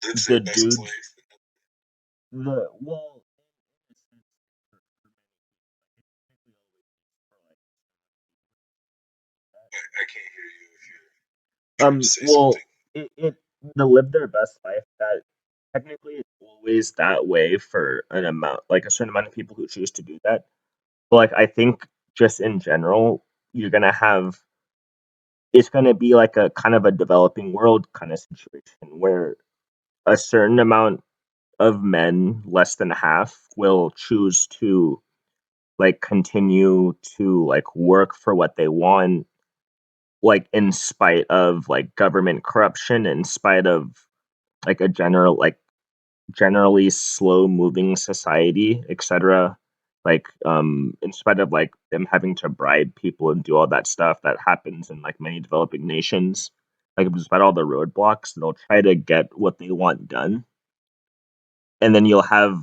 lives
the
their best
dudes
life.
the well,
I can't hear you if you're trying to say
well,
something.
it to live their best life, that technically it's always that way for an amount, like a certain amount of people who choose to do that. But like I think just in general, you're gonna have it's gonna be like a kind of a developing world kind of situation where a certain amount of men, less than half, will choose to like continue to like work for what they want, like in spite of like government corruption, in spite of like a generally slow moving society, etc. Like in spite of like them having to bribe people and do all that stuff that happens in like many developing nations, like despite all the roadblocks, they'll try to get what they want done. And then you'll have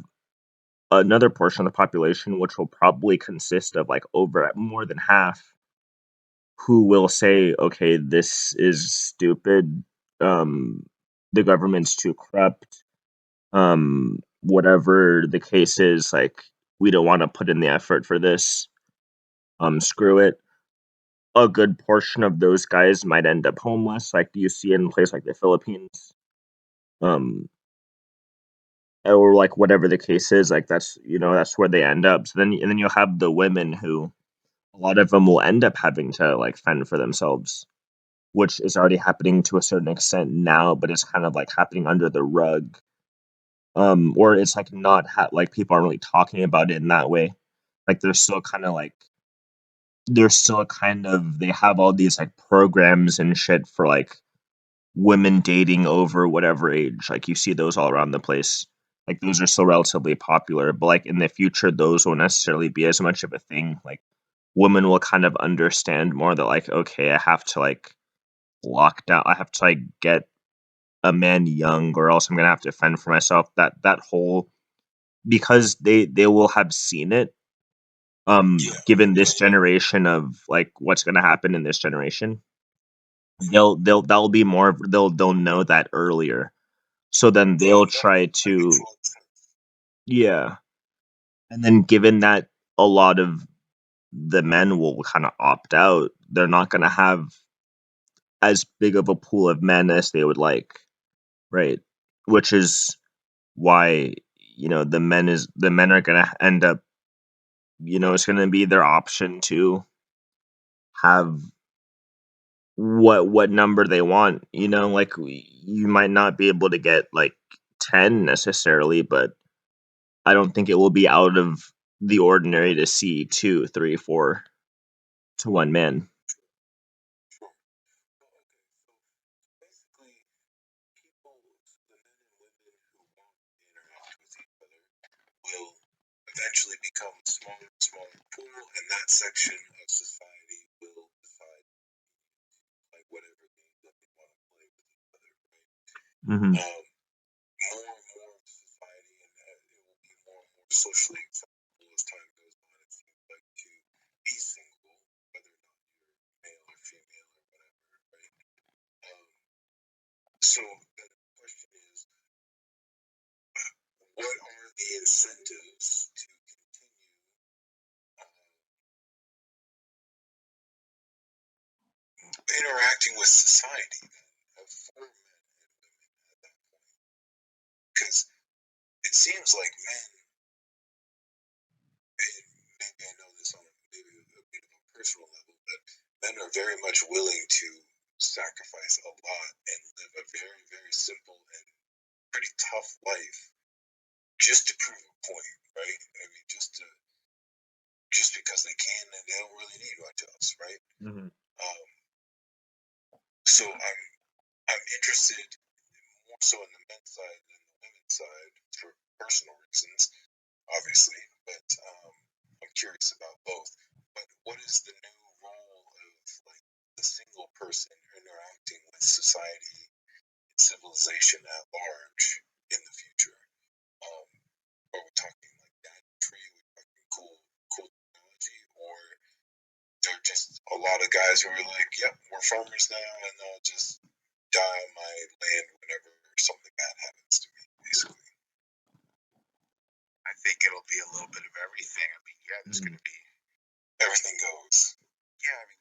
another portion of the population which will probably consist of like over more than half who will say, okay, this is stupid, the government's too corrupt, whatever the case is, like we don't want to put in the effort for this, screw it. A good portion of those guys might end up homeless, like you see in a place like the Philippines, um or like whatever the case is, like that's, that's where they end up. So then and then you'll have the women who a lot of them will end up having to like fend for themselves, which is already happening to a certain extent now, but it's kind of like happening under the rug. Or it's like not like people aren't really talking about it in that way. Like they're still kind of they have all these like programs and shit for like women dating over whatever age. Like you see those all around the place. Like those are still relatively popular, but like in the future, those won't necessarily be as much of a thing. Like women will kind of understand more that like, okay, I have to like lock down. I have to like get a man young, or else I'm gonna have to fend for myself. That whole because they will have seen it.
Yeah,
Given this generation of like what's gonna happen in this generation, they'll be more they'll know that earlier. So then they'll try
that
to
makes a lot of sense.
yeah, and then given that a lot of the men will kind of opt out, they're not gonna have as big of a pool of men as they would like, right? Which is why the men are gonna end up, it's gonna be their option to have what number they want. Like you might not be able to get like 10 necessarily, but I don't think it will be out of the ordinary to see two, three, four to one man.
Sure. Well, okay, so basically, people, the men and women who want to interact with each other will eventually become a smaller and smaller pool, and that section of society will decide like whatever game that they want to play with each other, right?
Hmm.
More and more of society, and it will be more and more socially acceptable as time goes on. It seems like to be single, whether or not you're male or female or whatever, right? Um, so the question is, what are the incentives to continue interacting with society then, for men and women at that point? Because it seems like men, and maybe I know this on maybe a bit of a personal level, but men are very much willing to sacrifice a lot and live a very, very simple and pretty tough life just to prove a point, right? I mean, just because they can and they don't really need much else, right?
Hmm.
Um, so I'm interested more so in the men's side than the women's side for personal reasons, obviously, but I'm curious about both. But what is the new role of like the single person interacting with society and civilization at large in the future? Um, are we talking like gadgetry? Are we talking cool technology, or they're just a lot of guys who are like, "Yep, we're farmers now, and I'll just die on my land whenever something bad happens to me," basically.
there'll be a little bit of everything. I mean, yeah, there's going to be
everything goes.
Yeah, I mean,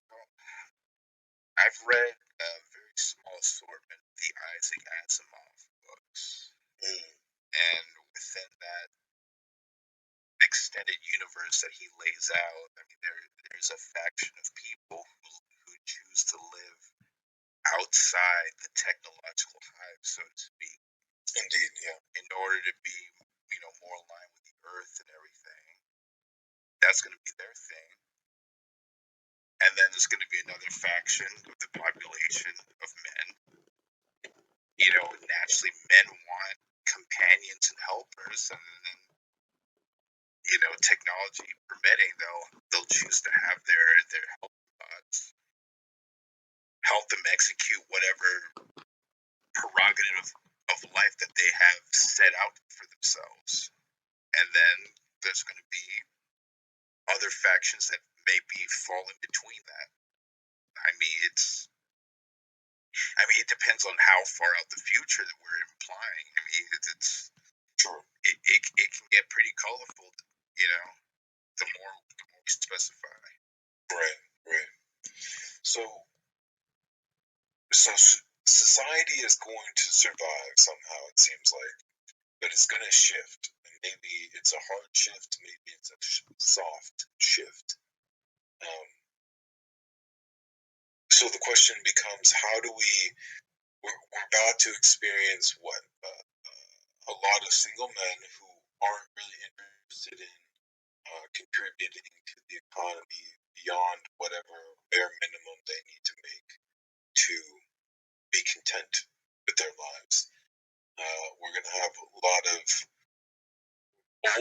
I've read a very small assortment of the Isaac Asimov books, and within that extended universe that he lays out, I mean, there's a faction of people who choose to live outside the technological hive, so to speak.
Indeed, yeah.
In order to be, more aligned with the Earth and everything, that's going to be their thing. And then there's going to be another faction of the population of men. Naturally, men want companions and helpers, and then, technology permitting, they'll choose to have their help bots help them execute whatever prerogative of life that they have set out for themselves. And then there's going to be other factions that maybe fall in between that. It depends on how far out the future that we're implying. It's
sure.
It can get pretty colorful, the more we specify.
Right. So society is going to survive somehow, it seems like, but it's going to shift. And maybe it's a hard shift, maybe it's a soft shift. So the question becomes, how do we're about to experience what? A lot of single men who aren't really interested in contributing to the economy beyond whatever bare minimum they need to make to be content with their lives. We're going to have a lot of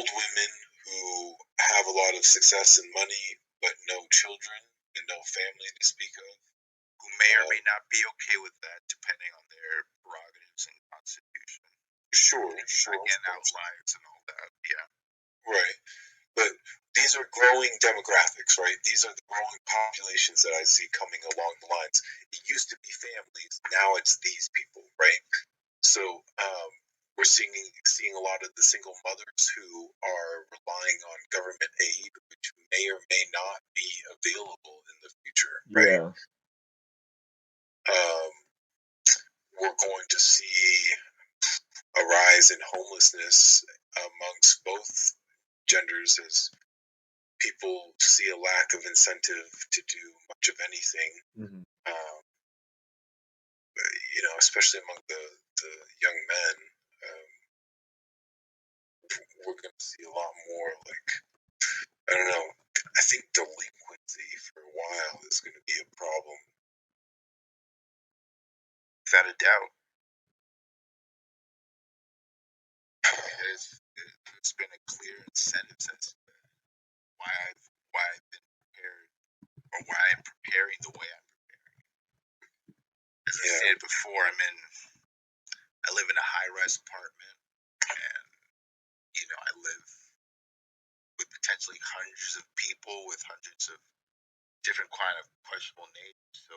old women who have a lot of success and money, but no children and no family to speak of.
Who may or may not be okay with that, depending on their prerogatives and constitution.
Sure.
Again, outliers and all that, yeah.
Right. But these are growing demographics, right? These are the growing populations that I see coming along the lines. It used to be families, now it's these people, right? So we're seeing a lot of the single mothers who are relying on government aid, which may or may not be available in the future, right?
Yeah.
We're going to see a rise in homelessness amongst both genders as people see a lack of incentive to do much of anything.
Mm-hmm.
Especially among the young men, we're going to see a lot more, I don't know, I think delinquency for a while is going to be a problem.
Without a doubt. It's been a clear incentive since why I've been prepared, or why I'm preparing the way I'm preparing. As I said before, I live in a high-rise apartment, and I live with potentially hundreds of people with hundreds of different kind of questionable natures. So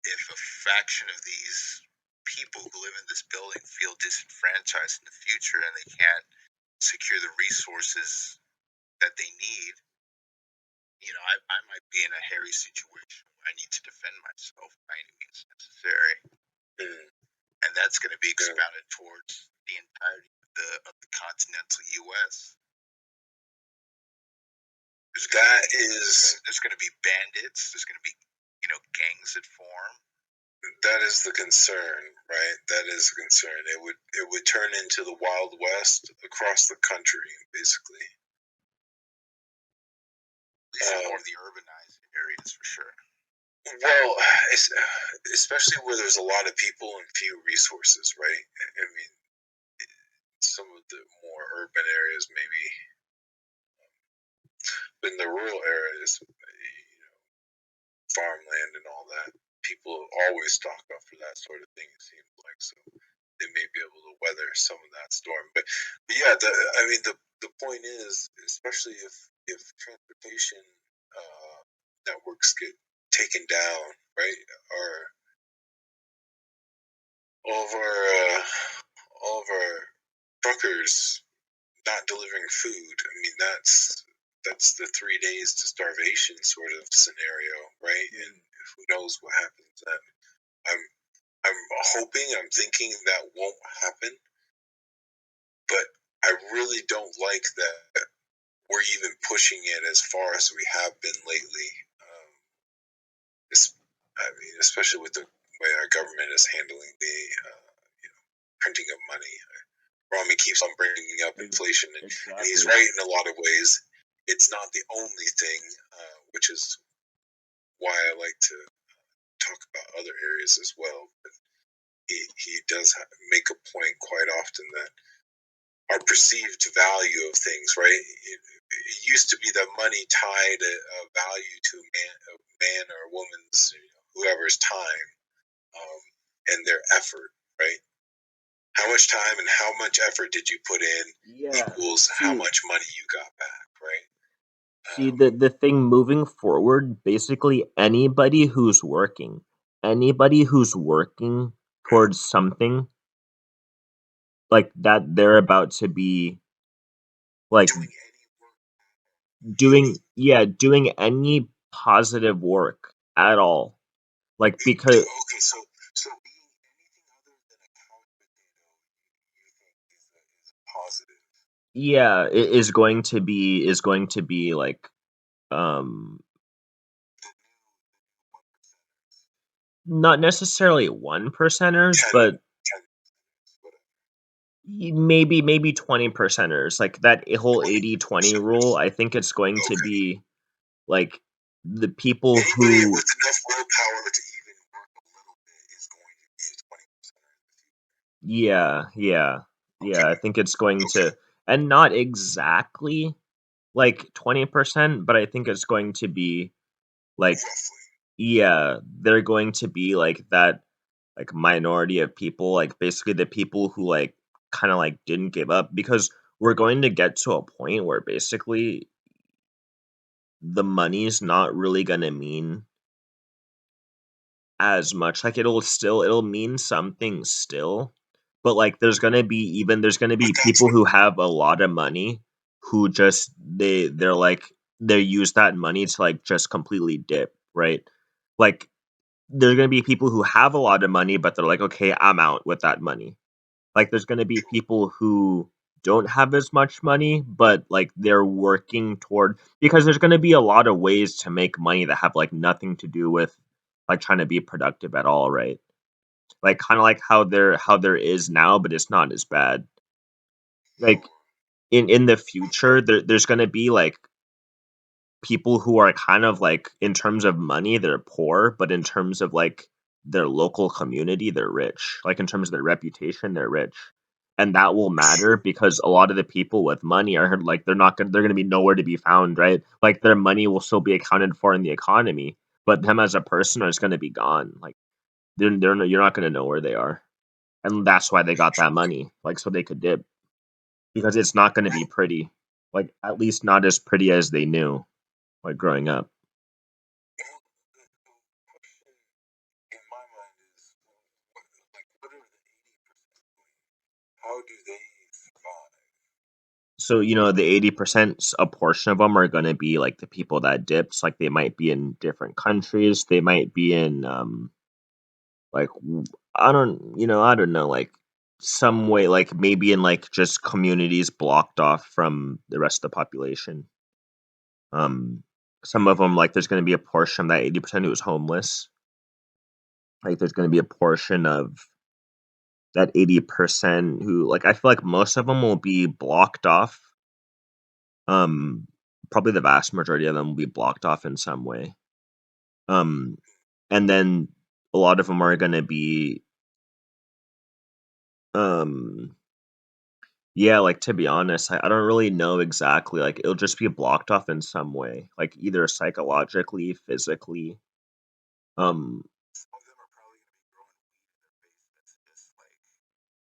if a fraction of these people who live in this building feel disenfranchised in the future and they can't secure the resources that they need, I might be in a hairy situation where I need to defend myself by any means necessary. And that's going to be expounded towards the entirety of the continental U.S. There's going to be bandits. There's going to be, gangs that form.
That is the concern, right? That is the concern. It would turn into the Wild West across the country, basically.
At least more of the urbanized areas, for sure.
Well, especially where there's a lot of people and few resources, right? Some of the more urban areas, maybe. But in the rural areas, farmland and all that, people always stock up for that sort of thing, it seems like. So they may be able to weather some of that storm. But yeah, the point is, especially if transportation networks get taken down, right? All of our truckers
not delivering food. I mean, that's the 3 days to starvation sort of scenario, right? And who knows what happens then. I'm hoping, I'm thinking that won't happen, but I really don't like that we're even pushing it as far as we have been lately. I mean, especially with the way our government is handling the printing of money. Rami keeps on bringing up inflation, and he's right in a lot of ways. It's not the only thing, which is why I like to talk about other areas as well. But he does make a point quite often that our perceived value of things, right? It used to be that money tied a value to a man or a woman's, whoever's time and their effort, right? How much time and how much effort did you put in equals how much money you got back, right?
See, the thing moving forward, basically anybody who's working towards something like that, they're about to be like doing any positive work at all. Like, because
okay, so being anything other than a couch potato, you think is positive.
yeah, it is going to be like not necessarily 1%ers, but maybe 20%ers, like that whole 80-20 rule. I think it's going to be like the people
Anybody
who
with enough willpower to even work a little bit is going to be a 20%.
yeah, I think it's going to, and not exactly like 20%, but I think it's going to be like, yeah, they're going to be like that, like minority of people, like basically the people who like kind of like didn't give up, because we're going to get to a point where basically the money's not really going to mean as much. Like it'll mean something still, but like there's going to be people who have a lot of money who just they use that money to like just completely dip, right? Like there's going to be people who have a lot of money but they're like, okay, I'm out with that money. Like there's going to be people who don't have as much money, but like they're working toward, because there's going to be a lot of ways to make money that have like nothing to do with like trying to be productive at all, right? Like kind of like how there is now, but it's not as bad. Like in the future, there's going to be like people who are kind of like, in terms of money they're poor, but in terms of like their local community they're rich. Like in terms of their reputation they're rich, and that will matter because a lot of the people with money are like they're gonna be nowhere to be found, right? Like their money will still be accounted for in the economy, but them as a person is gonna be gone. Like you're not gonna know where they are, and that's why they got that money, like so they could dip, because it's not gonna be pretty. Like at least not as pretty as they knew, like growing up.
In my mind is, what are the 80% doing? How do they survive?
So, the 80%, a portion of them are going to be like the people that dipped. Like they might be in different countries. They might be in, like, I don't know, like some way, like maybe in like just communities blocked off from the rest of the population. Um, some of them, like there's going to be a portion of that 80% who's homeless. Like there's going to be a portion of that 80% who, like, I feel like most of them will be blocked off. Um, Probably the vast majority of them will be blocked off in some way. Um, and then a lot of them are gonna be, um, yeah, like to be honest, I don't really know exactly. Like it'll just be blocked off in some way, like either psychologically, physically. Um,
Some of them are probably going to be growing weed in their face that's just like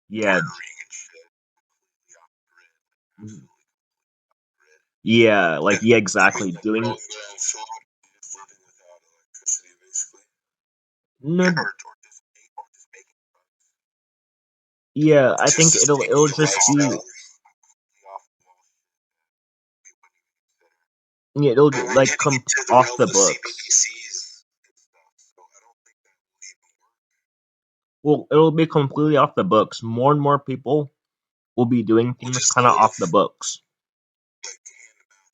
yeah,
bartering and shit, completely off the grid,
mhm.
absolutely off the grid.
Yeah, like yeah, exactly.
Like
Doing
growing their own food, just living without electricity, basically.
no,
Or just making drugs.
yeah, I think
Just
it'll
sustaining the
just be
lifestyle. Off the wall.
Yeah, it'll
But we're
like
getting
come
into the
off
realm
the
of
books.
CBDCs and stuff, so I don't think that will even work.
Well, it'll be completely off the books. More and more people will be doing
We'll
things
just
kind of
live
off the books.
like hand about.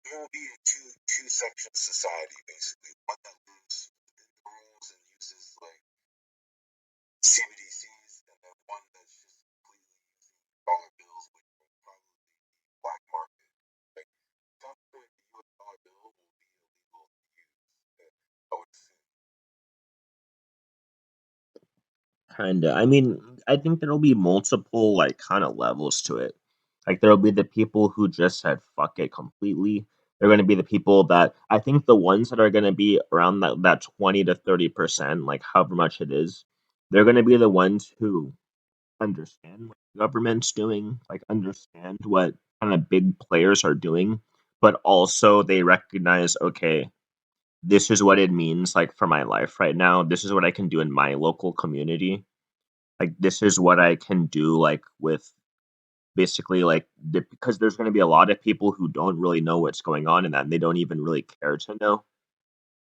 There will be a two section society basically. One that lives within the rules and uses like CBDCs, and then one that's just completely using dollar bills, which will probably be black market. Like some point, the U.S. dollar bill will be illegal to use. I would assume.
Kinda. I mean, I think there'll be multiple like kind of levels to it. Like there'll be the people who just said fuck it completely. They're going to be the people that I think the ones that are going to be around that 20 to 30%, like however much it is, they're going to be the ones who understand what the government's doing, like understand what kind of big players are doing, but also they recognize, okay, this is what it means like for my life right now. This is what I can do in my local community. Like this is what I can do like with basically like because there's going to be a lot of people who don't really know what's going on in that and they don't even really care to know.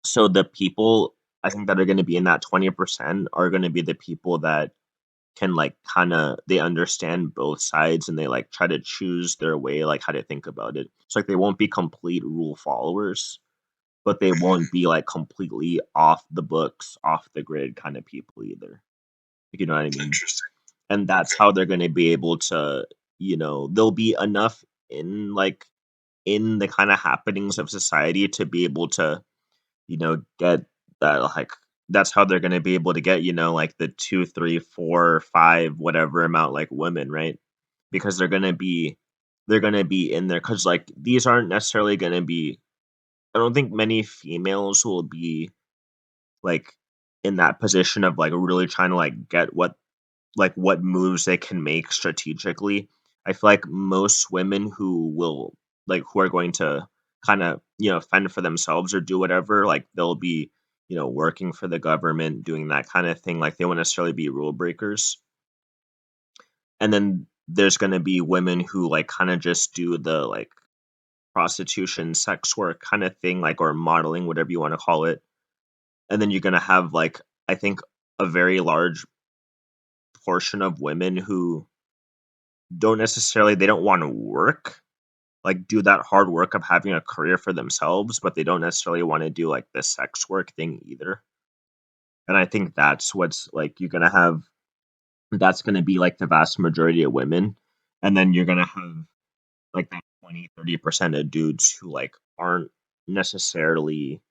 So the people I think that are going to be in that 20% are going to be the people that can like kind of they understand both sides and they like try to choose their way like how to think about it. So like they won't be complete rule followers, but they won't be like completely off the books, off the grid kind of people either. You know what I mean?
Interesting.
And that's
Okay.
how they're going to be able to, there'll be enough in the kind of happenings of society to be able to, get that like that's how they're going to be able to get, like the 2, 3, 4, 5, whatever amount like women, right? Because they're going to be in there cuz like these aren't necessarily going to be I don't think many females will be like in that position of like really trying to like get what moves they can make strategically. I feel like most women who are going to kind of, fend for themselves or do whatever, like they'll be, working for the government, doing that kind of thing. Like they won't necessarily be rule breakers. And then there's going to be women who like kind of just do the like prostitution, sex work kind of thing, like or modeling, whatever you want to call it. And then you're going to have like, I think, a very large portion of women who they don't want to work, like do that hard work of having a career for themselves, but they don't necessarily want to do like the sex work thing either. And I think that's what's like you're gonna have that's gonna be like the vast majority of women. And then you're gonna have like that 20-30% of dudes who like aren't necessarily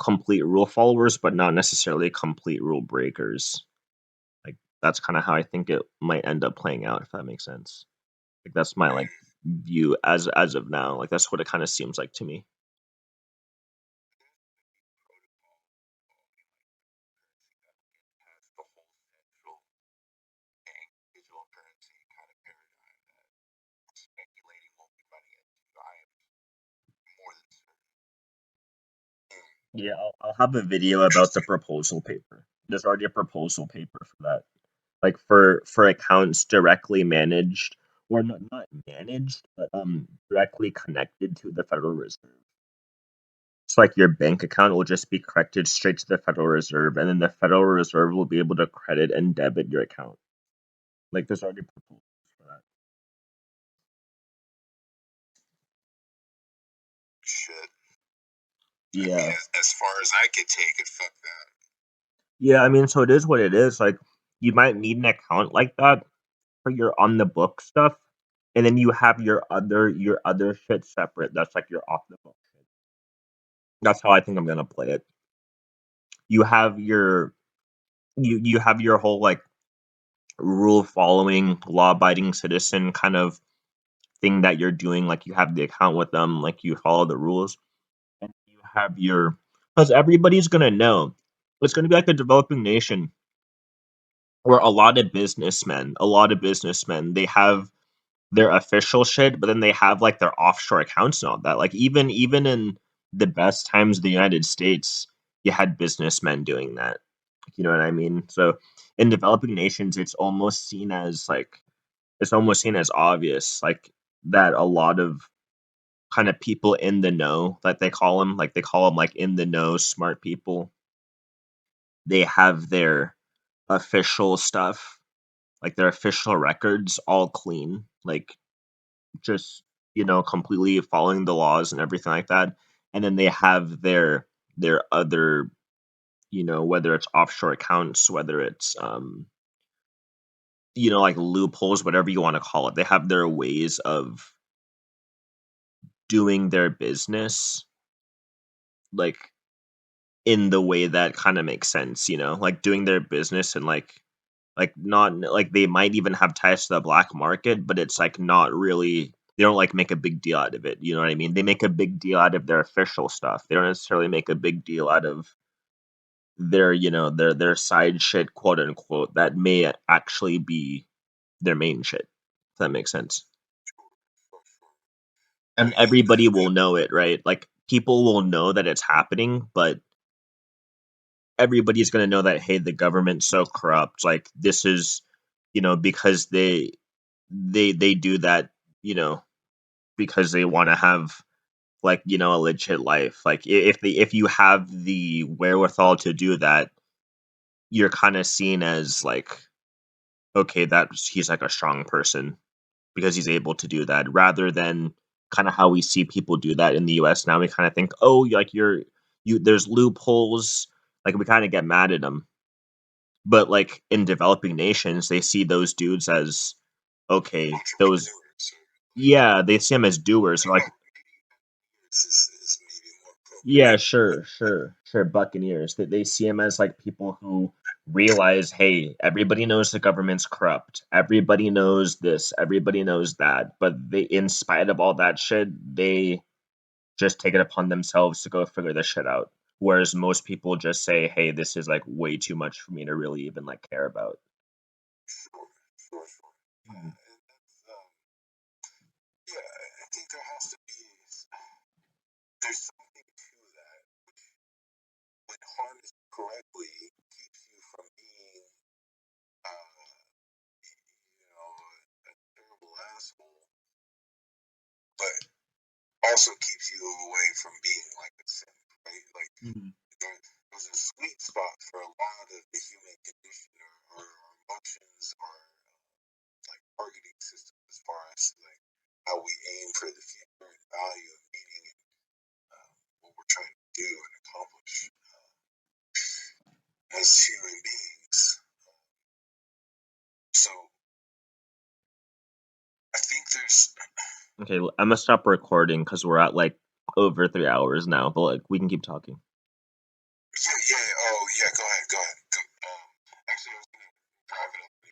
complete rule followers, but not necessarily complete rule breakers. Like that's kind of how I think it might end up playing out, if that makes sense. Like that's my like view as of now. Like that's what it kind of seems like to me.
Has the whole central bank digital currency kind of paradigm that speculating won't be running into. I am more than certain.
Yeah, I'll have a video about the
Interesting.
proposal paper. There's already a proposal paper for that. Like for accounts directly managed or not managed, but directly connected to the Federal Reserve. It's like your bank account will just be connected straight to the Federal Reserve, and then the Federal Reserve will be able to credit and debit your account. Like there's already proposals for that.
Shit. I mean,
Yeah.
as far as I could take it, fuck that.
Yeah, I mean, so it is what it is. Like you might need an account like that for your on the book stuff, and then you have your other shit separate. That's like your off the book shit. That's how I think I'm gonna play it. You have you have your whole like rule following, law abiding citizen kind of thing that you're doing. Like you have the account with them, like you follow the rules, and you have your because everybody's gonna know. It's gonna be like a developing nation where a lot of businessmen, they have their official shit, but then they have like their offshore accounts and all that. Like even in the best times of the United States, you had businessmen doing that. You know what I mean? So in developing nations, it's almost seen as obvious, like that a lot of kind of people in the know, like they call them, like in the know smart people. They have their official stuff, like their official records, all clean, like just completely following the laws and everything like that. And then they have their other, whether it's offshore accounts, whether it's like loopholes, whatever you want to call it. They have their ways of doing their business, like in the way that kind of makes sense, like doing their business and like not like they might even have ties to the black market, but it's like not really. They don't like make a big deal out of it. You know what I mean? They make a big deal out of their official stuff. They don't necessarily make a big deal out of their their side shit, quote unquote, that may actually be their main shit. If that makes sense. And everybody will know it, right? Like people will know that it's happening, but everybody's going to know that, hey, the government's so corrupt. Like this is because they do that, because they want to have like a legit life. Like if you have the wherewithal to do that, you're kind of seen as like, okay, he's like a strong person because he's able to do that, rather than kind of how we see people do that in the US now. We kind of think, oh, like there's loopholes, like we kind of get mad at them. But like in developing nations, they see those dudes as, okay, those, yeah, they see them as doers. Like,
is maybe more
yeah,
appropriate.
sure, buccaneers. They see them as like people who realize, hey, everybody knows the government's corrupt. Everybody knows this. Everybody knows that. But they, in spite of all that shit, they just take it upon themselves to go figure this shit out. Whereas most people just say, hey, this is like way too much for me to really even like care about.
Sure.
Mhm.
And that's, yeah, I think there has to be, there's something to that, which, when harnessed correctly, keeps you from being, a terrible asshole, but also keeps you away from being like a simp, right? Like, there's a sweet spot for a lot of the human condition, or our emotions, or like targeting systems, as far as like how we aim for the future and value and meaning, and what we're trying to do and accomplish as human beings. So I think there's,
Okay, I'm gonna stop recording because we're at like over 3 hours now, but like we can keep talking.